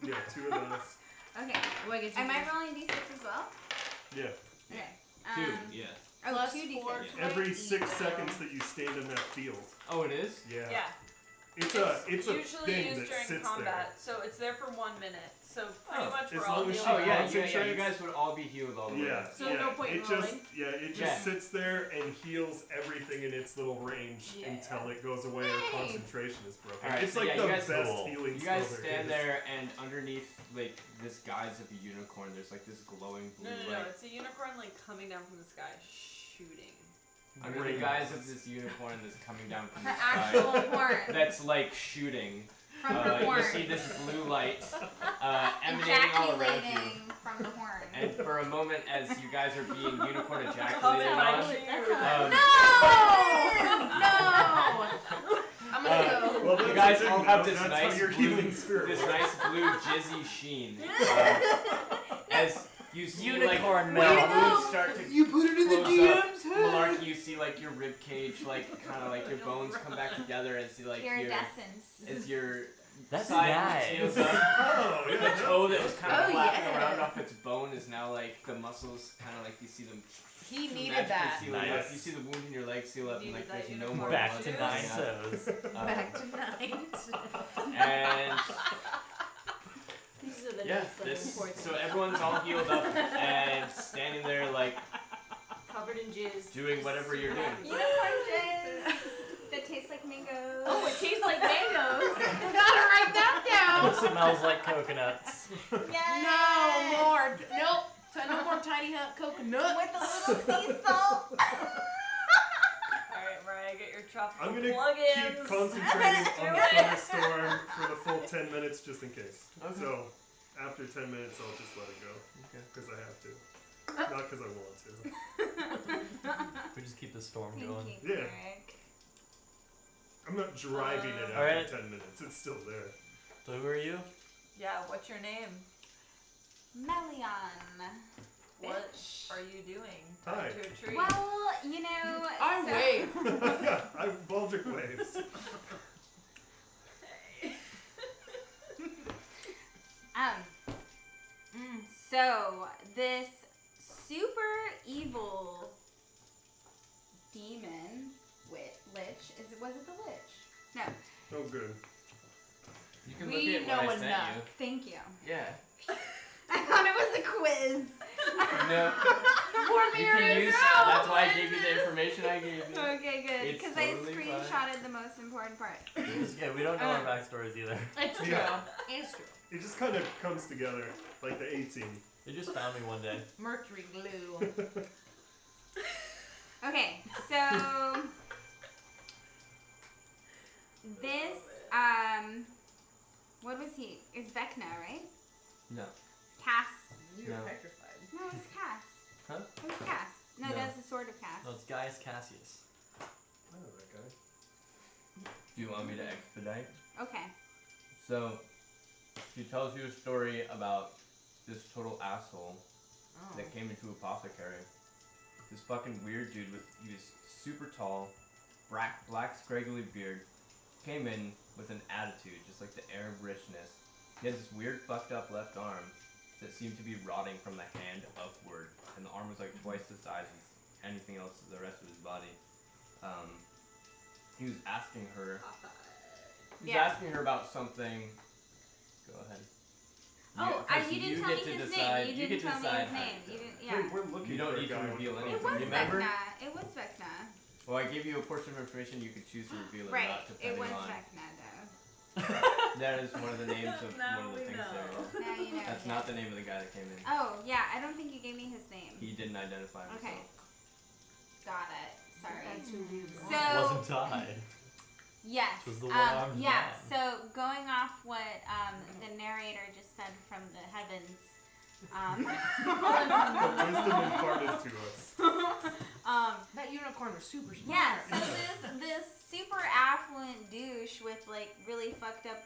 Yeah, 2 of those. Okay. What gets you Am I healed? rolling d6 as well? Yeah. Okay. 2, yeah. Oh, Plus 2d6. 4. Yeah. Every 6 seconds that you stand in that field. Oh, it is? Yeah. Yeah. It's a usually thing used that during sits combat, so it's there for 1 minute. So pretty Oh, much as we're all long as she Oh healed. yeah, wants yeah, it, yeah. You Trace? guys would all be healed all the way. Yeah. So yeah. no point in it just rolling? it just Yeah. sits there and heals everything in its little range Yeah. until it goes away or Hey. concentration is broken. Alright, it's so like yeah, the you guys- best Cool. healing You guys spell there stand is. there, and underneath like this guise of a unicorn, there's like this glowing blue No, light. it's a unicorn like coming down from the sky, shooting. Under the Rainbows. guise of this unicorn that's coming down from the Her sky, actual horn. that's like shooting. From her You horn. see this blue light emanating all around you, Ejaculating from the horn. and for a moment, as you guys are being unicorn That's ejaculated how on, I um, No! I'm gonna go. Well, you that's guys the thing, all have though. this That's nice how your blue, healing spirit this works. nice blue jizzy sheen. As You see Unicorn like milk. the wounds start to You put it in the close DM's up. head. Malarkey, you see like your rib cage, like kind of like your bones come back together and see like Iridescence. as your That's side nice. heals up. Oh, yeah. The toe that was kind of Oh, flapping yeah. around off its bone is now like the muscles kind of like you see them. He needed magically that. sealing up. Nice. You see the wound in your leg seal up and Needed like that there's no unicorn more Back blood to coming 9 out. so's. Back tonight. And These are the yeah, notes that are this important. so everyone's all healed up and standing there like Covered in jizz. doing whatever you're doing. Unicorn jizz that tastes like mangoes. Oh, it tastes like mangoes. Gotta write that It smells like coconuts. Yes. No more. Nope. No more tiny hut coconut. With a little sea salt. Alright, Mariah, get your tropical I'm gonna plugins. keep concentrating on the thunderstorm for the full 10 minutes just in case. Okay. So, after 10 minutes, I'll just let it go. Okay. Because I have to. Not because I want to. We just keep the storm Thank going. you, Yeah. Derek. I'm not driving it after Alright. 10 minutes. It's still there. So who are you? Yeah, what's your name? Melion. What are you doing? Hi. Tied to a tree? Well, you know. I so- wave. Yeah, I Baldric waves. So this super evil demon lich was it the lich? No, Oh, good. You can We look at know what I sent enough. thank you. you. Yeah. I thought it was a quiz. No. Poor You can Mary. use. That's why I gave you the information I gave you. Okay, good. It's Because totally I fine. screenshotted the most important part. Yeah, we don't know our backstories either. It's true. Yeah. It's true. It just kind of comes together like the 18. They just found me one day. Mercury glue. Okay, so this what was he? It's Vecna, right? No. Cass. You were No. petrified. No, it's Cass. Huh? It was Cass. No, No. that's the sword of Cass. No, it's Gaius Cassius. I know that guy. Do you want me to expedite? Okay. So, she tells you a story about this total asshole Oh. that came into Apothecary. This fucking weird dude he was super tall, black scraggly beard, came in with an attitude, just like the air of richness. He had this weird fucked up left arm that seemed to be rotting from the hand upward, and the arm was like twice the size as anything else of the rest of his body. He was asking her. He was Yeah. asking her about something. Go ahead. Oh, because you didn't tell get me to his decide- name. You get didn't to tell me decide his how name. to You do it. didn't, Hey, yeah. we're looking You don't for a need to guy with reveal a anything. It was Remember? Vecna. It was Vecna. Well, I gave you a portion of information. You could choose to reveal it or Right. not, It depending was on. Vecna, though. That is one of the names of Now one of the we things know. there. Now you know. That's not the name of the guy that came in. Oh, yeah. I don't think you gave me his name. He didn't identify himself. Okay. Got it. Sorry. That's who you It So, wasn't I. yes. It was the one-armed yeah. man. So, going off what the narrator just said from the heavens. The wisdom imparted to us. That unicorn was super smart. Yeah, so this super affluent douche with like really fucked up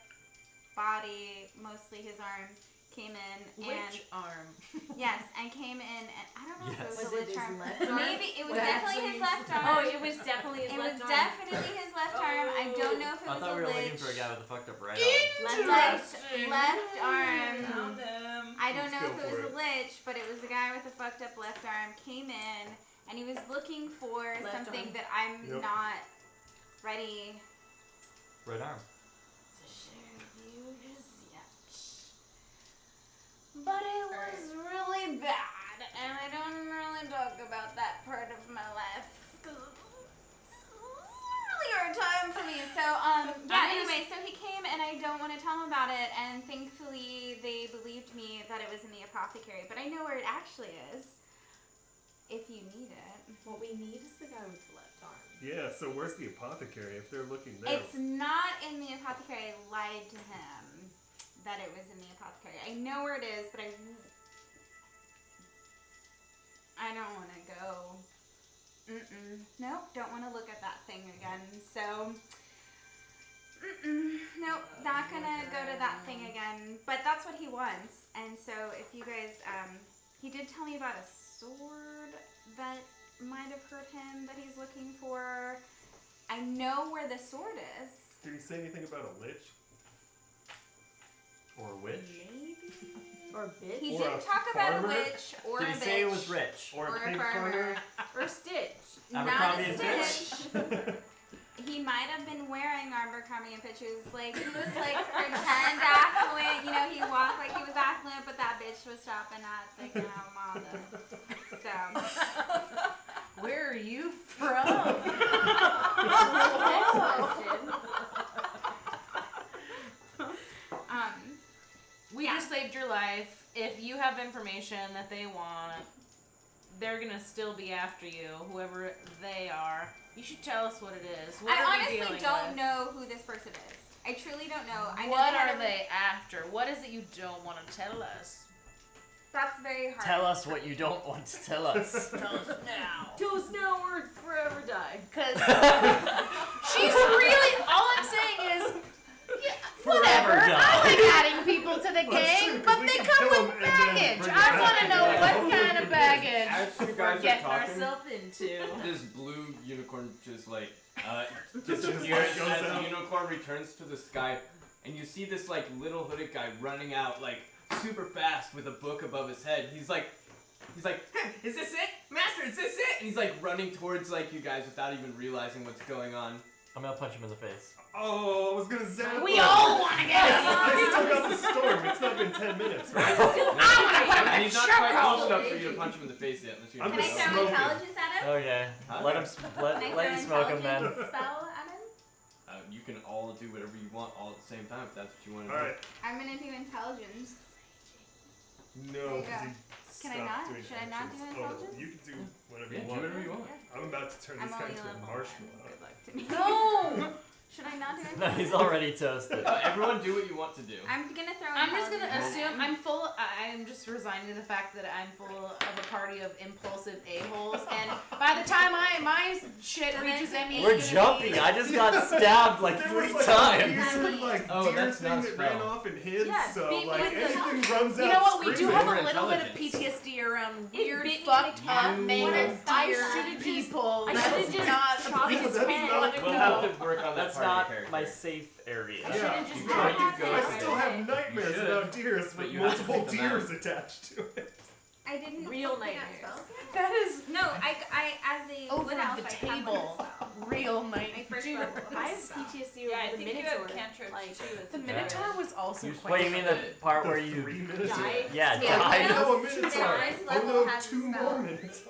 body, mostly his arm, came in and Which arm? yes, and came in and I don't know if it Yes. was, Was a it lich his arm. left arm? Maybe it was Well, definitely actually- his left Oh, arm. it was definitely his It was left arm. definitely his left arm. I don't know if it I was thought a we were lich. looking for a guy with a fucked up right arm. Left arm. Found him. I don't Let's know go if it for was it. a lich, but it was a guy with a fucked up left arm came in and he was looking for Left something arm. that I'm Yep. not ready Right arm. to share with you just yet. But it was really bad, and I don't really talk about that part of my life because it's a really hard time for me. So, yeah. Anyway, so he came, and I don't want to tell him about it. And thankfully, they believed me that it was in the apothecary. But I know where it actually is, if you need it. What we need is the guy with the left arm. Yeah, so where's the apothecary if they're looking there? It's not in the apothecary. I lied to him that it was in the apothecary. I know where it is, but I don't want to go. Nope, don't want to look at that thing again. So, nope, not gonna go to that thing again. But that's what he wants. And so, if you guys, He did tell me about a sword that might have hurt him that he's looking for. I know where the sword is. Did he say anything about a lich? Or a witch? Maybe. Or bitch. He Or didn't a talk about a farmer? witch or Did a he bitch. say it was rich? Or Or a a pig farmer. farmer? Or Stitch. Not Abercrombie a and Stitch. Fitch? He might have been wearing Abercrombie and Fitch's. Like, he was like pretend affluent. You know, he walked like he was affluent, but that bitch was shopping at the Mother. So, Where are you from? Next question. We Yeah. just saved your life. If you have information that they want, they're gonna still be after you, whoever they are. You should tell us what it is. What I are we honestly dealing don't with? know who this person is. I truly don't know. I know What they had are a- they after? What is it you don't want to tell us? That's very hard. Tell us what you don't want to tell us. Tell us now. Tell us now or forever die. Because she's really. All I'm saying is. Yeah, Forever whatever. die. I like adding people to the Well, it's gang, true, 'cause but we they can come kill with 'em and then baggage. bring I them want back to know again. what kind of baggage As you we're guys are getting talking, ourselves into. this blue unicorn just like Just disappears goes as the out. unicorn returns to the sky, and you see this like little hooded guy running out like super fast with a book above his head. He's like, "Huh, is this it, Master? Is this it?" And he's like running towards like you guys without even realizing what's going on. I'm gonna punch him in the face. Oh, I was gonna zap We him. all want to get I still got the storm. It's not been 10 minutes, right? And he's not quite close enough for you to punch him in the face yet. Unless you I'm Can I just throw smoking. intelligence at him? Okay. Huh? Let him let Can I let throw you smoke him then. intelligence spell at him? You can all do whatever you want all at the same time if that's what you want to do. Alright. I'm gonna do intelligence. No, There you because go. he Can I stopped not? doing Should I not do actions. intelligence? Oh, you can do whatever Yeah, you do want. whatever you want. I'm about to turn I'm this guy only into a level 1. marshmallow. Good luck to me. No! Should I not do No, intelligence? he's already toasted. Everyone do what you want to do. I'm gonna throw I'm just gonna intelligence at assume him. I'm full. I'm just resigning to the fact that I'm full of a party of impulsive a-holes, and by the time my shit So reaches then- Emmy, We're it's gonna jumping. be- I just got stabbed like There 3 was like times. a weird, like, Oh, deer that's thing not a that ran spell. off and hid, Yeah, so beat me like with anything runs out You know what? We do screaming. have Over a little bit of intelligence. PTSD around It weird, bit me fucked with up, you- mangled I deer should've just- people. I That's should've just not chopped a his place That's we head. want to We'll go. have to work on that That's part of not your character. my safe area. I Yeah, should've just you chopped know, his go I head still right have away. nightmares You should, about deers but with you have to multiple take them deers out. attached to it. I didn't Real pick up nightmares. spells. That is No, I as a over wood elf, the I have one table. spell. Real My night first deer. level. I have PTSD Yeah, I over the think you Minotaur. have cantrips Like, too. The Minotaur was also quite. Wait, you mean the part The where you 3 minutes? died? yeah Yeah. died? Oh, a Their minotaur. first Oh level no, has a 2 spell. more minotaurs.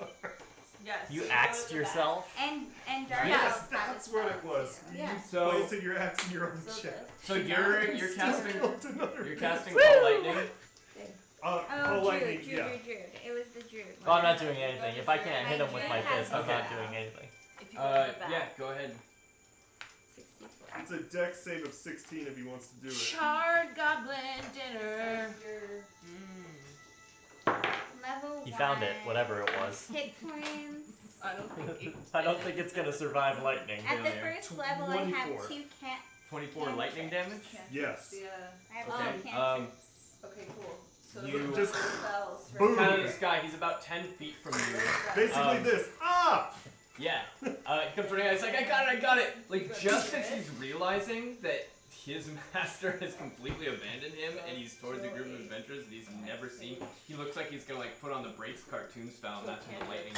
Yes. You so axed go to the yourself? And dark Yes, elves have a that's what spell it was. too. Yeah. So, Planted your axe in your own back. So chest. this. so you're Still casting killed another you're bitch. casting Call Lightning. Oh, Call lightning, Jude, yeah. It was the Jude. Oh, I'm not doing anything. If I can't hit him with my fist, I'm Okay. not doing anything. If you go to the back. Yeah, go ahead. 64. It's a dex save of 16 if he wants to do it. Charred goblin dinner. Level He 1. found it, whatever it was. Hit points. I don't think I don't think it's gonna survive lightning. At the there. first level, I have 24. 2 can't. 24 lightning damage. Yes. Yeah. I have Okay, 2 cantrips. Okay, cool. So You- those Just are spells, right? boom. Kind of this guy. He's about 10 feet from you. Basically Um, this. Ah! Yeah. He comes running out. He's like, I got it. Like, just as he's realizing that his master has completely abandoned him and he's towards a group of adventurers that he's never seen, he looks like he's gonna like put on the brakes cartoon style, and that's when the lightning.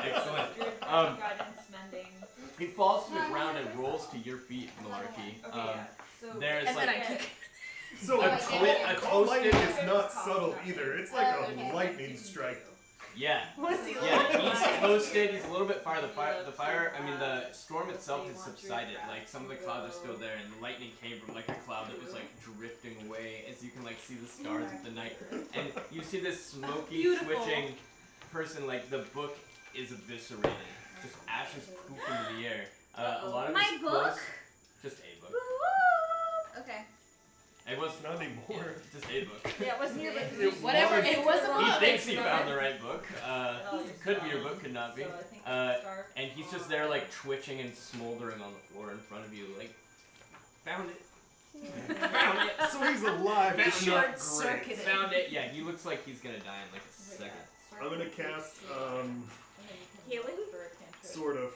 Excellent. Guidance mending. He falls to the ground and rolls to your feet, Malarkey. Okay, yeah. So there's And then I like kick. So a a clit, a call lightning toasted. is not subtle either. It's like a Okay. lightning strike. Yeah. What is he Yeah, like? he's toasted. He's a little bit far. The fire. I mean, the storm itself has subsided. Like some of the clouds are still there, and the lightning came from like a cloud that was like drifting away, as you can like see the stars of the night. And you see this smoky, Beautiful. twitching person. Like the book is eviscerated. Just ashes poop into the air. A lot of My his book? clothes- Just a book. Okay. It was Not anymore. just a book. Yeah, it wasn't here, but It Whatever. was- It was a He book. thinks he found the right book. Oh, Could be your book, could not be. So I think Uh, scarf. And he's just there, like, twitching and smoldering on the floor in front of you, like, found it. Found it. So he's alive. It's Found not it. great. Circuit. Found it. Yeah, he looks like he's gonna die in like a second. I'm gonna cast Healing? sort of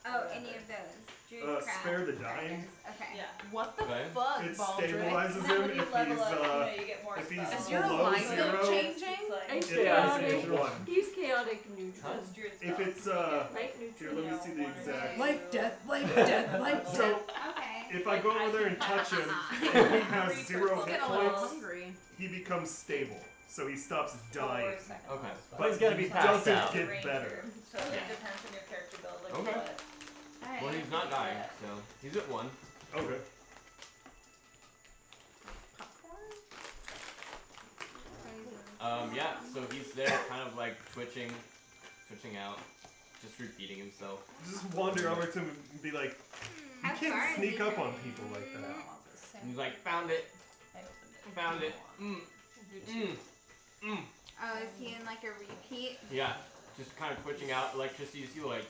Oh, any of those. Druid craft, spare the dying. Okay. Yeah. What the Okay. fuck, It Baldric? stabilizes Then him when you if level he's up, you get more if he's spells. Is your below alignment zero. changing? He's It is chaotic. one. He's chaotic neutral. Because druid If spells. it's Right here, neutral. let me see the exact. Life, death, life, death, life, So Okay. if I go over there and touch him, if he has 0 Let's hit get a little points, hungry. he becomes stable. So he stops dying. Okay. But he's gonna be he passed doesn't out. get better. So it depends on your character build. Like Okay. what. Alright. Well, he's not dying, so he's at 1. Okay. Yeah, so he's there kind of like twitching out, just repeating himself. Just wander over to him and be like, you How far can't is sneak he up on going? people like that. And he's like, found it, found it. Oh, is he in like a repeat? Yeah, just kind of twitching out, electricity, you see like,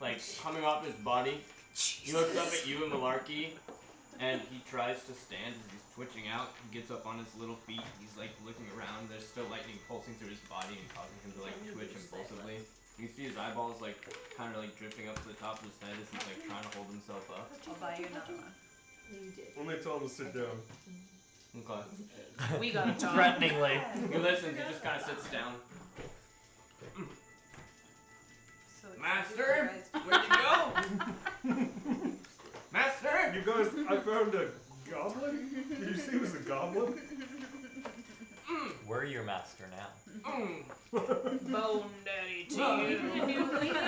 like coming off his body. He looks up at you and Malarkey, and he tries to stand as he's twitching out. He gets up on his little feet. He's like looking around. There's still lightning pulsing through his body and causing him to like twitch impulsively. You see his eyeballs like kind of like drifting up to the top of his head as he's like trying to hold himself up. I'll buy you another one. You did. When they tell him to sit down. Okay. We gotta talk. Threateningly. He listens. He just kind of sits down. So Master, where'd you go? Master. You guys, I found a goblin? Did you see it was a goblin? We're your master now. Bone daddy to you.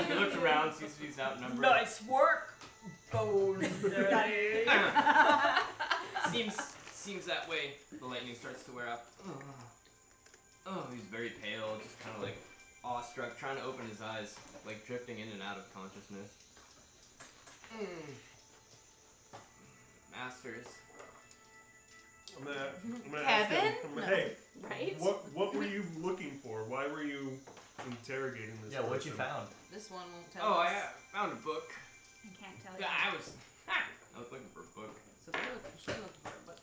He looks around, sees he's outnumbered. nice work, Bone Daddy. Seems that way. The lightning starts to wear off. Oh, he's very pale, just kind of like awestruck, trying to open his eyes, like drifting in and out of consciousness. Masters. I'm gonna ask him. Kevin? Hey, Right? what were you looking for? Why were you interrogating this Yeah, what you person? found? This one won't tell Oh, us. I found a book. I can't tell you. I was looking for a book. So they're looking, she's looking for a book.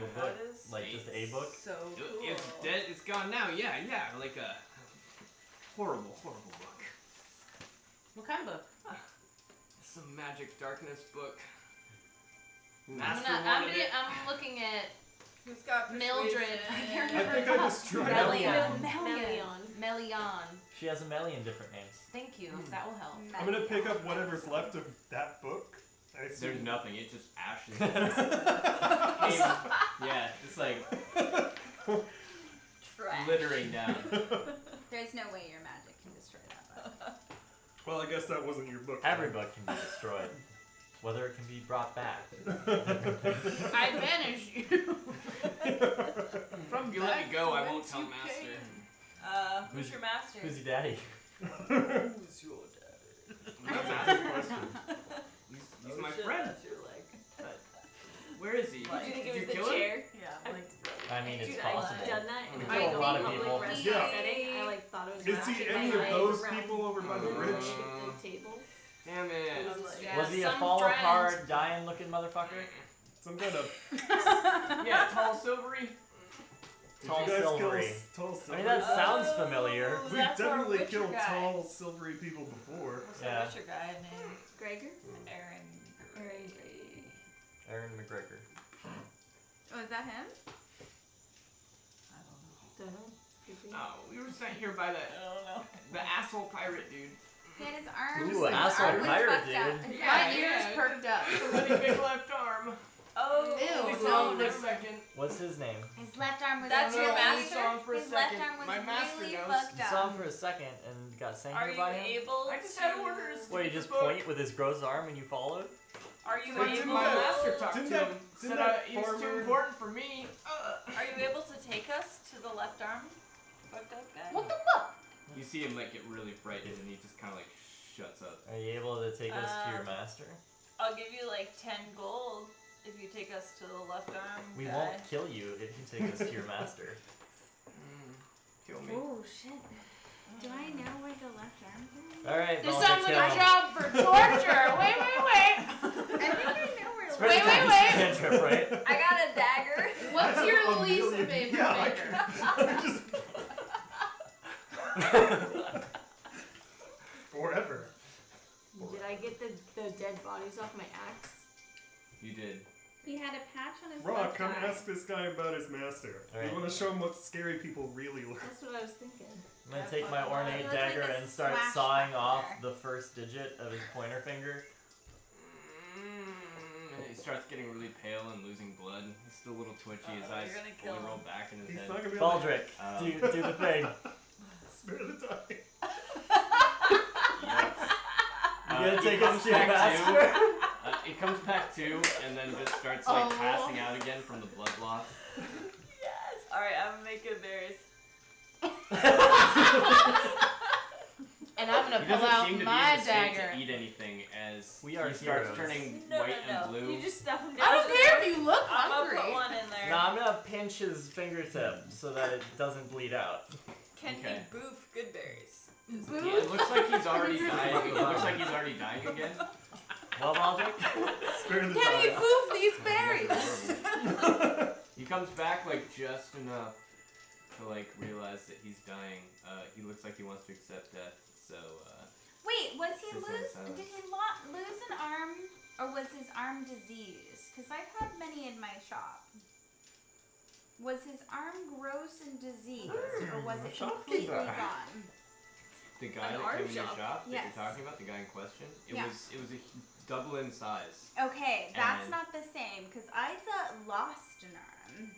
The book, like just a book. So cool. It's dead. It's gone now. Yeah, like a horrible book. What kind of book? Some magic darkness book. I'm Master wanted it. looking at Who's got Mildred. persuasion? I think I destroyed Melion. everything. Melion. She has a million different names. Thank you. That will help. I'm gonna pick up whatever's left of that book. I There's assume. nothing. It just ashes. Yeah, it's like Trash. littering down. There's no way your magic can destroy that book. Well, I guess that wasn't your book. Every book can be destroyed. Whether it can be brought back. I banish you. If you let me go, I won't tell Master. Who's your master? Who's your daddy? Who's your daddy? That's a good question. He's my friend. That's your leg. Where is he? What? Do you think Did it you was the kill him? chair? Yeah, like I mean, it's Dude, possible. I've done that in We a kill a lot of public people. restaurant Yeah. setting. I like thought it was Is he wrapping any my of leg those around people over by the bridge? the table. Damn it. Was he a some fall friend. apart, dying looking motherfucker? Some kind of. Yeah, tall, silvery. Did Tall you guys silvery. kill tall I silvery? mean, that sounds familiar. We've That's our definitely Witcher killed guy. tall silvery people before. What's Yeah. the Witcher guy named? Gregor? Aaron. Aaron McGregor. Oh, is that him? I Don't know. Could be. No, we were sent here by don't know. the asshole pirate dude. He had his arms. Ooh, his asshole arm was pirate fucked up. dude. His My arm- ears perked up. Really big left arm. Oh, Ew, We it's saw all him for a different. second. What's his name? His left arm was That's your really, master? Saw him for a his left second. arm was My master really knows. fucked You up. saw him for a second and got sent Are here you by him? able I just to... had orders. What, you just Book. point with his gross arm and you followed? Are you But Didn't able... my master talk to Didn't him? that- Said didn't that he was too farmer- important for me. Are you able to take us to the left arm? Fucked up guy? What the fuck? You see him like get really frightened and he just kind of like shuts up. Are you able to take us to your master? I'll give you like 10 gold if you take us to the left arm We guy. won't kill you if you take us to your master. Kill me. Oh shit. Do I know where the left arm is? Alright, This Baldric sounds like Hill. a job for torture. Wait. I think I know where Spare Wait, the wait, time wait. cantrip, right? I got a dagger. What's I your have a least million- favorite yeah, finger? Forever. Did I get the dead bodies off my axe? You did. He had a patch on his Rock, left come eye. ask this guy about his master. Alright. We want to show him what scary people really look. That's what I was thinking. I'm gonna take my ornate It looks like dagger a and start slash sawing back off there. the first digit of his pointer finger. He starts getting really pale and losing blood. He's still a little twitchy. His eyes you're gonna kill fully him. roll back in his He's head. not gonna be able to Baldric, Um, do the thing. spare the time. You gonna he take comes us to your back master? It comes back to, and then just starts like Oh. passing out again from the blood loss. Yes. All right, I'm gonna make good berries. And I'm gonna He pull doesn't out seem to be my in a state dagger. to eat anything as We are he starts heroes. turning No, white no, no. and blue. You just stuff them down. I don't care if you look I'm hungry. gonna put one in there. No, I'm gonna pinch his fingertip so that it doesn't bleed out. Can Okay. he boof good berries? Yeah, it looks like he's already dying. It looks like he's already dying again. Well, Baldric? Spare the Can you time. move these berries? He comes back like just enough to like realize that he's dying. He looks like he wants to accept death. So Wait, was he Just lose? silence. Did he lose an arm, or was his arm diseased? Because I've had many in my shop. Was his arm gross and diseased, or was it completely shopkeeper. gone? the guy An that arm came in your shop. shop that Yes. you're talking about, the guy in question, it Yeah. was a double in size. Okay, that's And- not the same, because I thought lost an arm.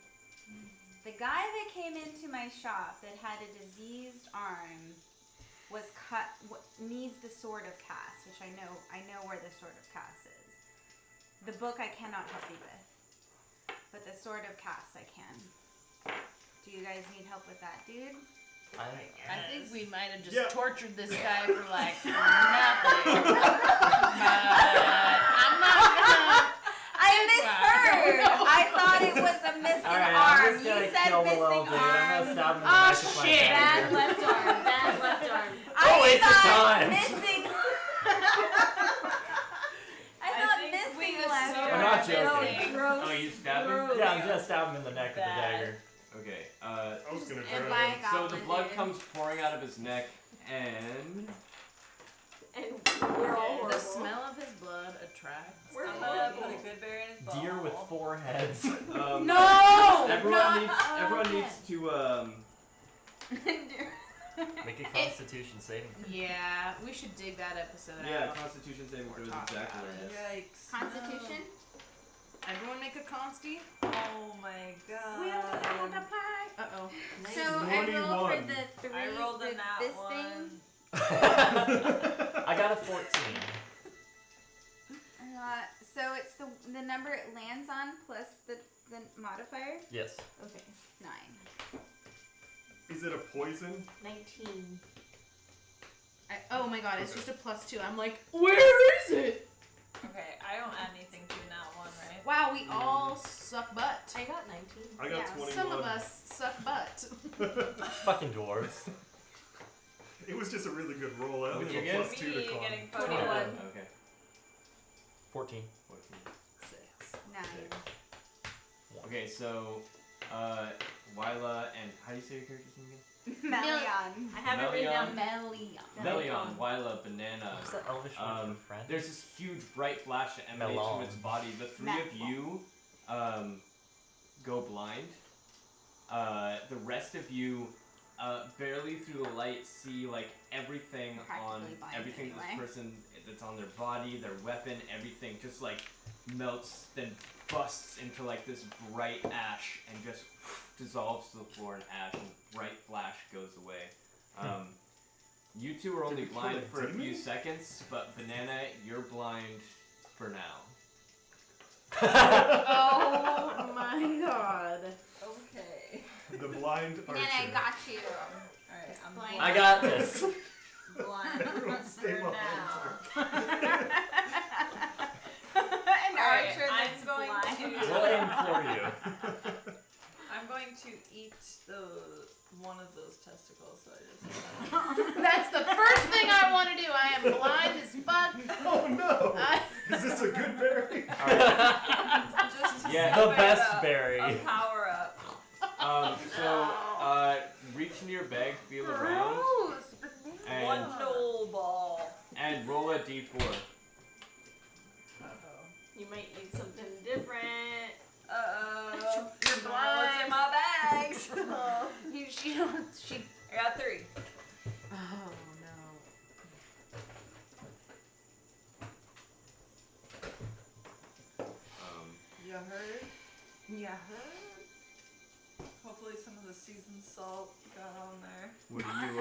The guy that came into my shop that had a diseased arm was cut, needs the Sword of Cass, which I know where the Sword of Cass is. The book I cannot help you with, but the Sword of Cass I can. Do you guys need help with that, dude? I think we might have just Yeah. tortured this guy for like nothing. But I'm not gonna. I misheard! I thought it was a missing Alright, arm. I'm just You gonna said kill the missing little dude. I'm gonna arm. stab him in the Oh, back with my shit. Bad dagger. left arm. Bad left arm. Don't waste your thought time. missing. I thought think missing we left assumed- I'm not arm. joking. Gross. Oh, you stabbed him? Gross. Yeah, I'm gonna stab him in the neck with the Bad. dagger. Okay. I was gonna And grab my him. So the goblin blood dude. comes pouring out of his neck, and And we're all horrible. The smell of his blood attracts. We're I'm gonna put a horrible. good berry in his ball. Deer with 4 heads. No! everyone needs to Make a Constitution saving throw. Yeah, we should dig that episode yeah, out. We're Constitution saving throw is talking exactly about what it is. Yikes. Constitution. Everyone make a consti. Oh my god. We'll multiply. Uh-oh. So I roll for 21. the three. I rolled a nat this one. thing. I got a 14. So it's the number it lands on plus the modifier. Yes. Okay, 9. Is it a poison? 19. Oh my god, it's just a +2. I'm like, where is it? Okay, I don't add anything to that one, right? Wow, we all suck butt. I got 19. I got Yeah, 21. Some of us suck butt. Fucking dwarves. It was just a really good roll. I What'd only you have a get? +2 to Me con. getting 21. Okay. 14. 14. 9. Okay, so Wyla and how do you say your character's name again? Melion. I have it written down. Melion. Melion, Wyla, Banana. What's that elvish word Um, for friend? There's this huge bright flash that emanates Melon. from its body. The three of you go blind. The rest of you barely through the light see like everything on Practically blind everything anyway. this person that's on their body, their weapon, everything just like melts, then busts into like this bright ash and just dissolves to the floor in ash, and bright flash goes away. You two are only Did we kill blind a for a few demon? seconds, but Banana, you're blind for now. Oh my god. Okay. The blind archer. Banana, I got you. Alright, I'm Blind. I got this. blind Stay for behind, now. An Alright, archer I'm that's going blind. to We'll aim for you. I'm going to eat one of those testicles, so I just. That's the first thing I want to do. I am blind as fuck. Oh no! Is this a good berry? Just Yeah. The spit best up berry. A power up. Reach into your bag, feel around, and One Knoll ball. and roll a d4. Uh-oh. You might need something different. Uh-oh. You're What's blind. in my bags? She I got 3. Oh no. You heard? Yeah. Hopefully some of the seasoned salt got on there. What are you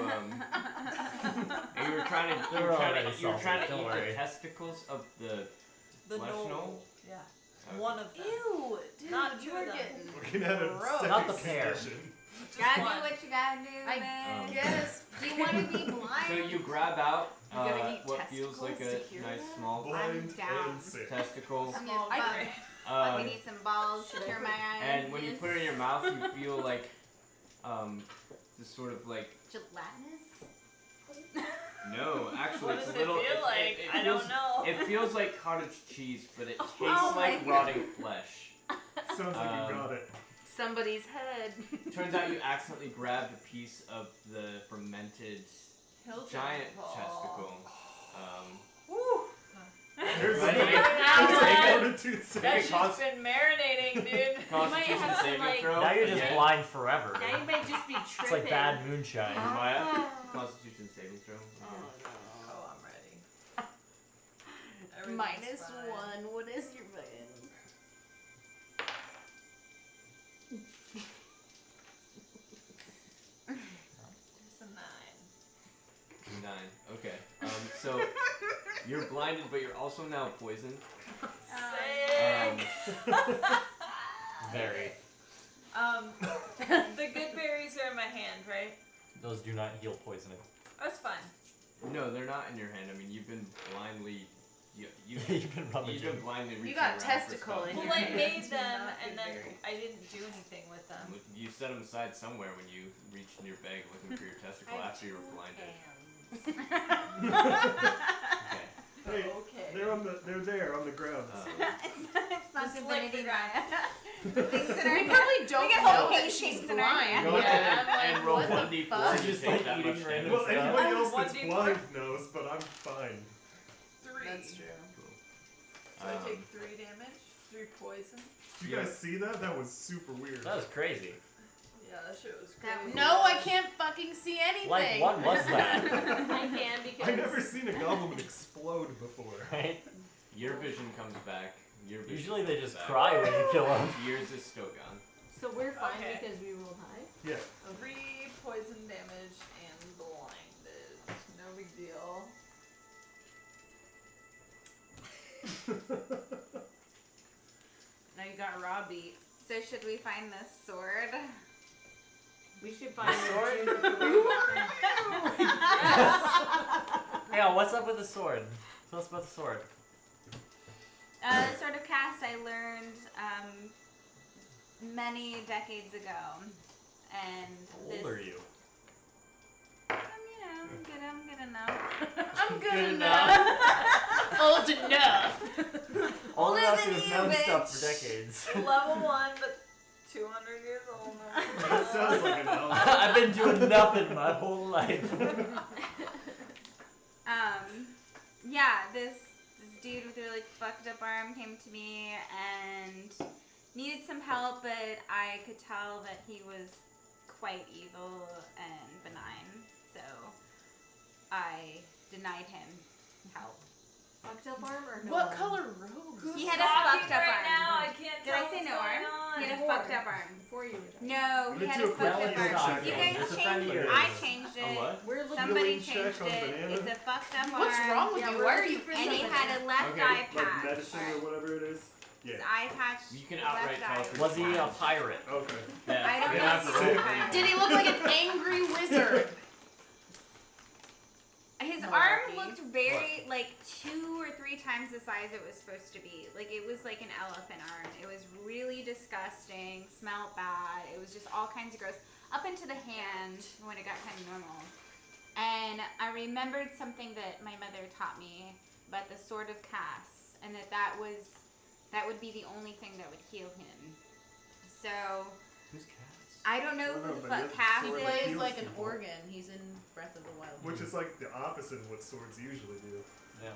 and you were trying to They're already salted, don't eat worry. the testicles of the The flesh knoll. knoll? Yeah. Okay. One of them. Ew, dude, Not you two are of them. getting. Looking at a Gross. second Not the pear. edition. Just Gotta one. do what you gotta do, I man. guess. Do you want to be blind? So you grab out You gotta eat what feels like testicles a to cure nice that? small Blind down. and sick. testicle. I'm gonna I- fucking need some balls to cure my eyes. And when you put it in your mouth, you feel like this sort of like Gelatinous? no, actually What it's does a little. it feel like? It I feels, don't know. It feels like cottage cheese, but it tastes Oh like my rotting flesh. Sounds like you got it. Somebody's head. Turns out you accidentally grabbed a piece of the fermented Hill giant ball. testicle. Woo! There's Ready? a Now fortitude that save. shit's been marinating, dude. Constitution have some, saving like- throw. Now you're just again. blind forever. Now you might just be It's tripping. like bad moonshine. Maya, Constitution saving throw. Oh, I'm ready. Everything's Minus fine. 1. What is your button? It's a 9. 9. Okay. So you're blinded, but you're also now poisoned. Sick. Very. The good berries are in my hand, right? Those do not heal poisoning. That's fine. No, they're not in your hand. I mean, you've been blindly. You've been You've rummaging. been blindly reaching got around testicle for in stuff. Well, I hand. made them, Not and good then berry. I didn't do anything with them. You set them aside somewhere when you reached in your bag looking for your testicle after you were blinded. Okay. Hey, Okay. they're there on the ground. It's not Just divinity, like Maya. The things in our We probably don't got know okay that she's things in our blind. hand. Go ahead Yeah, I'm like, and roll what the 1d4 fuck? to Just take like that eating much random damage. Well, anybody else that's 1d4? blind knows, but I'm fine. 3. That's true. So I take 3 damage, 3 poison. Did you guys see that? That was super weird. That was crazy. Yeah, that shit was That crazy. No, I can't fucking see anything. Like, what was that? I can because I've never seen a goblin explode before. Right? Your vision comes back. Your vision Usually they comes just back. cry when you kill them. Yours is still gone. So we're fine Okay. because we rolled high. Yeah. 3 poison damage and blinded. No big deal. Now you got Raw beat. So should we find this sword? We should find a Sword? sword. Yeah, what's up with the sword? Tell us about the sword. The sword of cast I learned many decades ago, and How old are you? I'm good enough. I'm good Good enough. Old enough. Old Older enough to than have you, known stuff bitch. for decades. Level 1, but 200 years old now. That sounds like an elf. I've been doing nothing my whole life. Yeah, this dude with a really fucked up arm came to me and needed some help, but I could tell that he was quite evil and benign, so I denied him help. Fucked up arm or no What arm? color robes? He had a Talking fucked up right arm. now, I can't Did tell I say what's no going arm? on. He had a Before. fucked up arm. Before you were done. No, he Let's had do a a quick fucked up banana arm. check You on guys this. It's a friend of changed it. yours. I changed On it. what? We're looking. Somebody Healing check changed on it. banana? It's a fucked up What's arm. wrong with Yeah, you? we're Why are looking you for And he something. had a left Okay, eye Like patch. medicine or whatever it is? His Yeah. eye patch. You can left outright tell eye if it's Was he a patch. pirate? Okay. Yeah. I don't you know have if to he's roll. a pirate. Did he look like an angry wizard? His arm malarkey. looked very, like, 2 or 3 times the size it was supposed to be. Like, it was like an elephant arm. It was really disgusting, smelled bad. It was just all kinds of gross. Up into the hand when it got kind of normal. And I remembered something that my mother taught me about the Sword of Cass, and that would be the only thing that would heal him. So Who's Cass? I don't know I don't who know, the but fuck he Cass has He the sword is. that plays heals like an people. organ. He's in Breath of the Wild. Which is like the opposite of what swords usually do. Yeah.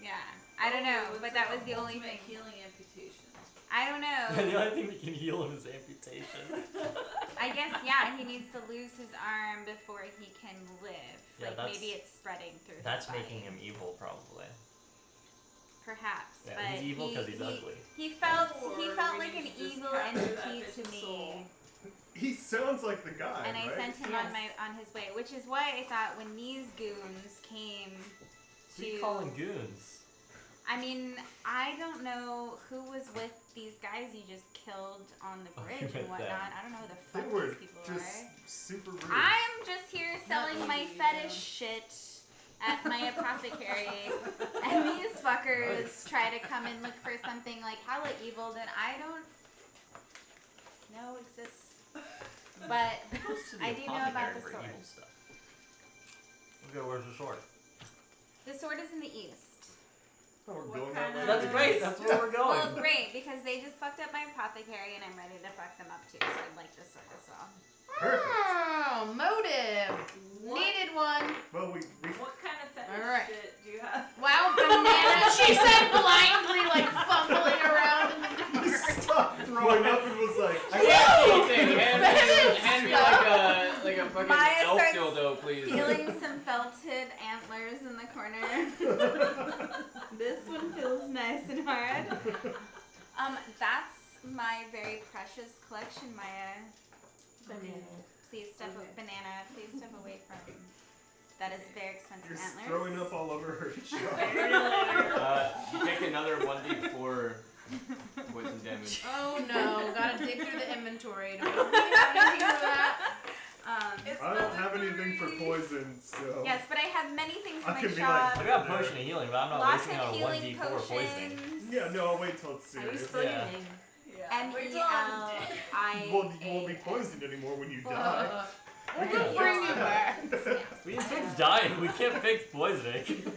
Yeah, I don't know, Oh, but it's that like was the only ultimate thing. healing amputation. I don't the know. only thing that can heal him is amputation. I guess, yeah, he needs to lose his arm before he can live. Yeah, Like, that's- maybe it's spreading through That's his body. making him evil, probably. Perhaps, Yeah, but he's evil because he's ugly. He felt Or we like an need to just evil capture that entity bitch's to me. soul. He sounds like the guy, And I right? sent him on his way, which is why I thought when these goons came Who are you to calling goons? I mean, I don't know who was with these guys you just killed on the Oh, you bridge and meant whatnot. them. I don't know who the They fuck were these people just are. super rude. I'm just here selling Not my you, fetish shit at my apothecary, and these fuckers try to come and look for something like hella evil that I don't know exists. But Goes to the I do know about apothecary the for sword. evil stuff. Okay, where's the sword? The sword is in the east. Oh, we're What going kind that way. of- That's great. That's where we're going. Well, great, because they just fucked up my apothecary, and I'm ready to fuck them up too. So I'd like this sword as well. Perfect. Oh, motive. What? Needed one. Well, we What kind of fetish Alright. shit do you have? Wow, banana. She said blindly, like fumbling around in the he dark. stopped throwing up and was like, I got anything. Hand me like a fucking Maya elf starts dildo, please. Feeling some felted antlers in the corner. This one feels nice and hard. That's my very precious collection, Maya. Please step banana. Please step away from. That is very expensive you're antlers. throwing up all over her shirt. You take another 1d4 poison damage. Oh no, gotta dig through the inventory. Do we have anything for that? I don't have anything for poison, so. Yes, but I have many things in I my can be shop. I got a potion of healing, but I'm not Lots wasting of out a healing 1d4 poisoning. potions. Yeah, no, I'll wait till it's Are you serious. screaming? Yeah. Wait till MELI. Well, you won't be poisoned anymore when you die. We'll We can just bring fix you that. back. We can fix dying, we can't fix poisoning.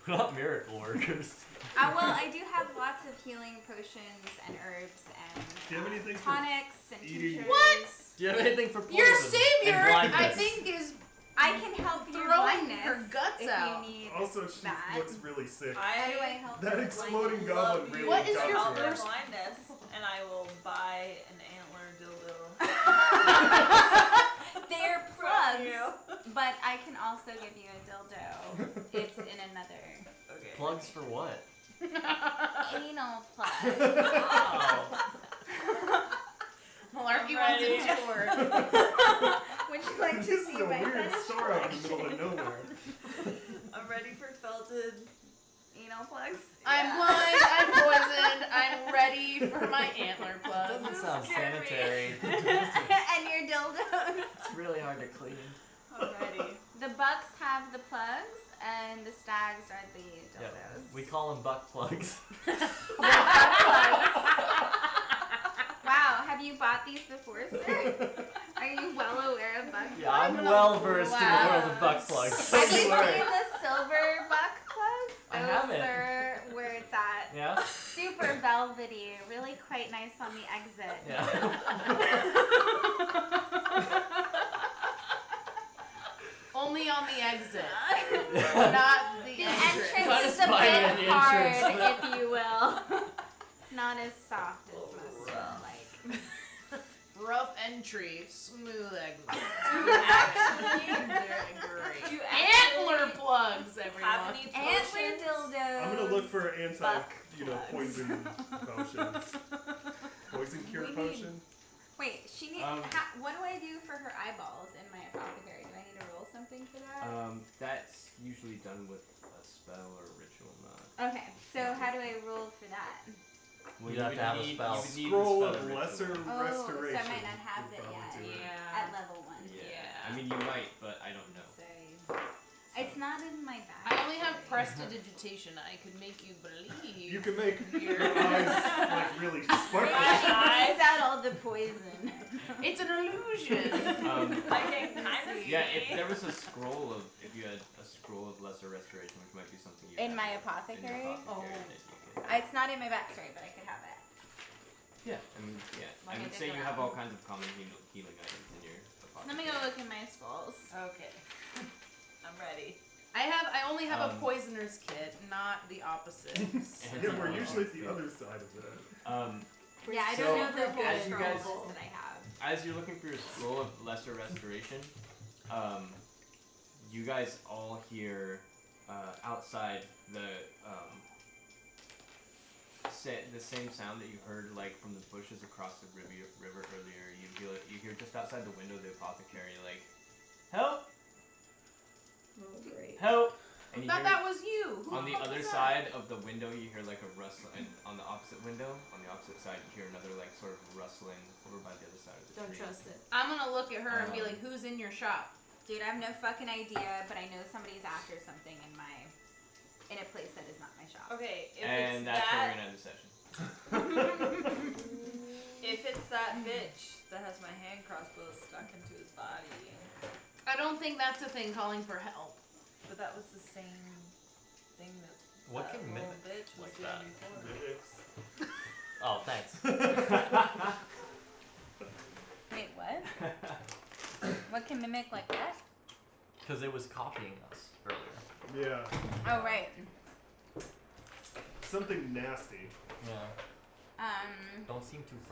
We're not miracle workers. Well, I do have lots of healing potions and herbs and Do you have anything for tonics and eating? tinctures. What? Do you have anything for poison? Your savior, and blindness? I think, is I can help your throwing blindness her guts if out. you need Also, she that. looks really sick. How do I help That your exploding blindness? goblin love really you. What is got your to Help her. my first- blindness, and I will buy an antler dildo. They're from plugs, you. but I can also give you a dildo. It's in another Okay. Plugs for what? anal plug. Wow. Malarkey I'm wants ready. a tour. Would you like to This see is a my weird fetish store out in the collection? middle of nowhere. I'm ready for felted. Anal plugs? I'm Yeah. blind, I'm poisoned, I'm ready for my antler Doesn't plug. sound Scare me. sanitary. And your dildos. It's really hard to clean. I'm ready. The bucks have the plugs, and the stags are the Yeah, dildos. we call them buck plugs. Wow, have you bought these before, sir? Are you well aware of buck Yeah, I'm gonna well versed in the laugh. world of buck plugs. Have Don't you you worry. seen the silver buck plugs? I Those haven't. are where it's at. Yeah? Super velvety, really quite nice on the exit. Yeah. Only on the exit, Yeah. not the The entrance. Cut entrance is a a spine in bit the hard, entrance. if you will. Not as soft as most would like. Rough entry, smooth exit. actually- Very great. Do you Antler actually plugs, have everyone. any Antler potions? dildos. I'm gonna look for anti, Buck plugs. poison potions. Poison cure We need- potion. Wait, she needs. What do I do for her eyeballs in my apothecary? Do I need to roll something for that? That's usually done with a spell or a ritual, not. Okay, so how do I roll for that? You'd have to have a spell. You would need Scroll the of spell or lesser ritual. Oh, restoration. so I might not have would it probably yet. do it. Yeah. At level 1. Yeah. Yeah. I I mean, you might, but I don't know. It's not in my bag. I only have prestidigitation. I could make you believe. You can make You're- your eyes like really sparkle. Eyes out all the poison. It's an illusion. I can kind of Yeah, if there was a scroll of, if you had a scroll of lesser restoration, which might be something you In have my in your apothecary? apothecary, Oh. then you could- It's not in my backstory, but I could have it. Yeah, I mean, yeah. Let I me would dig say you have all around. kinds of common healing items in your apothecary. Let me go look in my skulls. Okay. I'm ready. I only have a Um, poisoner's kit, not the opposite. Yeah, we're usually at the other side of it. Yeah, I So, don't know the whole as you guys- scrolls that I have. As you're looking for your scroll of lesser restoration, you guys all hear outside the the same sound that you heard like from the bushes across the river earlier. You hear just outside the window of the apothecary like, help, Oh, great. help, I and you thought hear that was you. Who on the fuck other was that? side of the window you hear like a rustle, and on the opposite window, on the opposite side you hear another like sort of rustling over by the other side of the Don't tree. trust it. I'm gonna look at her and be Um, like, "Who's in your shop?" Dude, I have no fucking idea, but I know somebody's after something in a place that is not my shop. Okay, if And it's that's where we're that, gonna end the session. if it's that bitch that has my hand crossbow stuck into his body, I don't think that's a thing calling for help. but that was the same thing that What that can little mimic bitch was like doing that? before. Oh, thanks. Wait, what? What can mimic like that? Because it was copying us earlier. Yeah, Oh, right. something nasty. Yeah. Don't seem too friendly.